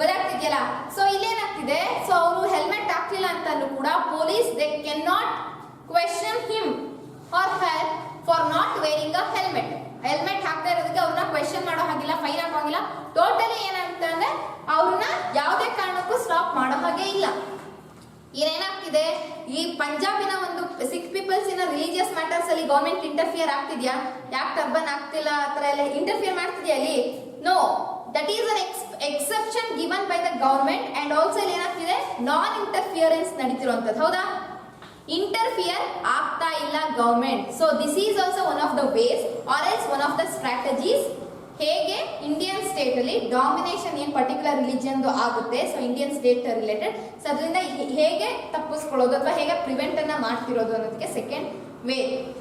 ಗೊತ್ತಾಗ್ತಿದೆಯಲ್ಲ? ಸೊ ಇಲ್ಲೇನಾಗ್ತಿದೆ, ಸೊ ಅವರು ಹೆಲ್ಮೆಟ್ ಹಾಕ್ಲಿಲ್ಲ ಅಂತಲೂ ಕೂಡ police they can not question him or her for not varying a helmet. Helmet ಹಾಕ್ತಾ ಇರೋದಕ್ಕೆ ಅವ್ರನ್ನ ಕ್ವೆಶ್ಚನ್ ಮಾಡೋ ಹಾಗಿಲ್ಲ, ಫೈನ್ ಹಾಕೋಂಗಿಲ್ಲ. ಟೋಟಲಿ ಏನಂತಂದ್ರೆ ಅವ್ರನ್ನ ಯಾವುದೇ ಕಾರಣಕ್ಕೂ ಸ್ಟಾಪ್ ಮಾಡೋ ಹಾಗೆ ಇಲ್ಲ. ಏನಾಗ್ತಿದೆ, ಈ ಪಂಜಾಬಿನ ಒಂದು ಸಿಖ್ ಪೀಪಲ್ಸ್ ಇನ ರಿಲಿಜಿಯಸ್ ಮ್ಯಾಟರ್ಸ್ ಅಲ್ಲಿ ಗವರ್ಮೆಂಟ್ ಇಂಟರ್ಫಿಯರ್ ಆಗ್ತಿದ್ಯಾ? ಯಾಕೆ ಟರ್ಬನ್ ಆಗ್ತಿಲ್ಲ ಆ ತರ ಎಲ್ಲ ಇಂಟರ್ಫಿಯರ್ ಮಾಡ್ತಿದ್ಯಾ ಅಲ್ಲಿ? No, that is an exception given by the government. And also ಇಲ್ಲಿ ಏನಾಗ್ತಿದೆ, ನಾನ್ ಇಂಟರ್ಫಿಯರೆನ್ಸ್ ನಡೀತಿರುವಂತದ್ದು. ಹೌದಾ? ಇಂಟರ್ಫಿಯರ್ ಆಗ್ತಾ ಇಲ್ಲ government. So this is also one of the ways are else one of the strategies ಹೇಗೆ ಇಂಡಿಯನ್ ಸ್ಟೇಟ್ ಅಲ್ಲಿ ಡಾಮಿನೇಷನ್ ಏನ್ ಪರ್ಟಿಕ್ಯುಲರ್ ರಿಲಿಜಿಯನ್ ಆಗುತ್ತೆ, so Indian state related, so ಅದರಿಂದ ಹೇಗೆ ತಪ್ಪಿಸ್ಕೊಳ್ಳೋದು ಅಥವಾ ಹೇಗೆ ಪ್ರಿವೆಂಟ್ ಅನ್ನ ಮಾಡ್ತಿರೋದು ಅನ್ನೋದಕ್ಕೆ ಸೆಕೆಂಡ್ ವೇ.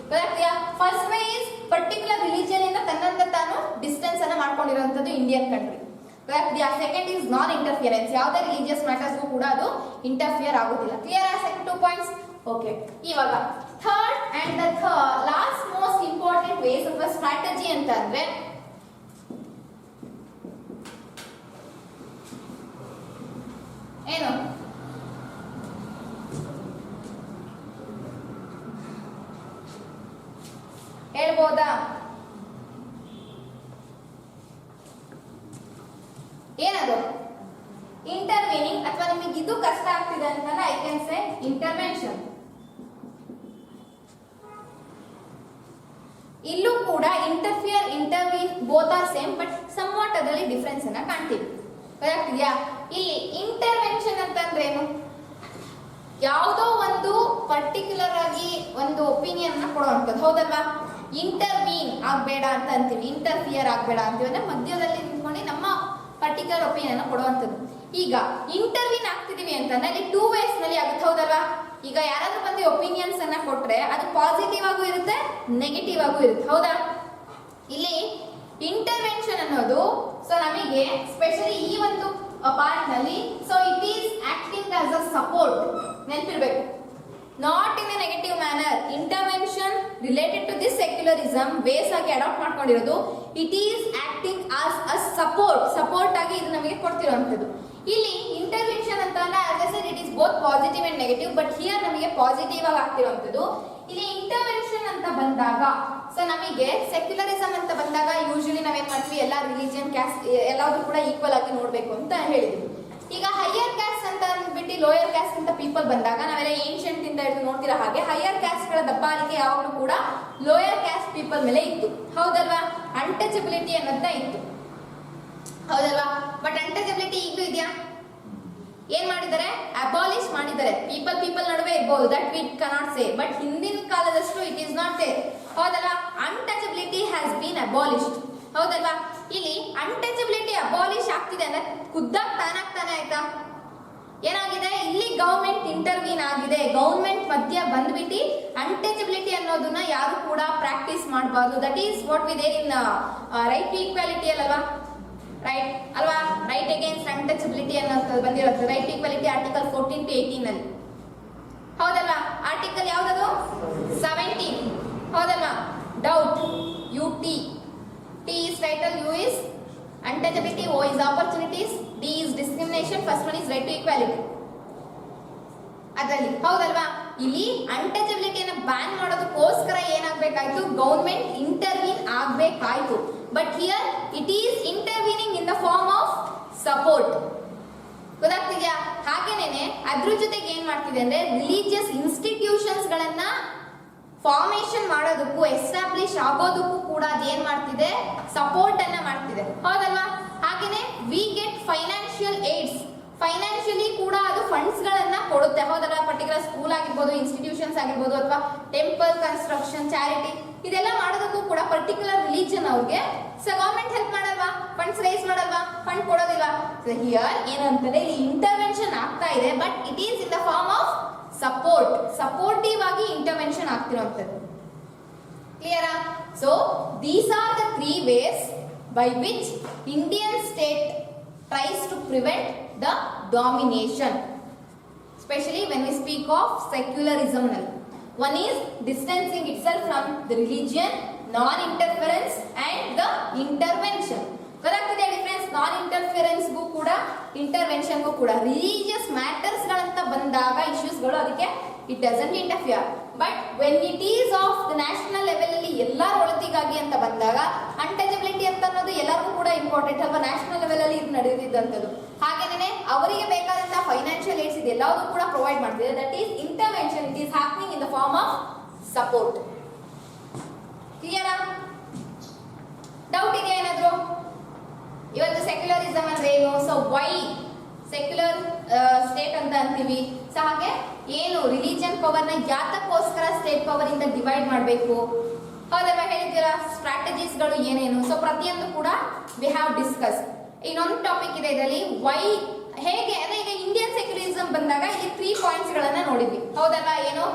ಗೊತ್ತಾಗ್ತೀಯಾ? First way is particular religion ಇಂದ ತನ್ನಂತ ತಾನು ಡಿಸ್ಟೆನ್ಸ್ ಅನ್ನ ಮಾಡ್ಕೊಂಡಿರುವಂತದ್ದು ಇಂಡಿಯನ್ ಕಂಟ್ರಿ. ಗೊತ್ತಾಗ್ತೀಯಾ? Second is non interference. ಯಾವುದೇ ರಿಲಿಜಿಯಸ್ ಮ್ಯಾಟರ್ಸ್ಗೂ ಕೂಡ ಅದು ಇಂಟರ್ಫಿಯರ್ ಆಗೋದಿಲ್ಲ. ಕ್ಲಿಯರ್ ಆ ಸೆಕೆಂಡ್ 2 ಪಾಯಿಂಟ್ಸ್? ಓಕೆ. ಇವಾಗ third and the last most important ways ಅಥವಾ ಸ್ಟ್ರಾಟಜಿ ಅಂತ ಅಂದ್ರೆ ಏನು? ಹೇಳ್ಬೋದಾ? ಏನದು? ಇಂಟರ್ವೀನಿಂಗ್, ಅಥವಾ ನಿಮಗೆ ಇದು ಕಷ್ಟ ಆಗ್ತಿದೆ ಅಂತಂದ್ರೆ ಐ ಕ್ಯಾನ್ ಸೇ ಇಂಟರ್ವೆನ್ಷನ್. ಇಲ್ಲೂ ಕೂಡ interfere, intervene both are same, but somewhat ಅದರಲ್ಲಿ ಡಿಫರೆನ್ಸ್ ಅನ್ನ ಕಾಣ್ತೀವಿ. ಗೊತ್ತಾಗ್ತಿದ್ಯಾ? ಇಲ್ಲಿ ಇಂಟರ್ವೆನ್ಷನ್ ಅಂತಂದ್ರೆ ಏನು? ಯಾವುದೋ ಒಂದು ಪರ್ಟಿಕ್ಯುಲರ್ ಆಗಿ ಒಂದು ಒಪಿನಿಯನ್ ಅನ್ನ ಕೊಡುವಂಥದ್ದು. ಹೌದಲ್ವಾ? ಇಂಟರ್ವೀನ್ ಆಗ್ಬೇಡ ಅಂತ ಅಂತೀವಿ, ಇಂಟರ್ಫಿಯರ್ ಆಗ್ಬೇಡ ಅಂತೀವಿ ಅಂದ್ರೆ ಮಧ್ಯದಲ್ಲಿ ನಿಂತ್ಕೊಂಡು ನಮ್ಮ ಪರ್ಟಿಕ್ಯುಲರ್ ಒಪಿನಿಯನ್ ಕೊಡುವಂಥದ್ದು. ಈಗ ಇಂಟರ್ವೀನ್ ಆಗ್ತಿದೀವಿ ಅಂತಂದ್ರೆ ಅಲ್ಲಿ 2 ways ನಲ್ಲಿ ಆಗುತ್ತೆ. ಹೌದಲ್ವಾ? ಈಗ ಯಾರಾದ್ರೂ ಬಂದು ಒಪಿನಿಯನ್ಸ್ ಅನ್ನ ಕೊಟ್ರೆ ಅದು ಪಾಸಿಟಿವ್ ಆಗೂ ಇರುತ್ತೆ, ನೆಗೆಟಿವ್ ಆಗೂ ಇರುತ್ತೆ. ಹೌದಾ? ಇಲ್ಲಿ ಇಂಟರ್ವೆನ್ಷನ್ ಅನ್ನೋದು ಸೊ ನಮಗೆ ಸ್ಪೆಷಲಿ ಈ ಒಂದು ಪಾರ್ಟ್ ನಲ್ಲಿ so it is acting as a support. ನೆನಪಿರ್ಬೇಕು, not in a negative manner. Intervention related to this secularism base ಆಗಿ ಅಡಾಪ್ಟ್ ಮಾಡ್ಕೊಂಡಿರೋದು. It is acting as a support ಆಗಿ ಇದು ನಮಗೆ ಕೊಡ್ತಿರುವಂತದ್ದು. ಇಲ್ಲಿ ಇಂಟರ್ವೆನ್ಷನ್ ಅಂತ ಅಂದ್ರೆ as I said it is both positive and negative, but here ನಮಗೆ ಪಾಸಿಟಿವ್ ಆಗಿ ಆಗ್ತಿರುವಂತದ್ದು. ಇಲ್ಲಿ ಇಂಟರ್ವೆನ್ಷನ್ ಅಂತ ಬಂದಾಗ ಸೊ ನಮಗೆ ಸೆಕ್ಯುಲರಿಸಮ್ ಅಂತ ಬಂದಾಗ ಯೂಶಲಿ ನಾವೇನ್ ಮಾಡ್ತೀವಿ, ಎಲ್ಲಾ ರಿಲಿಜಿಯನ್ ಕ್ಯಾಸ್ಟ್ ಎಲ್ಲಾದ್ರೂ ಕೂಡ ಈಕ್ವಲ್ ಆಗಿ ನೋಡ್ಬೇಕು ಅಂತ ಹೇಳಿದ್ವಿ. ಈಗ ಹೈಯರ್ ಕ್ಯಾಸ್ಟ್ ಅಂತ ಅಂದ್ಬಿಟ್ಟು ಲೋಯರ್ ಕ್ಯಾಸ್ಟ್ ಅಂತ ಪೀಪಲ್ ಬಂದಾಗ ನಾವೆಲ್ಲ ಏನ್ಷಿಯಂಟ್ ಇಂದ ಹಿಡಿದು ನೋಡ್ತಿರೋ ಹಾಗೆ ಹೈಯರ್ ಕ್ಯಾಸ್ಟ್ ಗಳ ದಬ್ಬಾಳಿಕೆ ಯಾವಾಗಲೂ ಕೂಡ ಲೋಯರ್ ಕ್ಯಾಸ್ಟ್ ಪೀಪಲ್ ಮೇಲೆ ಇತ್ತು. ಹೌದಲ್ವಾ? ಅನ್ಟಚಬಿಲಿಟಿ ಅನ್ನೋದನ್ನ ಇತ್ತು. ಹೌದಲ್ವಾ? ಬಟ್ ಅನ್ಟಚಬಿಲಿಟಿ ಈಗಲೂ ಇದೆಯಾ? ಏನ್ ಮಾಡಿದ್ದಾರೆ? ಅಬಾಲಿಷ್ ಮಾಡಿದ್ದಾರೆ. ಪೀಪಲ್ ನಡುವೆ ಇರಬಹುದು, that we cannot say, but ಹಿಂದಿನ ಕಾಲದಷ್ಟು ಇಟ್ ಈಸ್ ನಾಟ್ ದೇರ್. ಹೌದಲ್ವಾ? Untouchability has been abolished. ಹೌದಲ್ವಾ? ಇಲ್ಲಿ ಅನ್ಟಚಬಿಲಿಟಿ ಅಬಾಲಿಷ್ ಆಗ್ತಿದೆ ಅಂದ್ರೆ ಖುದ್ದಾಗಿ ತಾನಾಗ್ತಾನೆ ಆಯ್ತಾ? ಏನಾಗಿದೆ ಇಲ್ಲಿ ಗೌರ್ಮೆಂಟ್ ಇಂಟರ್ವ್ಯೂನ್ ಆಗಿದೆ, ಗೌರ್ಮೆಂಟ್ ಮಧ್ಯ ಬಂದ್ಬಿಟ್ಟು ಅನ್ಟಚಬಿಲಿಟಿ ಅನ್ನೋದನ್ನ ಯಾರು ಕೂಡ ಪ್ರಾಕ್ಟೀಸ್ ಮಾಡಬಾರ್ದು. That is what we there in right to equality ಅಲ್ವಾ? ರೈಟ್ ಅಲ್ವಾ? ರೈಟ್ ಅಗೇನ್ಸ್ಟ್ ಅನ್ಟಚಬಿಲಿಟಿ ಅನ್ನೋದು ಬಂದಿರುತ್ತೆ right to equality article 14 to 18 ಅಲ್ಲಿ. ಹೌದಲ್ವಾ? ಆರ್ಟಿಕಲ್ ಯಾವ್ದದು? 17. ಹೌದಲ್ವಾ? Doubt U T is title, U is untouchability, O is opportunities, D is discrimination, first one is right to equality. ಅದರಲ್ಲಿ ಹೌದಲ್ವಾ? ಇಲ್ಲಿ ಅನ್ಟಚಬಿಲಿಟಿಯನ್ನು ಬ್ಯಾನ್ ಮಾಡೋದಕ್ಕೋಸ್ಕರ ಏನಾಗಬೇಕಾಯ್ತು? ಗೌರ್ಮೆಂಟ್ ಇಂಟರ್ವ್ಯೂನ್ ಆಗಬೇಕಾಯ್ತು. But here it is intervening in the form of support. ಗೊತ್ತಾಗ್ತಿದ್ಯಾ? ಹಾಗೇನೇನೆ ಅದ್ರ ಜೊತೆಗೆ ಏನ್ ಮಾಡ್ತಿದೆ ಅಂದ್ರೆ ರಿಲಿಜಿಯಸ್ ಇನ್ಸ್ಟಿಟ್ಯೂಷನ್ಸ್ ಗಳನ್ನ ಫಾರ್ಮೇಶನ್ ಮಾಡೋದಕ್ಕೂ ಎಸ್ಟಾಬ್ಲಿಷ್ ಆಗೋದಕ್ಕೂ ಕೂಡ ಅದೇನ್ ಮಾಡ್ತಿದೆ? ಸಪೋರ್ಟ್ ಅನ್ನ ಮಾಡ್ತಿದೆ. ಹೌದಲ್ವಾ? ಹಾಗೇನೆ we get financial aids, financially ಕೂಡ ಅದು ಫಂಡ್ಸ್ ಗಳನ್ನ ಕೊಡುತ್ತೆ. ಹೌದಲ್ವಾ? ಪರ್ಟಿಕ್ಯುಲರ್ ಸ್ಕೂಲ್ ಆಗಿರ್ಬೋದು, ಇನ್ಸ್ಟಿಟ್ಯೂಷನ್ಸ್ ಆಗಿರ್ಬೋದು, ಅಥವಾ ಟೆಂಪಲ್ ಕನ್ಸ್ಟ್ರಕ್ಷನ್, ಚಾರಿಟಿ, ಇದೆಲ್ಲ ಮಾಡೋದಕ್ಕೂ ಕೂಡ ಪರ್ಟಿಕ್ಯುಲರ್ ರಿಲಿಜನ್ ಅವ್ರಿಗೆ ಗವರ್ಮೆಂಟ್ ಹೆಲ್ಪ್ ಮಾಡಲ್ವಾ? ಫಂಡ್ಸ್ ರೈಸ್ ಮಾಡಲ್ವಾ? ಫಂಡ್ ಕೊಡೋದಿಲ್ವಾ? ಹಿಯರ್ ಏನಂತಂದ್ರೆ ಇಲ್ಲಿ ಇಂಟರ್ವೆನ್ಷನ್ ಆಗ್ತಾ ಇದೆ, but it is in the form of support. Supportive ಆಗಿ ಇಂಟರ್ವೆನ್ಷನ್ ಆಗ್ತಿರೋಂಥದ್ದು. ಕ್ಲಿಯರಾ? So these are the 3 ways by which Indian state tries to prevent the domination, especially when we speak of secularism. One is distancing itself from the religion, non-interference and the intervention. ಗೊತ್ತಾಗ್ತಿದೆ ಡಿಫರೆನ್ಸ್? ನಾನ್ ಇಂಟರ್ಫಿಯರೆನ್ಸ್ಗೂ ಕೂಡ ಇಂಟರ್ವೆನ್ಷನ್ಗೂ ಕೂಡ. ರಿಲಿಜಿಯಸ್ ಮ್ಯಾಟರ್ಸ್ ಗಳಂತ ಬಂದಾಗ ಇಶ್ಯೂಸ್ಗಳು, ಅದಕ್ಕೆ it doesn't interfere. But when it is of the national level ಅಲ್ಲಿ ಎಲ್ಲರ ಒಳತಿಗಾಗಿ ಅಂತ ಬಂದಾಗ ಅನ್ಟಚಬಿಲಿಟಿ ಅಂತ ಅನ್ನೋದು ಎಲ್ಲರಿಗೂ ಕೂಡ ಇಂಪಾರ್ಟೆಂಟ್ ಅಲ್ವಾ? ನ್ಯಾಷನಲ್ ಲೆವೆಲ್ ಅಲ್ಲಿ ಇದು ನಡೆದಿದ್ದಂಥದ್ದು. ಹಾಗೇನೆ ಅವರಿಗೆ ಬೇಕಾದಂತಹ ಫೈನಾನ್ಷಿಯಲ್ ಏಡ್ಸ್ ಇದೆ ಎಲ್ಲವೂ ಕೂಡ ಪ್ರೊವೈಡ್ ಮಾಡ್ತಿದೆ. That is intervention. It is happening in the form of support. ಕ್ಲಿಯರಾ? ಡೌಟ್ ಇದೆಯಾ ಏನಾದ್ರು? ಇವತ್ತು ಸೆಕ್ಯುಲರಿಸಮ್ ಅಂದ್ರೆ ಏನು? ಸೊ ವೈ ಸೆಕ್ಯುಲರ್ ಸ್ಟೇಟ್ ಅಂತ ಅಂತೀವಿ. ಸೊ ಹಾಗೆ ಏನು ರಿಲಿಜಿಯನ್ ಪವರ್ ನ ಯಾತಕ್ಕೋಸ್ಕರ ಸ್ಟೇಟ್ ಪವರ್ ಇಂದ ಡಿವೈಡ್ ಮಾಡಬೇಕು? ಹೌದಲ್ವಾ? ಹೇಳಿದ್ದೀರಾ ಸ್ಟ್ರಾಟಜೀಸ್ ಗಳು ಏನೇನು? ಸೊ ಪ್ರತಿಯೊಂದು ಕೂಡ ವಿ ಹ್ಯಾವ್ ಡಿಸ್ಕಸ್. ಇನ್ನೊಂದು ಟಾಪಿಕ್ ಇದೆ ಇದರಲ್ಲಿ, ವೈ ಹೇಗೆ ಅಂದ್ರೆ ಈಗ ಇಂಡಿಯನ್ ಸೆಕ್ಯುಲರಿಸಮ್ ಬಂದಾಗ ಇಲ್ಲಿ 3 ಪಾಯಿಂಟ್ಸ್ ಗಳನ್ನ ನೋಡಿದ್ವಿ. ಹೌದಲ್ವಾ? ಏನು?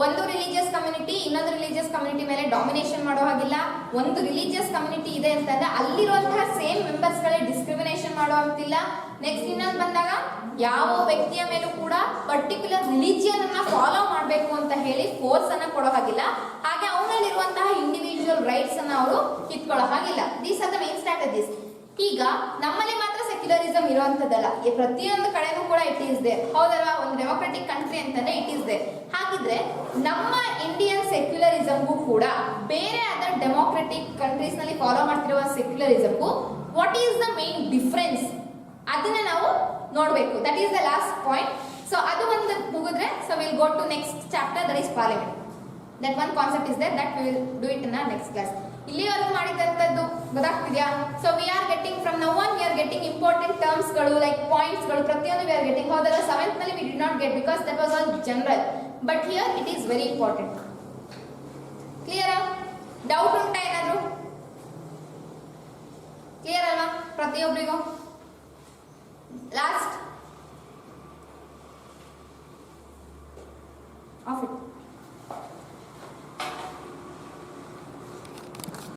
ಒಂದು ರಿಲಿಜಿಯಸ್ ಕಮ್ಯುನಿಟಿ ಇನ್ನೊಂದು ರಿಲಿಜಿಯಸ್ ಕಮ್ಯುನಿಟಿ ಮೇಲೆ ಡಾಮಿನೇಷನ್ ಮಾಡೋ ಹಾಗಿಲ್ಲ. ಒಂದು ರಿಲಿಜಿಯಸ್ ಕಮ್ಯುನಿಟಿ ಇದೆ ಅಂತಂದ್ರೆ ಅಲ್ಲಿರುವಂತಹ ಸೇಮ್ ಮೆಂಬರ್ಸ್ ಗಳೇ ಡಿಸ್ಕ್ರಿಮಿನೇಷನ್ ಮಾಡೋ ಅಂತಿಲ್ಲ. ನೆಕ್ಸ್ಟ್ ಇನ್ನೊಂದು ಬಂದಾಗ ಯಾವ ವ್ಯಕ್ತಿಯ ಮೇಲೂ ಕೂಡ ಪರ್ಟಿಕ್ಯುಲರ್ ರಿಲಿಜಿಯನ್ ಅನ್ನ ಫಾಲೋ ಮಾಡಬೇಕು ಅಂತ ಹೇಳಿ ಫೋರ್ಸ್ ಅನ್ನ ಕೊಡೋ ಹಾಗಿಲ್ಲ. ಹಾಗೆ ಅವನಲ್ಲಿರುವಂತಹ ಇಂಡಿವಿಜುವಲ್ ರೈಟ್ಸ್ ಅನ್ನ ಅವರು ಕಿತ್ಕೊಳ್ಳೋ ಹಾಗಿಲ್ಲ. These are the main strategies. ಈಗ ನಮ್ಮಲ್ಲಿ ಮಾತ್ರ ಸೆಕ್ಯುಲರಿಸಮ್ ಇರುವಂತದ್ದಲ್ಲ, ಪ್ರತಿಯೊಂದು ಕಡೆನೂ ಕೂಡ ಇಟ್ ಈಸ್ ದೇ. ಹೌದಲ್ವಾ? ಒಂದು ಡೆಮೋಕ್ರೆಟಿಕ್ ಕಂಟ್ರಿ ಅಂತಂದ್ರೆ ಇಟ್ ಈಸ್ ದೇ. ಹಾಗಿದ್ರೆ ನಮ್ಮ ಇಂಡಿಯನ್ ಸೆಕ್ಯುಲರಿಸಮ್ಗೂ ಕೂಡ ಬೇರೆ ಅದರ್ ಡೆಮೋಕ್ರೆಟಿಕ್ ಕಂಟ್ರೀಸ್ ನಲ್ಲಿ ಫಾಲೋ ಮಾಡ್ತಿರುವ ಸೆಕ್ಯುಲರಿಸಮ್ಗೂ what is the main difference? ಅದನ್ನ ನಾವು ನೋಡಬೇಕು. That is the last point. So ಅದು ಒಂದು ಮುಗಿದ್ರೆ so will go to next chapter, that is parliament. That one concept is there, that we will do it in next class. ಇಲ್ಲಿವರೆಗೂ ಮಾಡಿದಂಥದ್ದು ಗೊತ್ತಾಗ್ತಿದ್ಯಾ? So we are getting from now on we are getting important terms ಗಳು ಲೈಕ್ ಪಾಯಿಂಟ್ಸ್ ಗಳು ಪ್ರತಿಯೊಂದು ವಿ ಆರ್ ಗೆಟಿಂಗ್. ಹೌದಲ್ಲ? 7th ನಲ್ಲಿ we did not get because that was all general, but here it is very important. ಕ್ಲಿಯರಾ? ಡೌಟ್ ಉಂಟಾ ಏನಾದ್ರು? ಕ್ಲಿಯರ್ ಅಲ್ವಾ ಪ್ರತಿಯೊಬ್ಬರಿಗೂ? Last of it.